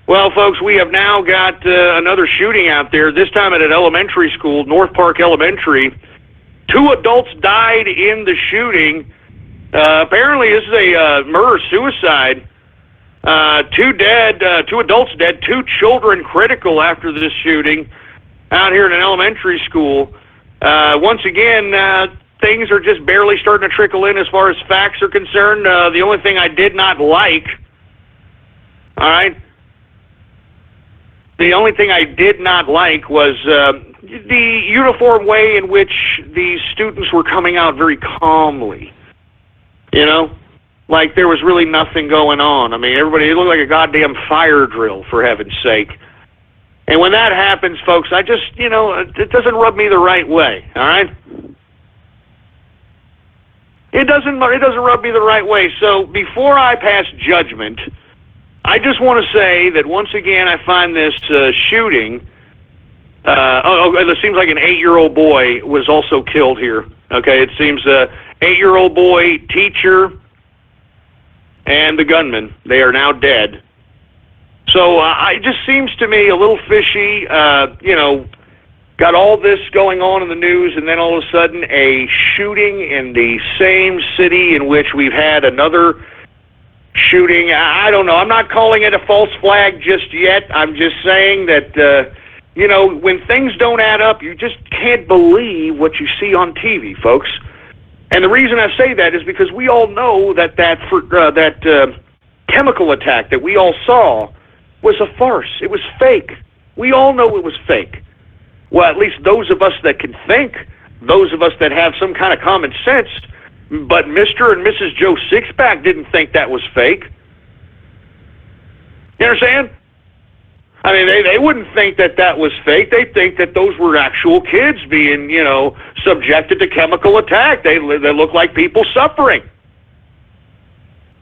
Well, folks, we have now got another shooting out there, this time at an elementary school, North Park Elementary. 2 adults died in the shooting. Apparently, this is a murder-suicide. 2 dead, 2 adults dead, 2 children critical after this shooting out here in an elementary school. Once again, things are just barely starting to trickle in as far as facts are concerned. The only thing I did not like, all right, the only thing I did not like was the uniform way in which these students were coming out very calmly, you know? Like there was really nothing going on. I mean, everybody, it looked like a goddamn fire drill, for heaven's sake. And when that happens, folks, I just, you know, it doesn't rub me the right way, all right? It doesn't rub me the right way. So before I pass judgment, I just want to say that once again I find this shooting, it seems like an 8-year-old boy was also killed here. Okay, it seems 8-year-old boy, teacher, and the gunman, they are now dead. So it just seems to me a little fishy, you know, got all this going on in the news, and then all of a sudden a shooting in the same city in which we've had another shooting. I don't know. I'm not calling it a false flag just yet. I'm just saying that, you know, when things don't add up, you just can't believe what you see on TV, folks. And the reason I say that is because we all know that chemical attack that we all saw was a farce. It was fake. We all know it was fake. Well, at least those of us that can think, those of us that have some kind of common sense. But Mr. and Mrs. Joe Sixpack didn't think that was fake. You understand? I mean, they wouldn't think that that was fake. They'd think that those were actual kids being, you know, subjected to chemical attack. They look like people suffering.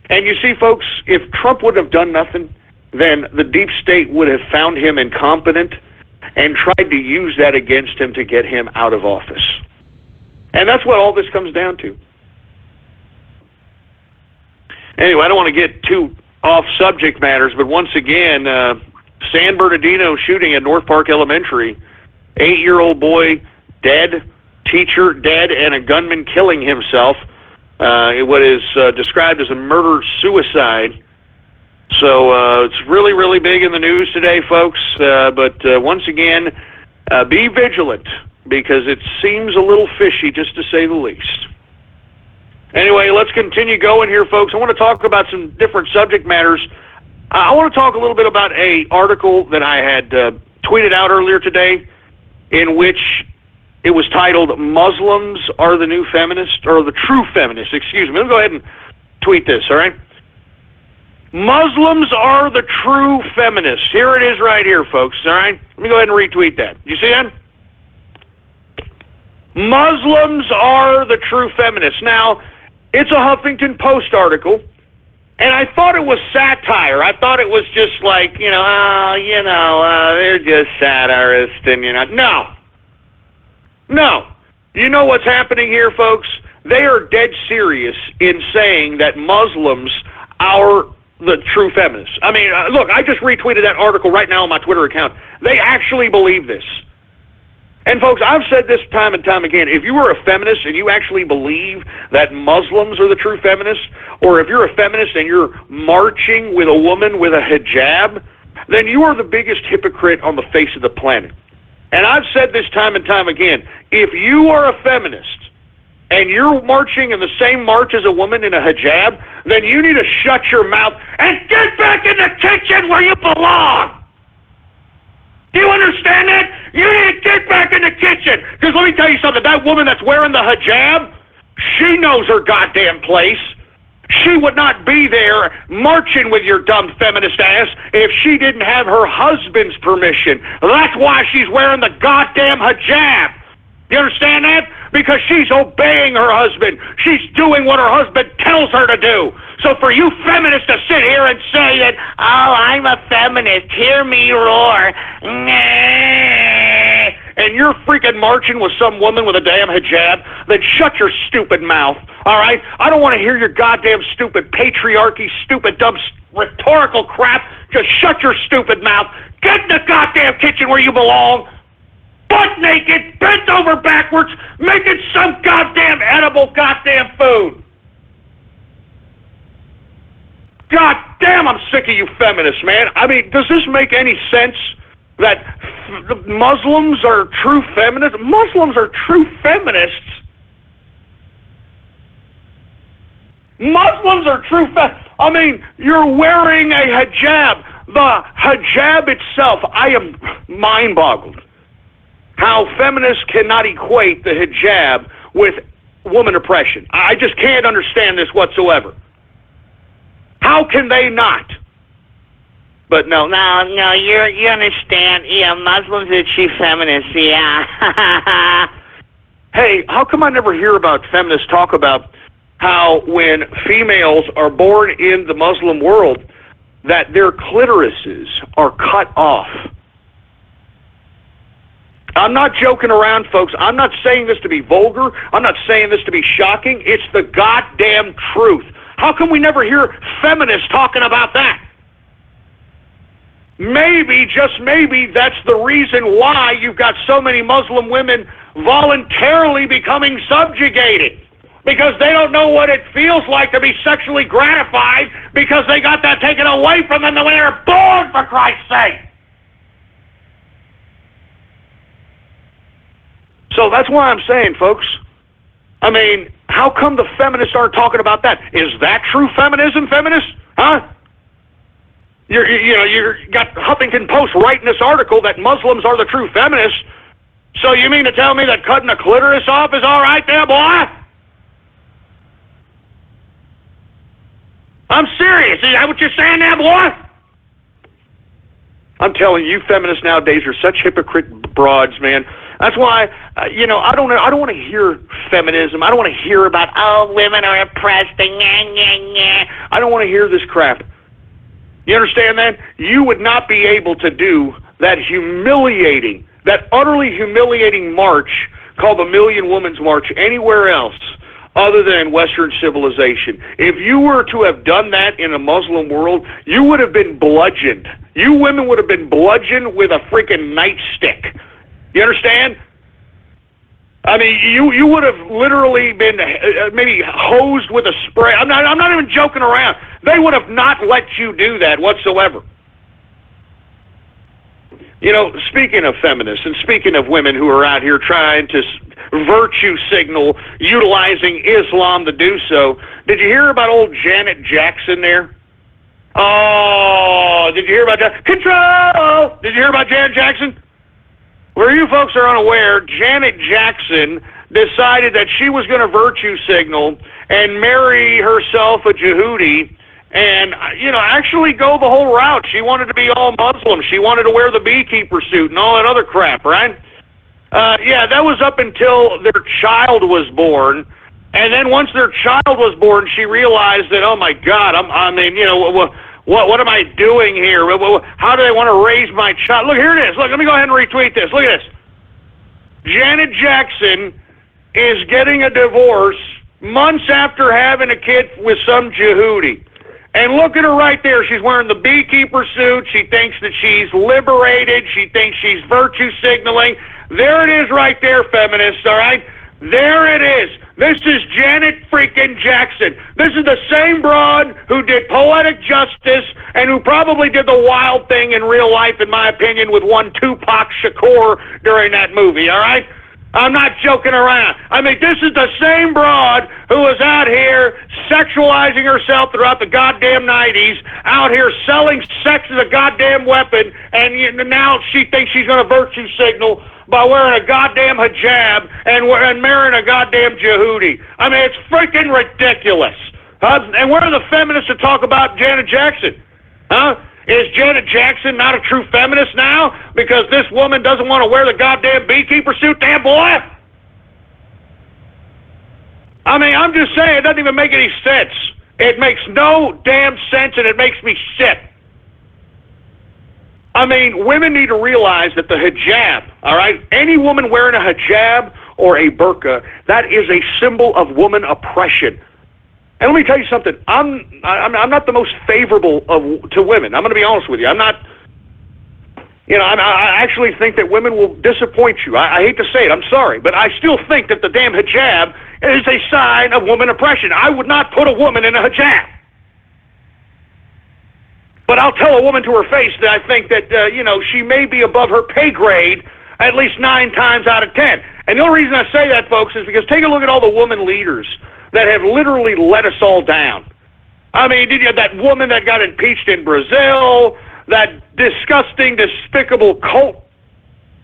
And you see, folks, if Trump would have done nothing, then the deep state would have found him incompetent and tried to use that against him to get him out of office. And that's what all this comes down to. Anyway, I don't want to get too off subject matters, but once again, San Bernardino shooting at North Park Elementary, 8-year-old boy dead, teacher dead, and a gunman killing himself. What is described as a murder-suicide. So it's really, really big in the news today, folks. But once again, be vigilant, because it seems a little fishy, just to say the least. Anyway, let's continue going here, folks. I want to talk about some different subject matters. I want to talk a little bit about an article that I had tweeted out earlier today, in which it was titled, "Muslims are the new feminists," or the true feminists, excuse me. Let me go ahead and tweet this, all right? Muslims are the true feminists. Here it is right here, folks, all right? Let me go ahead and retweet that. You see that? Muslims are the true feminists. Now, it's a Huffington Post article, and I thought it was satire. I thought it was just like, they're just satirists, and, No. You know what's happening here, folks? They are dead serious in saying that Muslims are the true feminists. I mean, look, I just retweeted that article right now on my Twitter account. They actually believe this. And folks, I've said this time and time again, if you are a feminist and you actually believe that Muslims are the true feminists, or if you're a feminist and you're marching with a woman with a hijab, then you are the biggest hypocrite on the face of the planet. And I've said this time and time again, if you are a feminist and you're marching in the same march as a woman in a hijab, then you need to shut your mouth and get back in the kitchen where you belong. Do you understand that? You need to get back in the kitchen. Because let me tell you something, that woman that's wearing the hijab, she knows her goddamn place. She would not be there marching with your dumb feminist ass if she didn't have her husband's permission. That's why she's wearing the goddamn hijab. You understand that? Because she's obeying her husband. She's doing what her husband tells her to do. So for you feminists to sit here and say that, oh, I'm a feminist, hear me roar, and you're freaking marching with some woman with a damn hijab, then shut your stupid mouth, all right? I don't want to hear your goddamn stupid patriarchy, stupid, dumb, rhetorical crap. Just shut your stupid mouth. Get in the goddamn kitchen where you belong. Butt naked, bent over backwards, making some goddamn edible goddamn food. God damn, I'm sick of you feminists, man. I mean, does this make any sense that Muslims are true feminists? Muslims are true feminists. Muslims are true I mean, you're wearing a hijab. The hijab itself, I am mind-boggled. How feminists cannot equate the hijab with woman oppression. I just can't understand this whatsoever. How can they not? But no, you understand. Yeah, Muslims are true feminists, yeah. Hey, how come I never hear about feminists talk about how when females are born in the Muslim world, that their clitorises are cut off? I'm not joking around, folks. I'm not saying this to be vulgar. I'm not saying this to be shocking. It's the goddamn truth. How come we never hear feminists talking about that? Maybe, just maybe, that's the reason why you've got so many Muslim women voluntarily becoming subjugated. Because they don't know what it feels like to be sexually gratified because they got that taken away from them the way they were born, for Christ's sake. So that's why I'm saying, folks, I mean, how come the feminists aren't talking about that? Is that true feminism, feminists? Huh? You got Huffington Post writing this article that Muslims are the true feminists. So you mean to tell me that cutting a clitoris off is all right there, boy? I'm serious. Is that what you're saying there, boy? I'm telling you, feminists nowadays are such hypocrite broads, man. That's why, I don't want to hear feminism. I don't want to hear about, oh, women are oppressed, and I don't want to hear this crap. You understand that? You would not be able to do that humiliating, that utterly humiliating march called the Million Women's March anywhere else other than Western civilization. If you were to have done that in a Muslim world, you would have been bludgeoned. You women would have been bludgeoned with a freaking nightstick. You understand? I mean, you would have literally been maybe hosed with a spray. I'm not even joking around. They would have not let you do that whatsoever. You know, speaking of feminists and speaking of women who are out here trying to virtue signal, utilizing Islam to do so, did you hear about old Janet Jackson there? Oh, did you hear about that? Control! Did you hear about Janet Jackson? Where you folks are unaware, Janet Jackson decided that she was going to virtue signal and marry herself a Yehudi and, actually go the whole route. She wanted to be all Muslim. She wanted to wear the beekeeper suit and all that other crap, right? That was up until their child was born. And then once their child was born, she realized that, oh, my God, what am I doing here? How do they want to raise my child? Look, here it is. Look, let me go ahead and retweet this. Look at this. Janet Jackson is getting a divorce months after having a kid with some Yehudi. And look at her right there. She's wearing the beekeeper suit. She thinks that she's liberated. She thinks she's virtue signaling. There it is right there, feminists, all right? There it is. This is Janet freaking Jackson. This is the same broad who did Poetic Justice and who probably did the wild thing in real life, in my opinion, with one Tupac Shakur during that movie, all right? I'm not joking around. I mean, this is the same broad who was out here sexualizing herself throughout the goddamn 90s, out here selling sex as a goddamn weapon, and now she thinks she's going to virtue signal by wearing a goddamn hijab and marrying a goddamn Yehudi. I mean, it's freaking ridiculous. And where are the feminists to talk about Janet Jackson? Huh? Is Janet Jackson not a true feminist now because this woman doesn't want to wear the goddamn beekeeper suit? Damn boy! I mean, I'm just saying, it doesn't even make any sense. It makes no damn sense, and it makes me sick. I mean, women need to realize that the hijab, all right, any woman wearing a hijab or a burqa, that is a symbol of woman oppression. And let me tell you something. I'm not the most favorable to women. I'm going to be honest with you. I'm not. You know, I actually think that women will disappoint you. I hate to say it. I'm sorry, but I still think that the damn hijab is a sign of woman oppression. I would not put a woman in a hijab. But I'll tell a woman to her face that I think that she may be above her pay grade at least 9 times out of 10. And the only reason I say that, folks, is because take a look at all the woman leaders that have literally let us all down. I mean, did you have that woman that got impeached in Brazil, that disgusting, despicable cult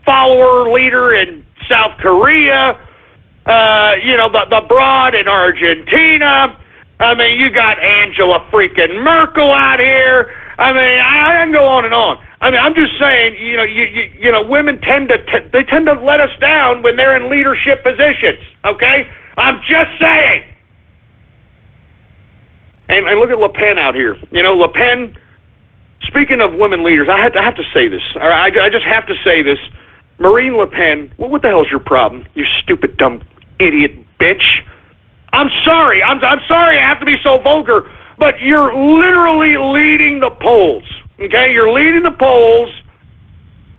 follower leader in South Korea, the broad in Argentina. I mean, you got Angela freaking Merkel out here. I mean, I can go on and on. I mean, I'm just saying, women tend to let us down when they're in leadership positions, okay? I'm just saying. And look at Le Pen out here. Le Pen, speaking of women leaders, I have to say this. All right, I just have to say this. Marine Le Pen, what the hell's your problem? You stupid, dumb, idiot bitch. I'm sorry. I'm sorry I have to be so vulgar, but you're literally leading the polls. Okay? You're leading the polls.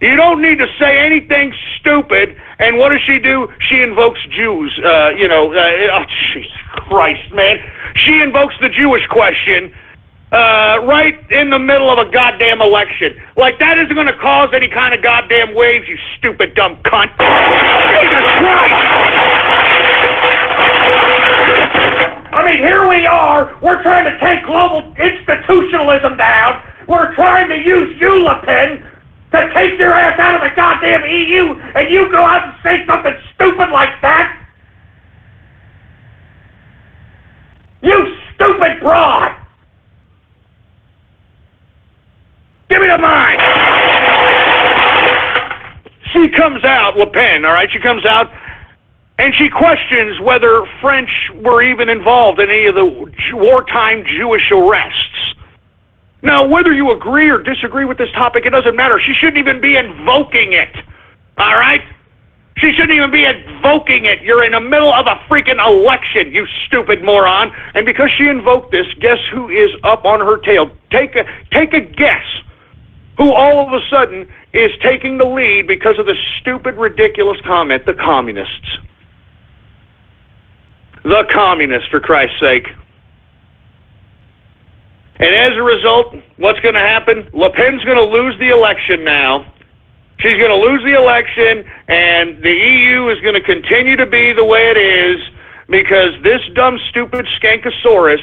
You don't need to say anything stupid. And what does she do? She invokes Jews. Oh, Jesus Christ, man. She invokes the Jewish question right in the middle of a goddamn election. Like, that isn't going to cause any kind of goddamn waves, you stupid, dumb cunt. Jesus Christ! I mean, here we are. We're trying to take global institutionalism down. We're trying to use you, Le Pen, to take your ass out of the goddamn EU, and you go out and say something stupid like that? You stupid broad! Give me the mic! She comes out, Le Pen, all right? She comes out, and she questions whether French were even involved in any of the wartime Jewish arrests. Now, whether you agree or disagree with this topic, it doesn't matter. She shouldn't even be invoking it, all right? She shouldn't even be invoking it. You're in the middle of a freaking election, you stupid moron. And because she invoked this, guess who is up on her tail? Take a guess who all of a sudden is taking the lead because of this stupid, ridiculous comment. The communists. The communists, for Christ's sake. And as a result, what's going to happen? Le Pen's going to lose the election now. She's going to lose the election, and the EU is going to continue to be the way it is because this dumb, stupid skankosaurus,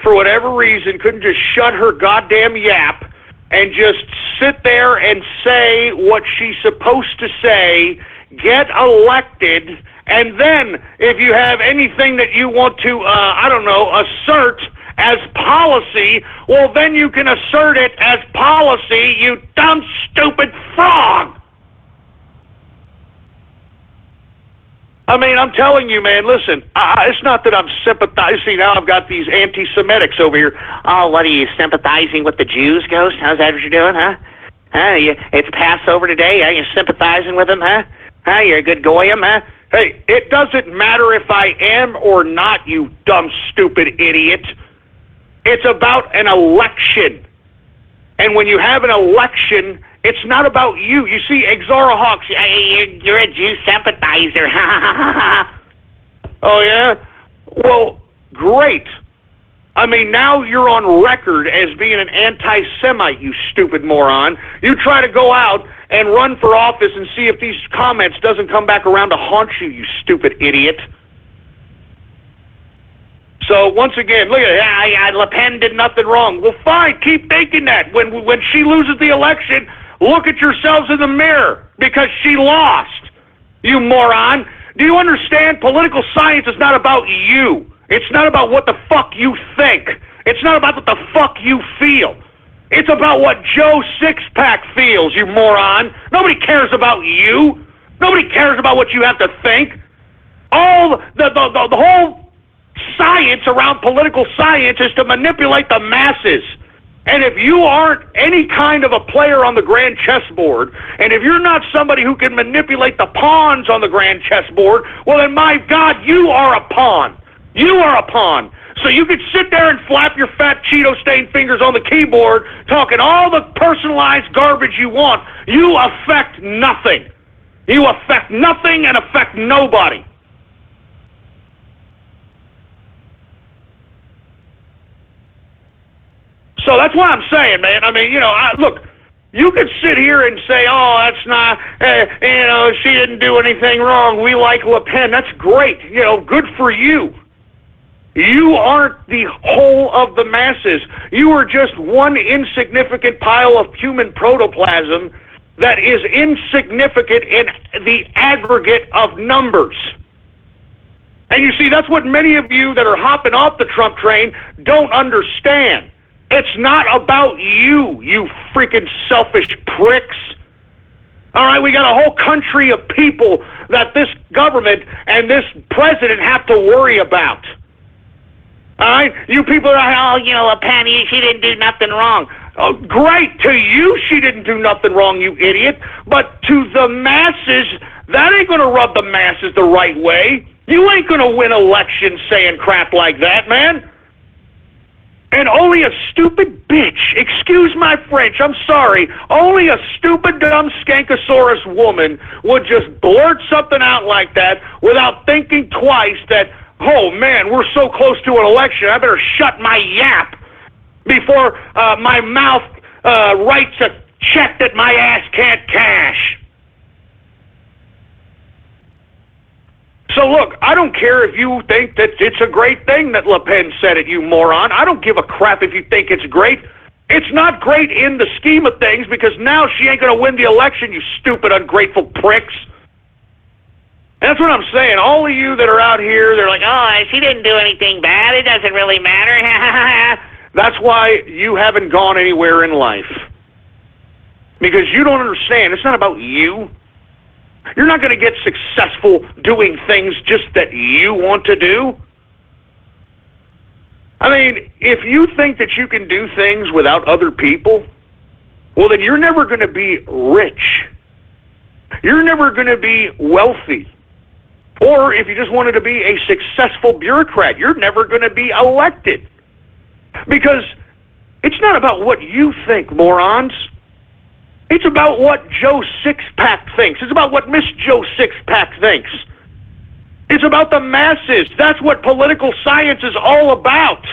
for whatever reason, couldn't just shut her goddamn yap and just sit there and say what she's supposed to say, get elected, and then if you have anything that you want to, assert as policy, well, then you can assert it as policy, you dumb, stupid frog! I mean, I'm telling you, man, listen, it's not that I'm sympathizing. Now I've got these anti-Semitics over here. Oh, what are you, sympathizing with the Jews, Ghost? How's that what you're doing, huh? It's Passover today. Are you sympathizing with them, huh? You're a good goyim, huh? Hey, it doesn't matter if I am or not, you dumb, stupid idiot. It's about an election. And when you have an election, it's not about you. You see, Exara Hawks, you're a Jew sympathizer. Oh, yeah? Well, great. I mean, now you're on record as being an anti-Semite, you stupid moron. You try to go out and run for office and see if these comments doesn't come back around to haunt you, you stupid idiot. So, once again, look at it. Le Pen did nothing wrong. Well, fine, keep thinking that. When she loses the election, look at yourselves in the mirror, because she lost, you moron. Do you understand? Political science is not about you. It's not about what the fuck you think. It's not about what the fuck you feel. It's about what Joe Sixpack feels, you moron. Nobody cares about you. Nobody cares about what you have to think. All the whole science around political science is to manipulate the masses. And if you aren't any kind of a player on the grand chessboard, and if you're not somebody who can manipulate the pawns on the grand chessboard, well then, my God, you are a pawn. You are a pawn. So you could sit there and flap your fat Cheeto-stained fingers on the keyboard, talking all the personalized garbage you want. You affect nothing. You affect nothing and affect nobody. So that's what I'm saying, man. I mean, look, you could sit here and say, oh, that's not, she didn't do anything wrong. We like Le Pen. That's great. Good for you. You aren't the whole of the masses. You are just one insignificant pile of human protoplasm that is insignificant in the aggregate of numbers. And you see, that's what many of you that are hopping off the Trump train don't understand. It's not about you, you freaking selfish pricks. All right, we got a whole country of people that this government and this president have to worry about. All right, you people are, Le Pen, she didn't do nothing wrong. Oh, great, to you she didn't do nothing wrong, you idiot. But to the masses, that ain't going to rub the masses the right way. You ain't going to win elections saying crap like that, man. And only a stupid bitch, excuse my French, I'm sorry, only a stupid, dumb, skankosaurus woman would just blurt something out like that without thinking twice that, oh man, we're so close to an election, I better shut my yap before my mouth writes a check that my ass can't cash. So look, I don't care if you think that it's a great thing that Le Pen said it, you moron. I don't give a crap if you think it's great. It's not great in the scheme of things because now she ain't going to win the election, you stupid, ungrateful pricks. And that's what I'm saying. All of you that are out here, they're like, oh, she didn't do anything bad. It doesn't really matter. That's why you haven't gone anywhere in life. Because you don't understand. It's not about you. You're not going to get successful doing things just that you want to do. I mean, if you think that you can do things without other people, well, then you're never going to be rich. You're never going to be wealthy. Or if you just wanted to be a successful bureaucrat, you're never going to be elected. Because it's not about what you think, morons. It's about what Joe Sixpack thinks. It's about what Miss Joe Sixpack thinks. It's about the masses. That's what political science is all about.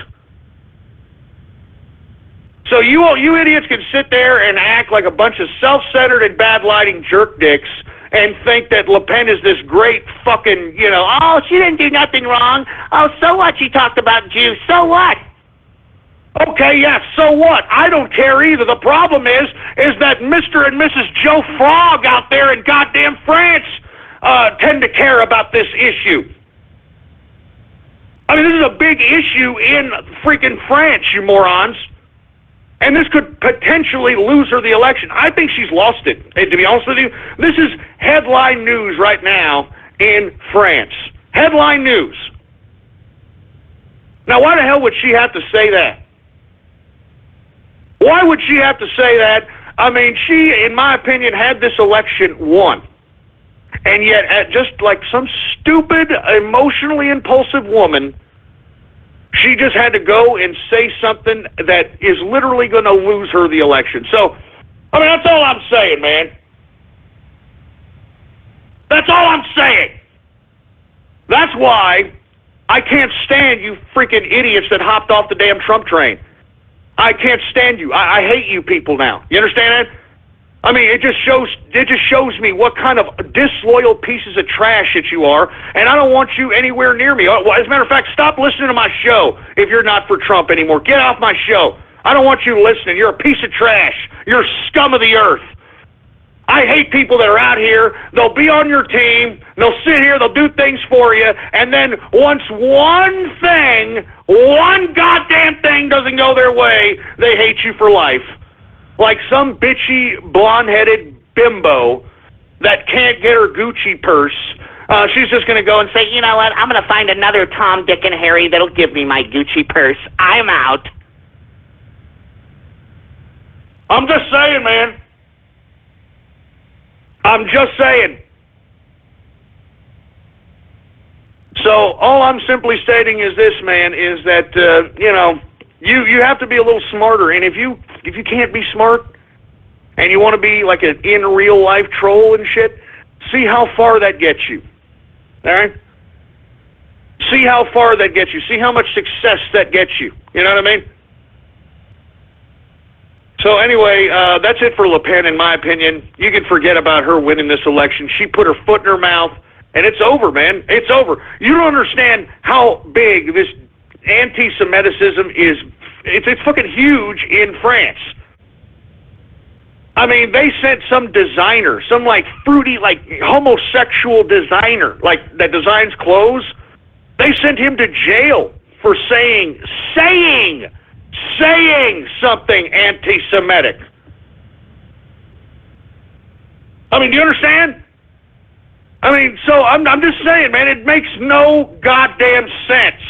So you idiots can sit there and act like a bunch of self-centered and bad-lighting jerk dicks and think that Le Pen is this great fucking, oh, she didn't do nothing wrong. Oh, so what? She talked about Jews. So what? Okay, yes, so what? I don't care either. The problem is that Mr. and Mrs. Joe Frog out there in goddamn France tend to care about this issue. I mean, this is a big issue in freaking France, you morons. And this could potentially lose her the election. I think she's lost it. And to be honest with you, this is headline news right now in France. Headline news. Now, why the hell would she have to say that? Why would she have to say that? I mean, she, in my opinion, had this election won. And yet, just like some stupid, emotionally impulsive woman, she just had to go and say something that is literally going to lose her the election. So, I mean, that's all I'm saying, man. That's all I'm saying. That's why I can't stand you freaking idiots that hopped off the damn Trump train. I can't stand you. I hate you people now. You understand that? I mean, it just shows me what kind of disloyal pieces of trash that you are, and I don't want you anywhere near me. Well, as a matter of fact, stop listening to my show if you're not for Trump anymore. Get off my show. I don't want you listening. You're a piece of trash. You're scum of the earth. I hate people that are out here. They'll be on your team. They'll sit here. They'll do things for you. And then once one goddamn thing doesn't go their way, they hate you for life. Like some bitchy, blonde-headed bimbo that can't get her Gucci purse. She's just going to go and say, you know what, I'm going to find another Tom, Dick, and Harry that'll give me my Gucci purse. I'm out. I'm just saying, man. I'm just saying. So all I'm simply stating is this, man, is that, you have to be a little smarter. And if you can't be smart and you want to be like an in real life troll and shit, see how far that gets you. All right? See how far that gets you. See how much success that gets you. You know what I mean? So anyway, that's it for Le Pen, in my opinion. You can forget about her winning this election. She put her foot in her mouth, and it's over, man. It's over. You don't understand how big this anti-Semitism is. It's fucking huge in France. I mean, they sent some designer, some like fruity, like homosexual designer, like that designs clothes. They sent him to jail for saying something anti-Semitic. I mean, do you understand? I mean, so I'm just saying, man, it makes no goddamn sense.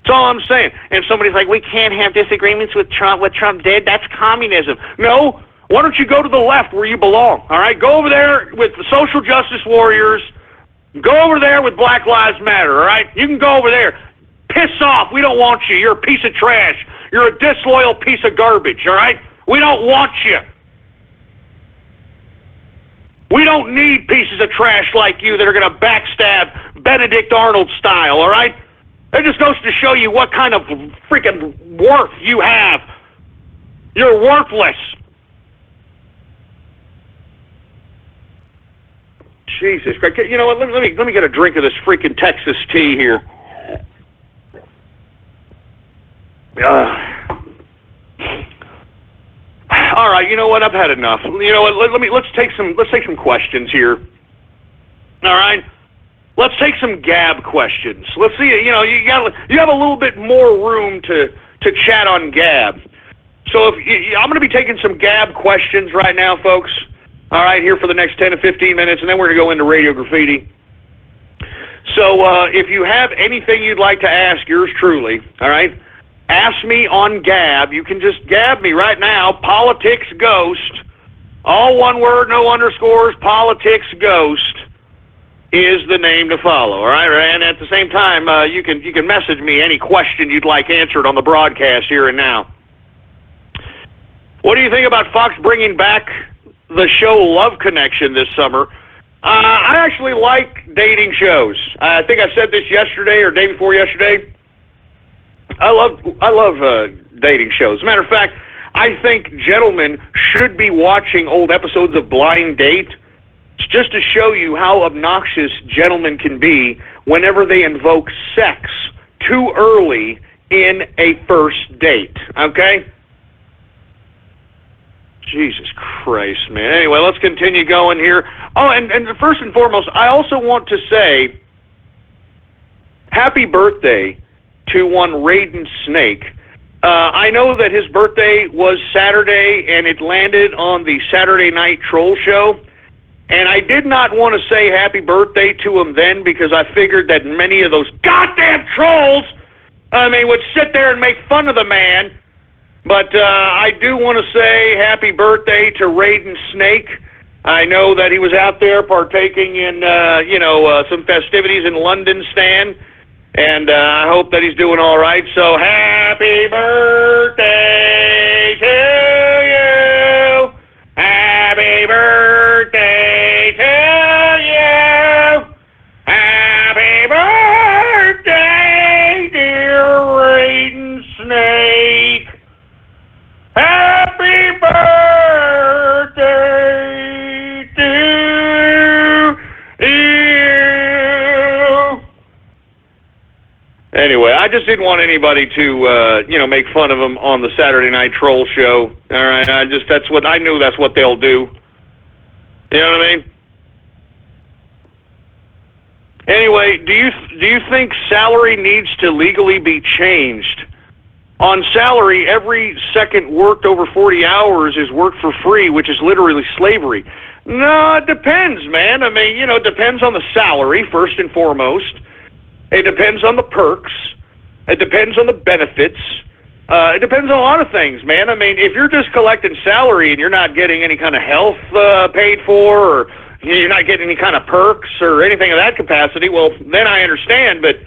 That's all I'm saying. And somebody's like, we can't have disagreements with Trump. What Trump did, that's communism. No, why don't you go to the left where you belong, all right? Go over there with the social justice warriors. Go over there with Black Lives Matter, all right? You can go over there. Piss off. We don't want you. You're a piece of trash. You're a disloyal piece of garbage, all right? We don't want you. We don't need pieces of trash like you that are going to backstab Benedict Arnold style, all right? It just goes to show you what kind of freaking worth you have. You're worthless. Jesus Christ. You know what? Let me get a drink of this freaking Texas tea here. All right, you know what? I've had enough. You know what? Let's take some questions here. All right, let's take some Gab questions. Let's see. You know, you have a little bit more room to chat on Gab. So I'm going to be taking some Gab questions right now, folks. All right, here for the next 10 to 15 minutes, and then we're going to go into Radio Graffiti. So if you have anything you'd like to ask yours truly, all right, ask me on Gab. You can just Gab me right now, Politics Ghost, all one word, no underscores, Politics Ghost is the name to follow, all right? And at the same time, you can message me any question you'd like answered on the broadcast here and now. What do you think about Fox bringing back the show Love Connection this summer? I actually like dating shows. I think I said this yesterday or day before yesterday. I love dating shows. As a matter of fact, I think gentlemen should be watching old episodes of Blind Date just to show you how obnoxious gentlemen can be whenever they invoke sex too early in a first date. Okay? Jesus Christ, man. Anyway, let's continue going here. Oh, and first and foremost, I also want to say happy birthday to one Raiden Snake. I know that his birthday was Saturday, and it landed on the Saturday Night Troll Show. And I did not want to say happy birthday to him then because I figured that many of those goddamn trolls, would sit there and make fun of the man. But I do want to say happy birthday to Raiden Snake. I know that he was out there partaking in, some festivities in London, Stan. And I hope that he's doing all right. So happy birthday to you. Happy birthday to you. just didn't want anybody to, make fun of him on the Saturday Night Troll show. All right, I knew that's what they'll do. You know what I mean? Anyway, do you think salary needs to legally be changed? On salary, every second worked over 40 hours is work for free, which is literally slavery. No, it depends, man. I mean, it depends on the salary, first and foremost. It depends on the perks. It depends on the benefits. It depends on a lot of things, man. I mean, if you're just collecting salary and you're not getting any kind of health paid for, or you're not getting any kind of perks or anything of that capacity, well, then I understand. But,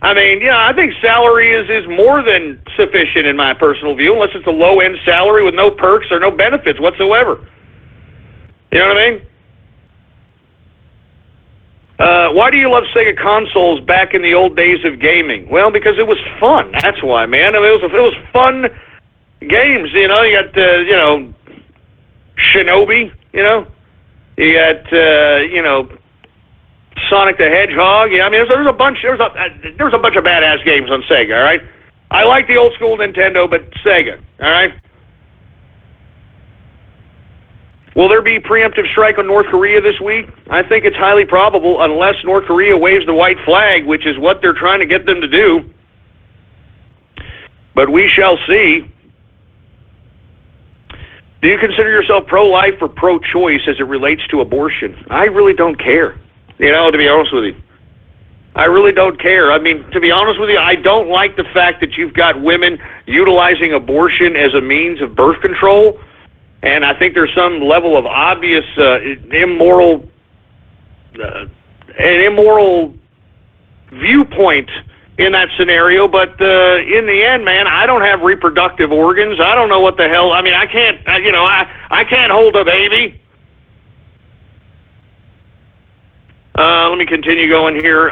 I mean, I think salary is more than sufficient in my personal view, unless it's a low-end salary with no perks or no benefits whatsoever. You know what I mean? Why do you love Sega consoles back in the old days of gaming? Well, because it was fun. That's why, man. I mean, it was fun games. You got Shinobi. You got Sonic the Hedgehog. Yeah, I mean, there was a bunch of badass games on Sega. All right, I like the old school Nintendo, but Sega. All right. Will there be preemptive strike on North Korea this week? I think it's highly probable unless North Korea waves the white flag, which is what they're trying to get them to do. But we shall see. Do you consider yourself pro-life or pro-choice as it relates to abortion? I really don't care, to be honest with you. I really don't care. I mean, to be honest with you, I don't like the fact that you've got women utilizing abortion as a means of birth control. And I think there's some level of obvious immoral viewpoint in that scenario. But in the end, man, I don't have reproductive organs. I don't know what the hell. I mean, I can't. I can't hold a baby. Let me continue going here.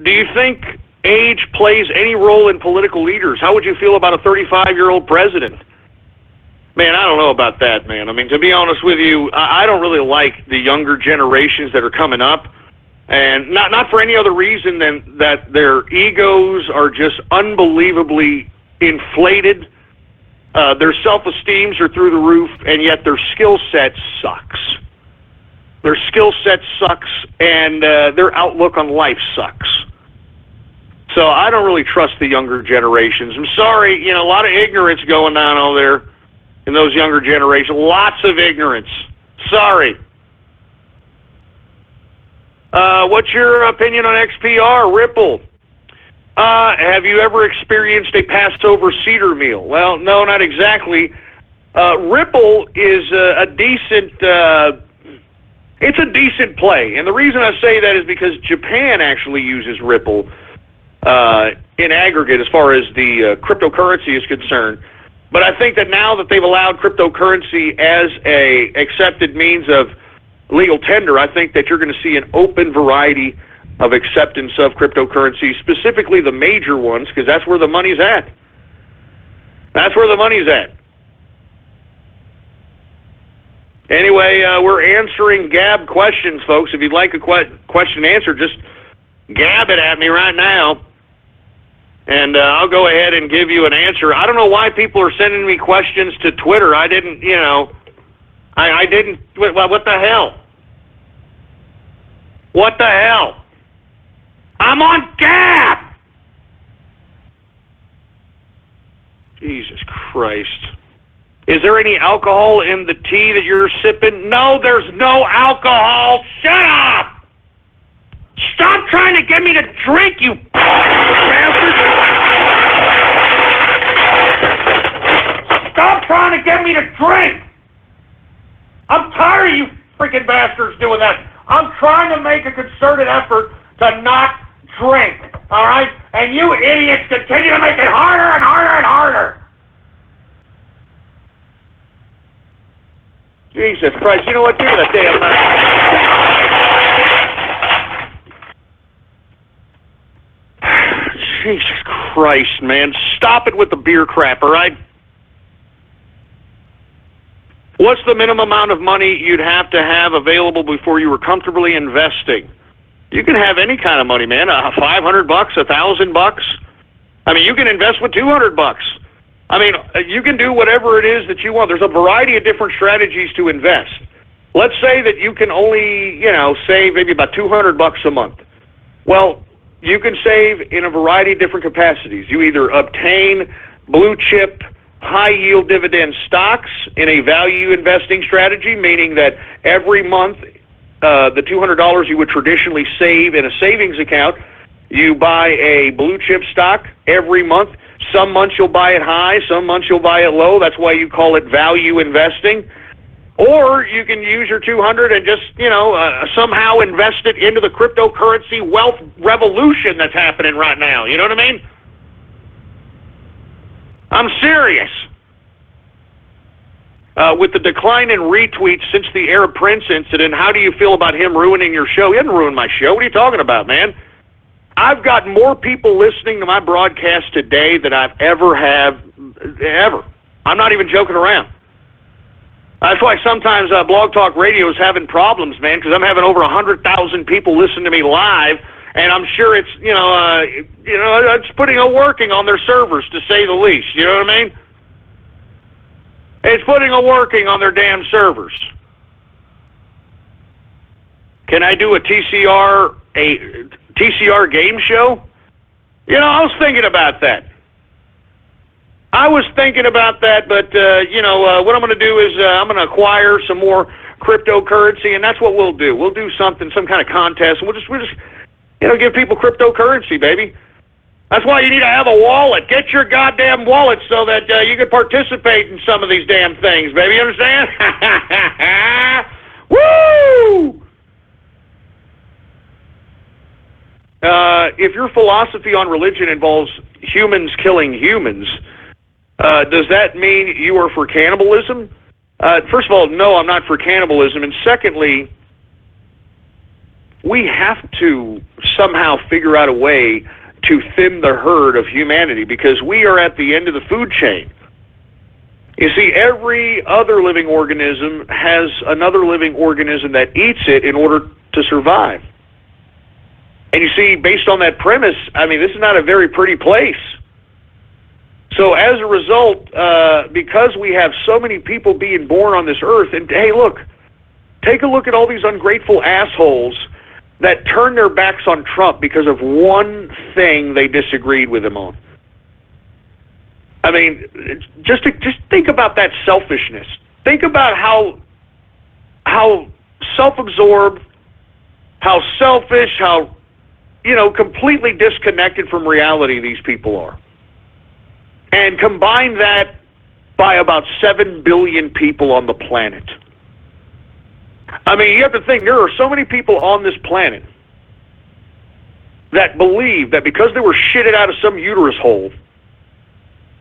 Do you think age plays any role in political leaders? How would you feel about a 35-year-old president? Man, I don't know about that, man. I mean, to be honest with you, I don't really like the younger generations that are coming up, and not for any other reason than that their egos are just unbelievably inflated. Their self-esteems are through the roof, and yet their skill set sucks. Their skill set sucks, and their outlook on life sucks. So I don't really trust the younger generations. I'm sorry, a lot of ignorance going on over there. In those younger generations, lots of ignorance. Sorry. What's your opinion on XPR, Ripple? Have you ever experienced a Passover cedar meal? Well, no, not exactly. Ripple is a decent, it's a decent play. And the reason I say that is because Japan actually uses Ripple in aggregate as far as the cryptocurrency is concerned. But I think that now that they've allowed cryptocurrency as a accepted means of legal tender, I think that you're going to see an open variety of acceptance of cryptocurrency, specifically the major ones, because that's where the money's at. That's where the money's at. Anyway, we're answering Gab questions, folks. If you'd like a question answered, just gab it at me right now. And I'll go ahead and give you an answer. I don't know why people are sending me questions to Twitter. I didn't, I didn't, what the hell? What the hell? I'm on Gab! Jesus Christ. Is there any alcohol in the tea that you're sipping? No, there's no alcohol. Shut up! Stop trying to get me to drink, you bastard! Stop trying to get me to drink! I'm tired of you freaking bastards doing that. I'm trying to make a concerted effort to not drink, all right? And you idiots continue to make it harder and harder and harder. Jesus Christ, you know what? Give me the damn Jesus Christ, man. Stop it with the beer crap, all right? What's the minimum amount of money you'd have to have available before you were comfortably investing? You can have any kind of money, man. $500, $1,000. I mean, you can invest with $200. I mean, you can do whatever it is that you want. There's a variety of different strategies to invest. Let's say that you can only, save maybe about $200 a month. Well, you can save in a variety of different capacities. You either obtain blue chip, high yield dividend stocks in a value investing strategy, meaning that every month the $200 you would traditionally save in a savings account, you buy a blue chip stock every month. Some months you'll buy it high, some months you'll buy it low. That's why you call it value investing. Or you can use your $200 and just, somehow invest it into the cryptocurrency wealth revolution that's happening right now. You know what I mean? I'm serious. With the decline in retweets since the Arab Prince incident, how do you feel about him ruining your show? He didn't ruin my show. What are you talking about, man? I've got more people listening to my broadcast today than I've ever. I'm not even joking around. That's why sometimes Blog Talk Radio is having problems, man, because I'm having over 100,000 people listen to me live, and I'm sure it's, it's putting a working on their servers, to say the least. You know what I mean? It's putting a working on their damn servers. Can I do a TCR game show? I was thinking about that. But what I'm going to do is I'm going to acquire some more cryptocurrency, and that's what we'll do. We'll do some kind of contest, and we'll just give people cryptocurrency, baby. That's why you need to have a wallet. Get your goddamn wallet so that you can participate in some of these damn things, baby. You understand? Woo! If your philosophy on religion involves humans killing humans, does that mean you are for cannibalism? First of all, no, I'm not for cannibalism. And secondly, we have to somehow figure out a way to thin the herd of humanity, because we are at the end of the food chain. You see, every other living organism has another living organism that eats it in order to survive. And you see, based on that premise, this is not a very pretty place. So as a result, because we have so many people being born on this earth, and hey, look, take a look at all these ungrateful assholes that turn their backs on Trump because of one thing they disagreed with him on. Just think about that selfishness. Think about how self-absorbed, how selfish, how completely disconnected from reality these people are. And combine that by about 7 billion people on the planet. You have to think, there are so many people on this planet that believe that because they were shitted out of some uterus hole,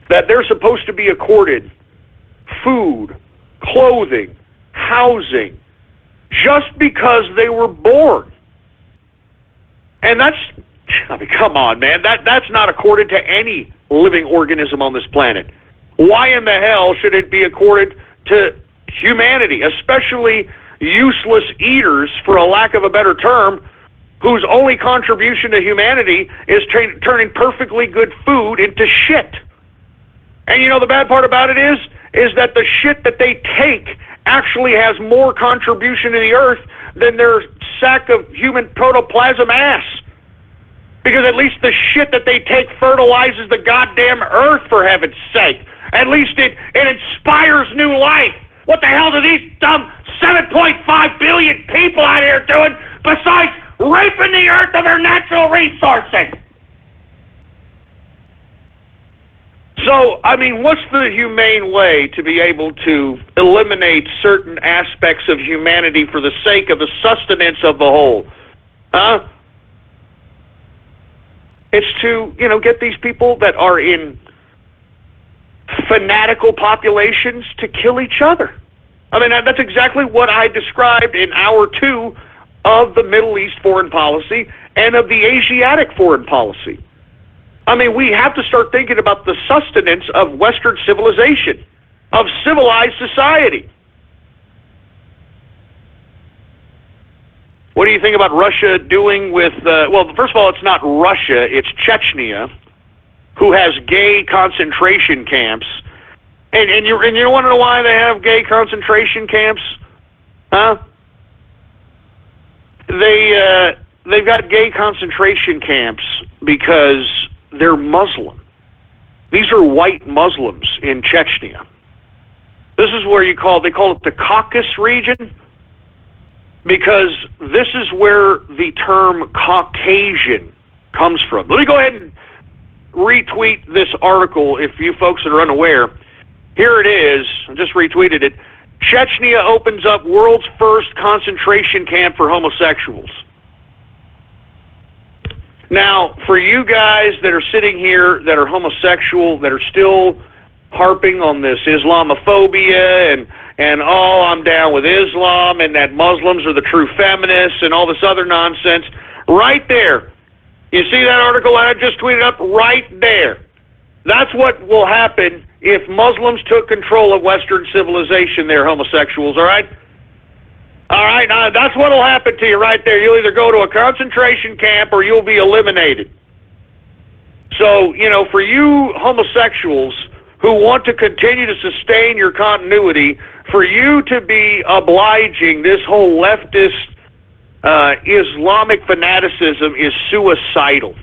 that they're supposed to be accorded food, clothing, housing, just because they were born. And come on, man, that's not accorded to any living organism on this planet. Why in the hell should it be accorded to humanity, especially useless eaters, for a lack of a better term, whose only contribution to humanity is turning perfectly good food into shit? And the bad part about it is that the shit that they take actually has more contribution to the earth than their sack of human protoplasm ass. Because at least the shit that they take fertilizes the goddamn earth, for heaven's sake. At least it inspires new life. What the hell do these dumb 7.5 billion people out here doing besides raping the earth of their natural resources? So, what's the humane way to be able to eliminate certain aspects of humanity for the sake of the sustenance of the whole? Huh? It's to, get these people that are in fanatical populations to kill each other. That's exactly what I described in Hour 2 of the Middle East foreign policy and of the Asiatic foreign policy. We have to start thinking about the sustenance of Western civilization, of civilized society. What do you think about Russia doing with, well, first of all, it's not Russia, it's Chechnya, who has gay concentration camps. And you want to know why they have gay concentration camps? Huh? They've got gay concentration camps because they're Muslim. These are white Muslims in Chechnya. This is where they call it the Caucasus region, because this is where the term Caucasian comes from. Let me go ahead and retweet this article if you folks are unaware. Here it is. I just retweeted it. Chechnya opens up world's first concentration camp for homosexuals. Now, for you guys that are sitting here that are homosexual, that are still harping on this Islamophobia and oh, I'm down with Islam and that Muslims are the true feminists and all this other nonsense, right there. You see that article I just tweeted up? Right there. That's what will happen if Muslims took control of Western civilization. They're homosexuals, all right? All right, now that's what will happen to you right there. You'll either go to a concentration camp or you'll be eliminated. So, for you homosexuals who want to continue to sustain your continuity, for you to be obliging this whole leftist Islamic fanaticism is suicidal.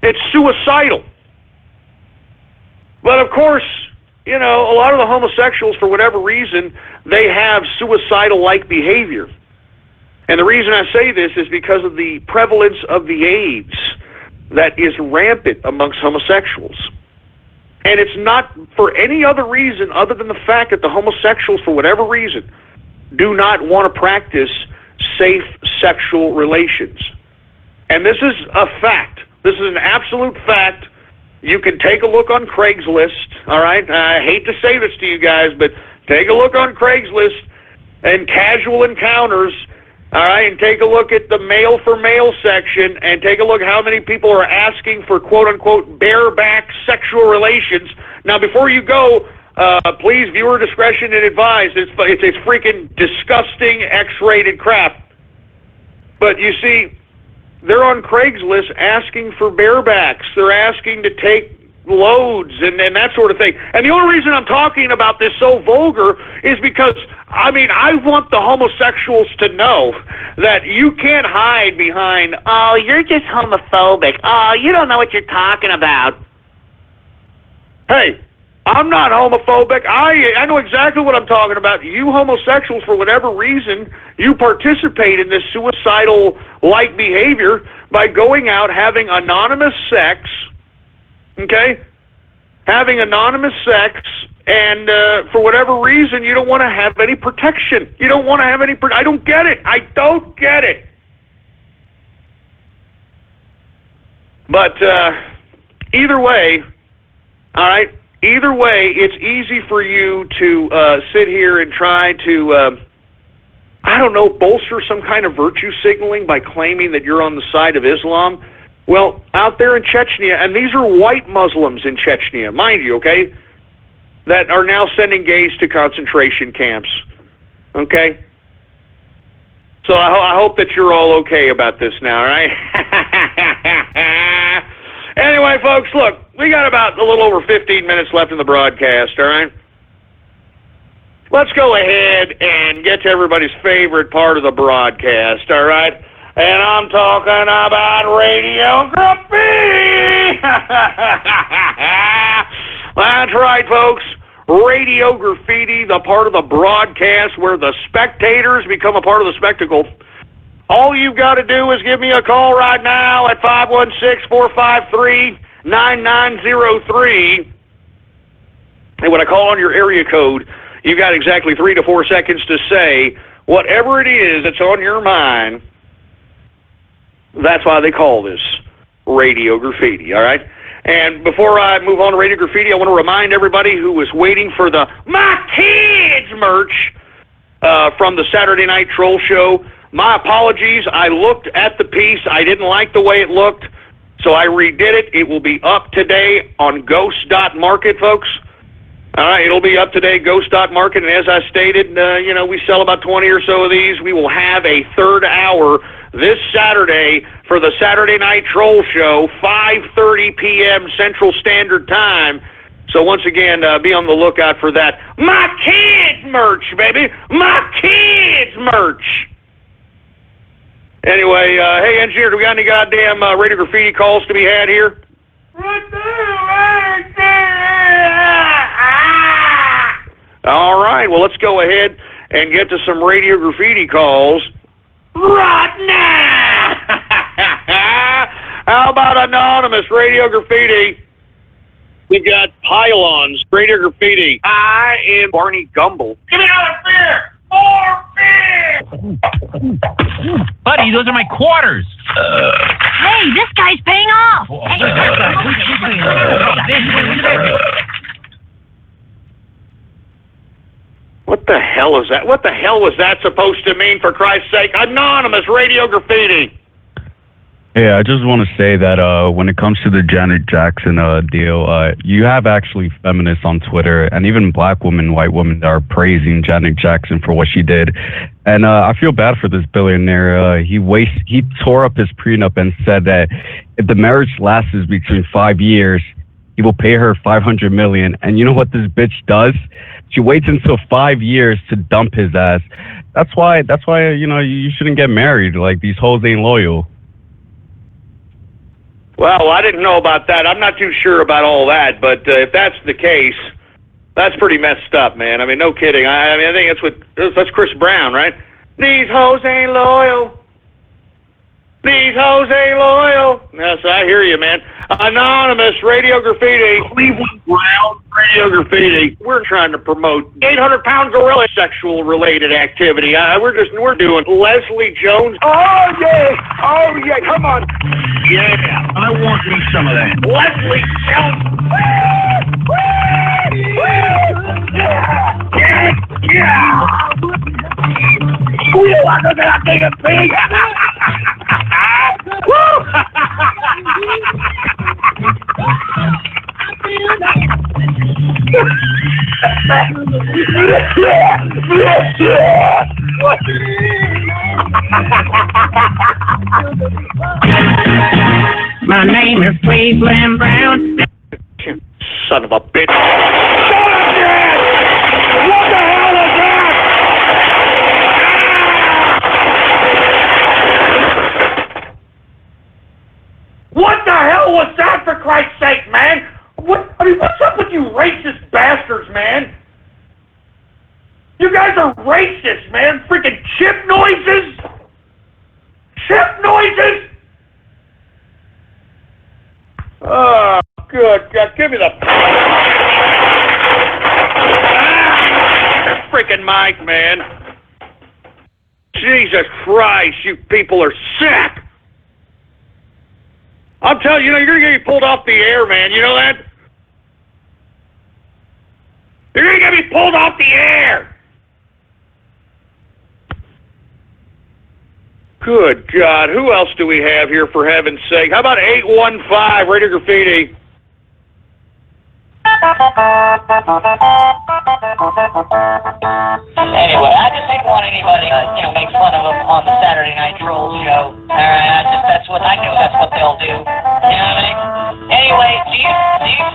It's suicidal. But of course, a lot of the homosexuals, for whatever reason, they have suicidal-like behavior. And the reason I say this is because of the prevalence of the AIDS that is rampant amongst homosexuals. And it's not for any other reason other than the fact that the homosexuals, for whatever reason, do not want to practice safe sexual relations. And this is a fact. This is an absolute fact. You can take a look on Craigslist, all right? I hate to say this to you guys, but take a look on Craigslist and Casual Encounters, all right, and take a look at the male for male section and take a look how many people are asking for quote-unquote bareback sexual relations. Now, before you go, please, viewer discretion and advise. It's freaking disgusting X-rated crap. But you see, they're on Craigslist asking for barebacks. They're asking to take loads and that sort of thing. And the only reason I'm talking about this so vulgar is because, I want the homosexuals to know that you can't hide behind, oh, you're just homophobic. Oh, you don't know what you're talking about. Hey, I'm not homophobic. I know exactly what I'm talking about. You homosexuals, for whatever reason, you participate in this suicidal-like behavior by going out having anonymous sex, okay? Having anonymous sex, and for whatever reason, you don't want to have any protection. You don't want to have any I don't get it. I don't get it. But either way, all right, either way, it's easy for you to sit here and try to, bolster some kind of virtue signaling by claiming that you're on the side of Islam. Well, out there in Chechnya, and these are white Muslims in Chechnya, mind you, okay, that are now sending gays to concentration camps, okay? So I hope that you're all okay about this now, all right? Anyway, folks, look, we got about a little over 15 minutes left in the broadcast, all right? Let's go ahead and get to everybody's favorite part of the broadcast, all right? And I'm talking about radiography! That's right, folks. Radio graffiti, the part of the broadcast where the spectators become a part of the spectacle. All you've got to do is give me a call right now at 516-453-9903. And when I call on your area code, you've got exactly 3 to 4 seconds to say whatever it is that's on your mind. That's why they call this radio graffiti, all right? And before I move on to radio graffiti, I want to remind everybody who was waiting for the My Kids merch from the Saturday Night Troll Show. My apologies. I looked at the piece. I didn't like the way it looked, so I redid it. It will be up today on Ghost.Market, folks. All right, it'll be up today, Go Stock Market, and as I stated, we sell about 20 or so of these. We will have a third hour this Saturday for the Saturday Night Troll Show, 5:30 p.m. Central Standard Time. So once again, be on the lookout for that. My kids merch, baby! My kids merch! Anyway, hey, engineer, do we got any goddamn radio graffiti calls to be had here? All right, well, let's go ahead and get to some radio graffiti calls right now. How about anonymous radio graffiti? We got pylons, radio graffiti. I am Barney Gumble. Give me another beer! More beer! Buddy, those are my quarters. Hey, this guy's paying off. What the hell is that? What the hell was that supposed to mean, for Christ's sake? Anonymous radio graffiti. Yeah, I just want to say that when it comes to the Janet Jackson deal, you have actually feminists on Twitter and even black women, white women that are praising Janet Jackson for what she did. And I feel bad for this billionaire. He tore up his prenup and said that if the marriage lasts between 5 years, he will pay her $500 million. And you know what this bitch does? She waits until 5 years to dump his ass. That's why you shouldn't get married. Like, these hoes ain't loyal. Well, I didn't know about that. I'm not too sure about all that, but if that's the case, that's pretty messed up, man. I mean, no kidding. I think that's Chris Brown, right? These hoes ain't loyal. These hoes ain't loyal. Yes, I hear you, man. Anonymous radio graffiti. Cleveland Brown radio graffiti. We're trying to promote 800-pound gorilla sexual related activity. We're doing Leslie Jones. Oh yeah, come on. Yeah, I want me some of that. Leslie Jones. Yeah. We want to get a big pig. My name is Cleveland Brown. Son of a bitch. Shut up, Dad! What the hell is that? What the hell was that, for Christ's sake, man? What's up with you racist bastards, man? You guys are racist, man. Freaking chip noises? Chip noises? Oh, good God. Give me the... freaking mic, man. Jesus Christ, you people are sick. I'm telling you, you're going to get me pulled off the air, man. You know that? You're going to get me pulled off the air. Good God. Who else do we have here, for heaven's sake? How about 815 Radio Graffiti? Anyway, I just didn't want anybody to make fun of them on the Saturday Night Troll show. Alright, that's what I know that's what they'll do. You know what I mean? Anyway, do you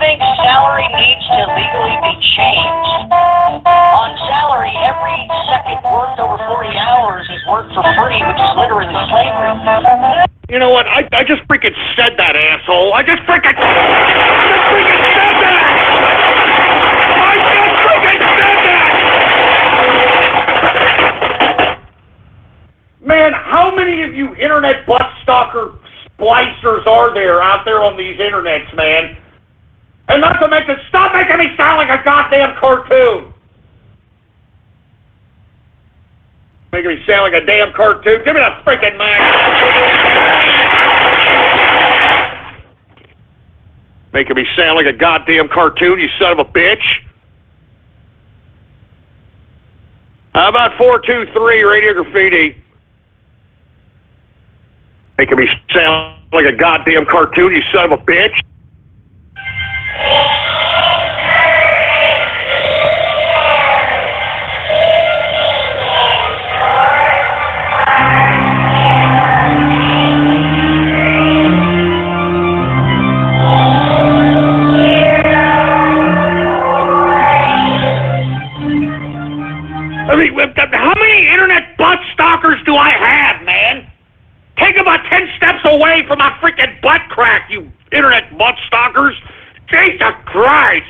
think salary needs to legally be changed? On salary, every second worked over 40 hours is worked for free, which is literally slavery. You know what? I just freaking said that, asshole. I just freaking said that! Man, how many of you internet butt stalker splicers are there out there on these internets, man? And not to mention, stop making me sound like a goddamn cartoon! Making me sound like a damn cartoon. Give me the freaking mic! Making me sound like a goddamn cartoon, you son of a bitch! How about 423 Radio Graffiti? Making me sound like a goddamn cartoon, you son of a bitch. I mean, how many internet butt stalkers do I have, man? Take about 10 steps away from my freaking butt crack, you internet butt stalkers. Jesus Christ.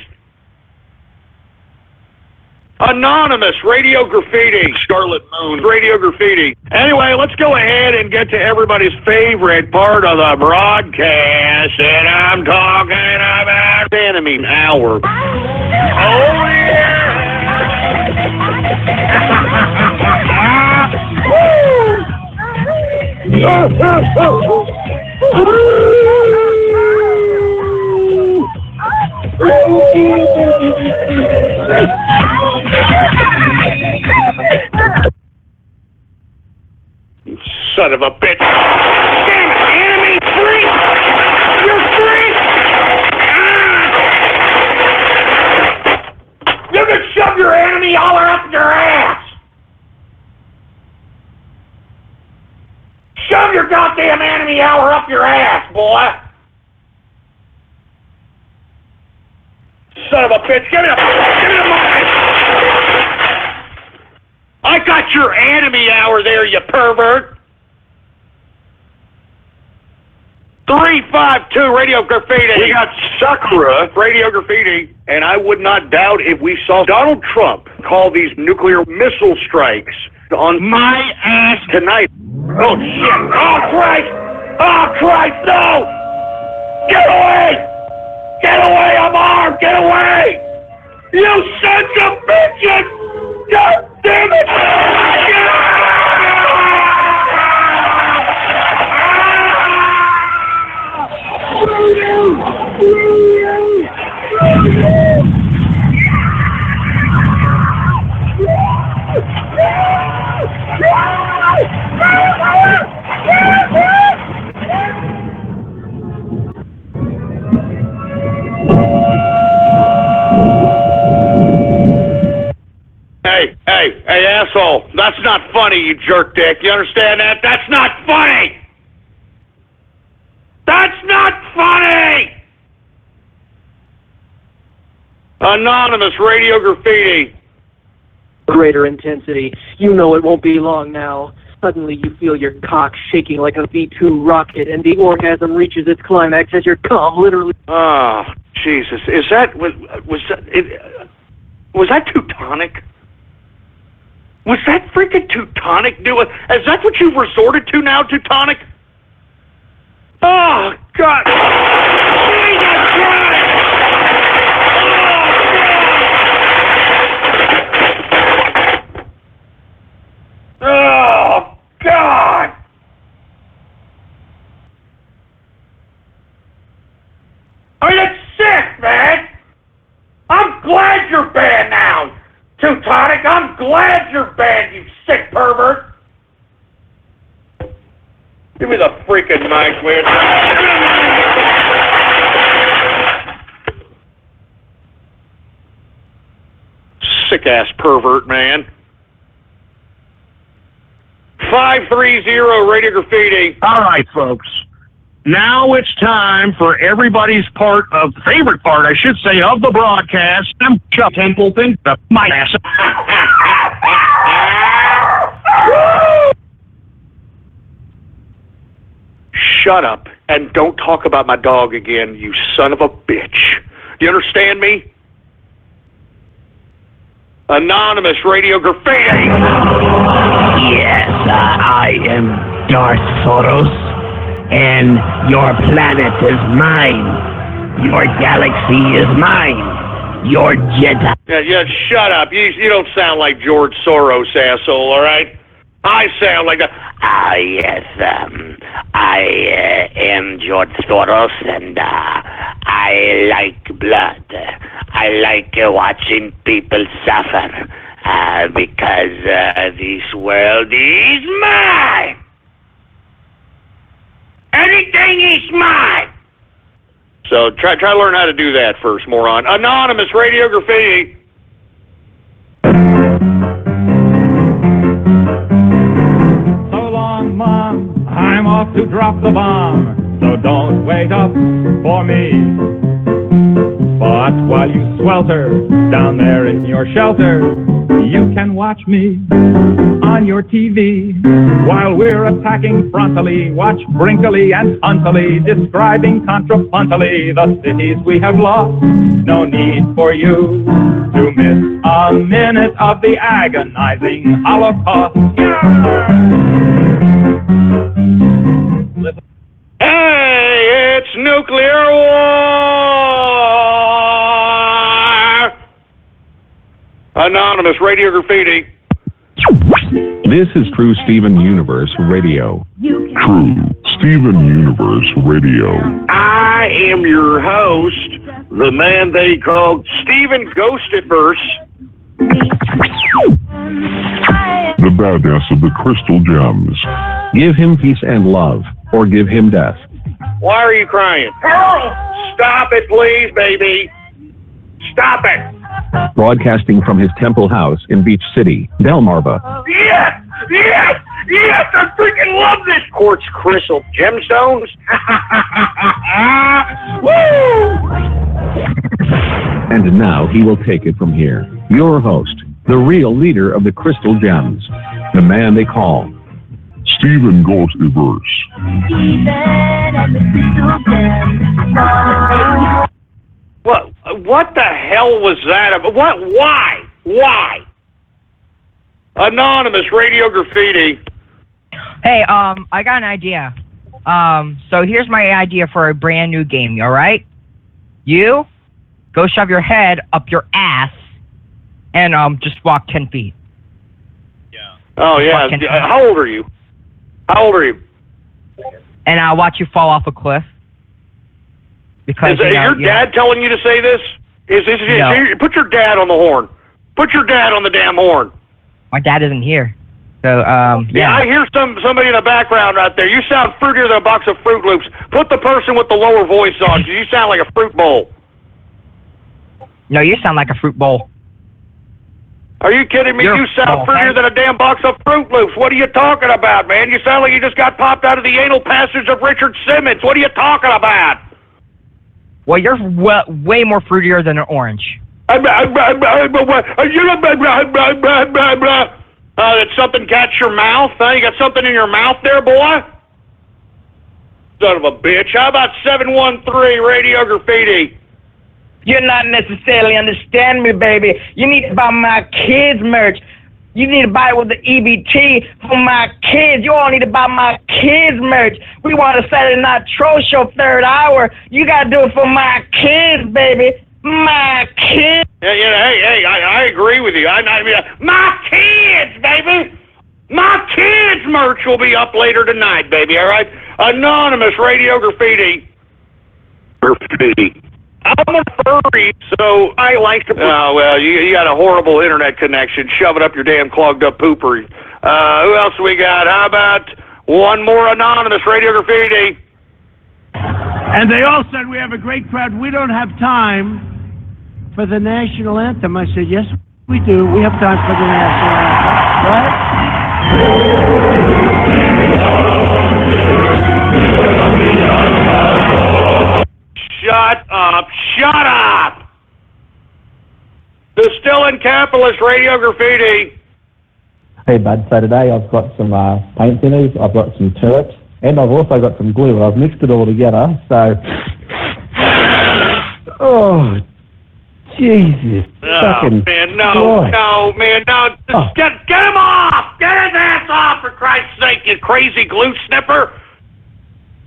Anonymous, Radio Graffiti, Scarlet Moon, Radio Graffiti. Anyway, let's go ahead and get to everybody's favorite part of the broadcast, and I'm talking about Enemy Hour. Oh, yeah! You son of a bitch. Damn it, enemy free! You're free! You can shove your enemy holler up your ass! Shove your goddamn enemy hour up your ass, boy! Son of a bitch, give me the mic! I got your enemy hour there, you pervert! 352 Radio Graffiti. We got Sakura, Radio Graffiti, and I would not doubt if we saw Donald Trump call these nuclear missile strikes on my ass tonight. Oh, shit! Oh, Christ! Oh, Christ, no! Get away! Get away, I'm armed! Get away! You sons of bitches! God damn it! Hey, asshole, that's not funny, you jerk dick. You understand that? That's not funny! That's not funny! Anonymous Radio Graffiti. Greater intensity. You know it won't be long now. Suddenly you feel your cock shaking like a V-2 rocket, and the orgasm reaches its climax as your cum literally... Oh, Jesus. Was that Teutonic? Was that freaking Teutonic? Is that what you've resorted to now, Teutonic? Oh, God. Jesus Christ! Oh, God! I mean, it's sick, man! I'm glad you're banned now! Teutonic, I'm glad you're banned, you sick pervert! Give me the freaking mic, man. Sick-ass pervert, man. 530 Radio Graffiti. All right, folks. Now it's time for everybody's favorite part, I should say, of the broadcast. I'm Chuck Templeton, my ass. Shut up and don't talk about my dog again, you son of a bitch. Do you understand me? Anonymous Radio Graffiti. Yes, I am Darth Soros, and your planet is mine. Your galaxy is mine. Your Jedi... Yeah, shut up. You don't sound like George Soros, asshole, all right? I sound like a... Ah, yes, I am George Soros, and I like blood. I like watching people suffer, because this world is mine. Everything is mine. So try to learn how to do that first, moron. Anonymous Radio Graffiti. So long, Mom. I'm off to drop the bomb. So don't wait up for me. But while you swelter down there in your shelter, you can watch me on your TV. While we're attacking frontally, watch brinkily and huntily, describing contrapuntily the cities we have lost. No need for you to miss a minute of the agonizing Holocaust. Hey, it's nuclear war! Anonymous Radio Graffiti. This is True Steven Universe Radio. True Steven Universe Radio. I am your host, the man they call Steven Ghostedverse. The badass of the Crystal Gems. Give him peace and love, or give him death. Why are you crying? Stop it, please, baby. Stop it. Broadcasting from his temple house in Beach City, Delmarva. Yes! Yes! Yes! I freaking love this quartz crystal gemstones. Woo! And now he will take it from here. Your host, the real leader of the Crystal Gems, the man they call Steven Ghostedverse. What the hell was that? What? Why? Anonymous Radio Graffiti. Hey, I got an idea. So here's my idea for a brand new game, all right? You go shove your head up your ass and just walk 10 feet. Yeah. Oh, yeah. How old are you? And I'll watch you fall off a cliff. Because is your dad telling you to say this? No. Put your dad on the horn. Put your dad on the damn horn. My dad isn't here. So, yeah, I hear somebody in the background right there. You sound fruitier than a box of Fruit Loops. Put the person with the lower voice on. You sound like a fruit bowl. No, you sound like a fruit bowl. Are you kidding me? You sound fruitier than a damn box of Fruit Loops. What are you talking about, man? You sound like you just got popped out of the anal passage of Richard Simmons. What are you talking about? Well, you're way more fruitier than an orange. Did something catch your mouth? Huh? You got something in your mouth there, boy? Son of a bitch. How about 713 Radio Graffiti? You're not necessarily understand me, baby. You need to buy my kids' merch. You need to buy it with the EBT for my kids. You all need to buy my kids' merch. We want a Saturday Night Troll Show third hour. You got to do it for my kids, baby. My kids. Hey, I agree with you. My kids, baby. My kids' merch will be up later tonight, baby, all right? Anonymous Radio Graffiti. I'm a furry, so I like to... Oh, well, you got a horrible internet connection. Shove it up your damn clogged up poopery. Who else we got? How about one more Anonymous Radio Graffiti? And they all said, we have a great crowd. We don't have time for the national anthem. I said, yes, we do. We have time for the national anthem. Right? Shut up. Shut up. The Still in Capitalist Radio Graffiti. Hey, bud. So today I've got some paint thinners, I've got some turps, and I've also got some glue. I've mixed it all together, so... Oh, Jesus. Man, no. Get him off! Get his ass off, for Christ's sake, you crazy glue sniffer!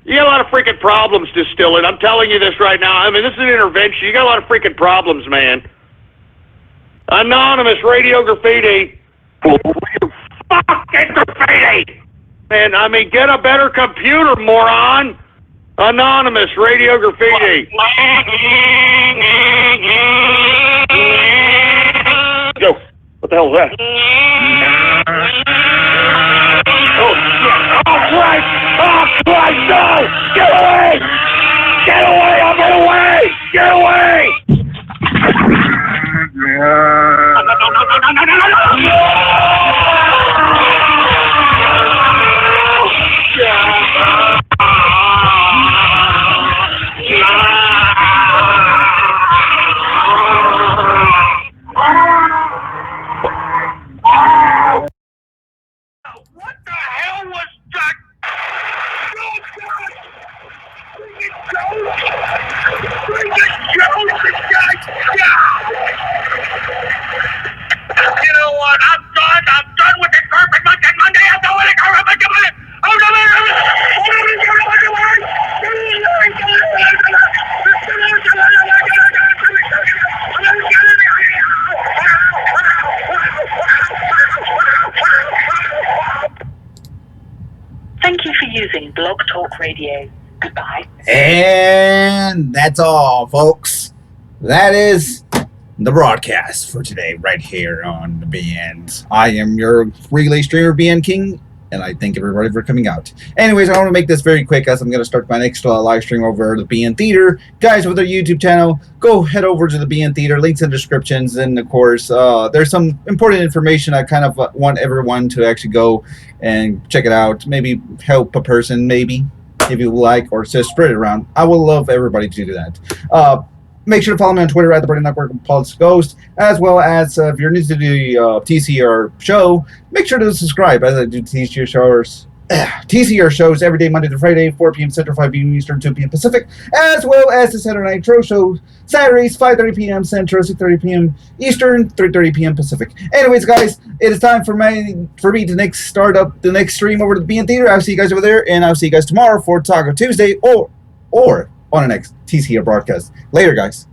You got a lot of freaking problems, Distilling. I'm telling you this right now. I mean, this is an intervention. You got a lot of freaking problems, man. Anonymous Radio Graffiti. Fucking graffiti! Man, I mean, get a better computer, moron! Anonymous Radio Graffiti. Yo, what the hell is that? Oh, shit. Oh, Christ! Oh, Christ, no! Get away! Get away! I'll get away! Get away! Talk Radio. Goodbye. And that's all, folks. That is the broadcast for today, right here on the BN. I am your relay streamer, BN King, and I thank everybody for coming out. Anyways, I want to make this very quick as I'm going to start my next live stream over the BN Theater. Guys, with their YouTube channel, go head over to the BN Theater. Links in the descriptions. And, of course, there's some important information I kind of want everyone to actually go and check it out. Maybe help a person, maybe, if you like, or just spread it around. I would love everybody to do that. Make sure to follow me on Twitter at the Brady Network Politics Ghost, as well as if you're new to the TCR show, make sure to subscribe as I do TCR shows every day, Monday to Friday, 4 p.m. Central, 5 p.m. Eastern, 2 p.m. Pacific, as well as the Saturday Night Troll Show, Saturdays, 5:30 p.m. Central, 6:30 p.m. Eastern, 3:30 p.m. Pacific. Anyways, guys, it is time for me to start up the next stream over to the BN Theater. I'll see you guys over there, and I'll see you guys tomorrow for Taco Tuesday or on the next TCR broadcast. Later, guys.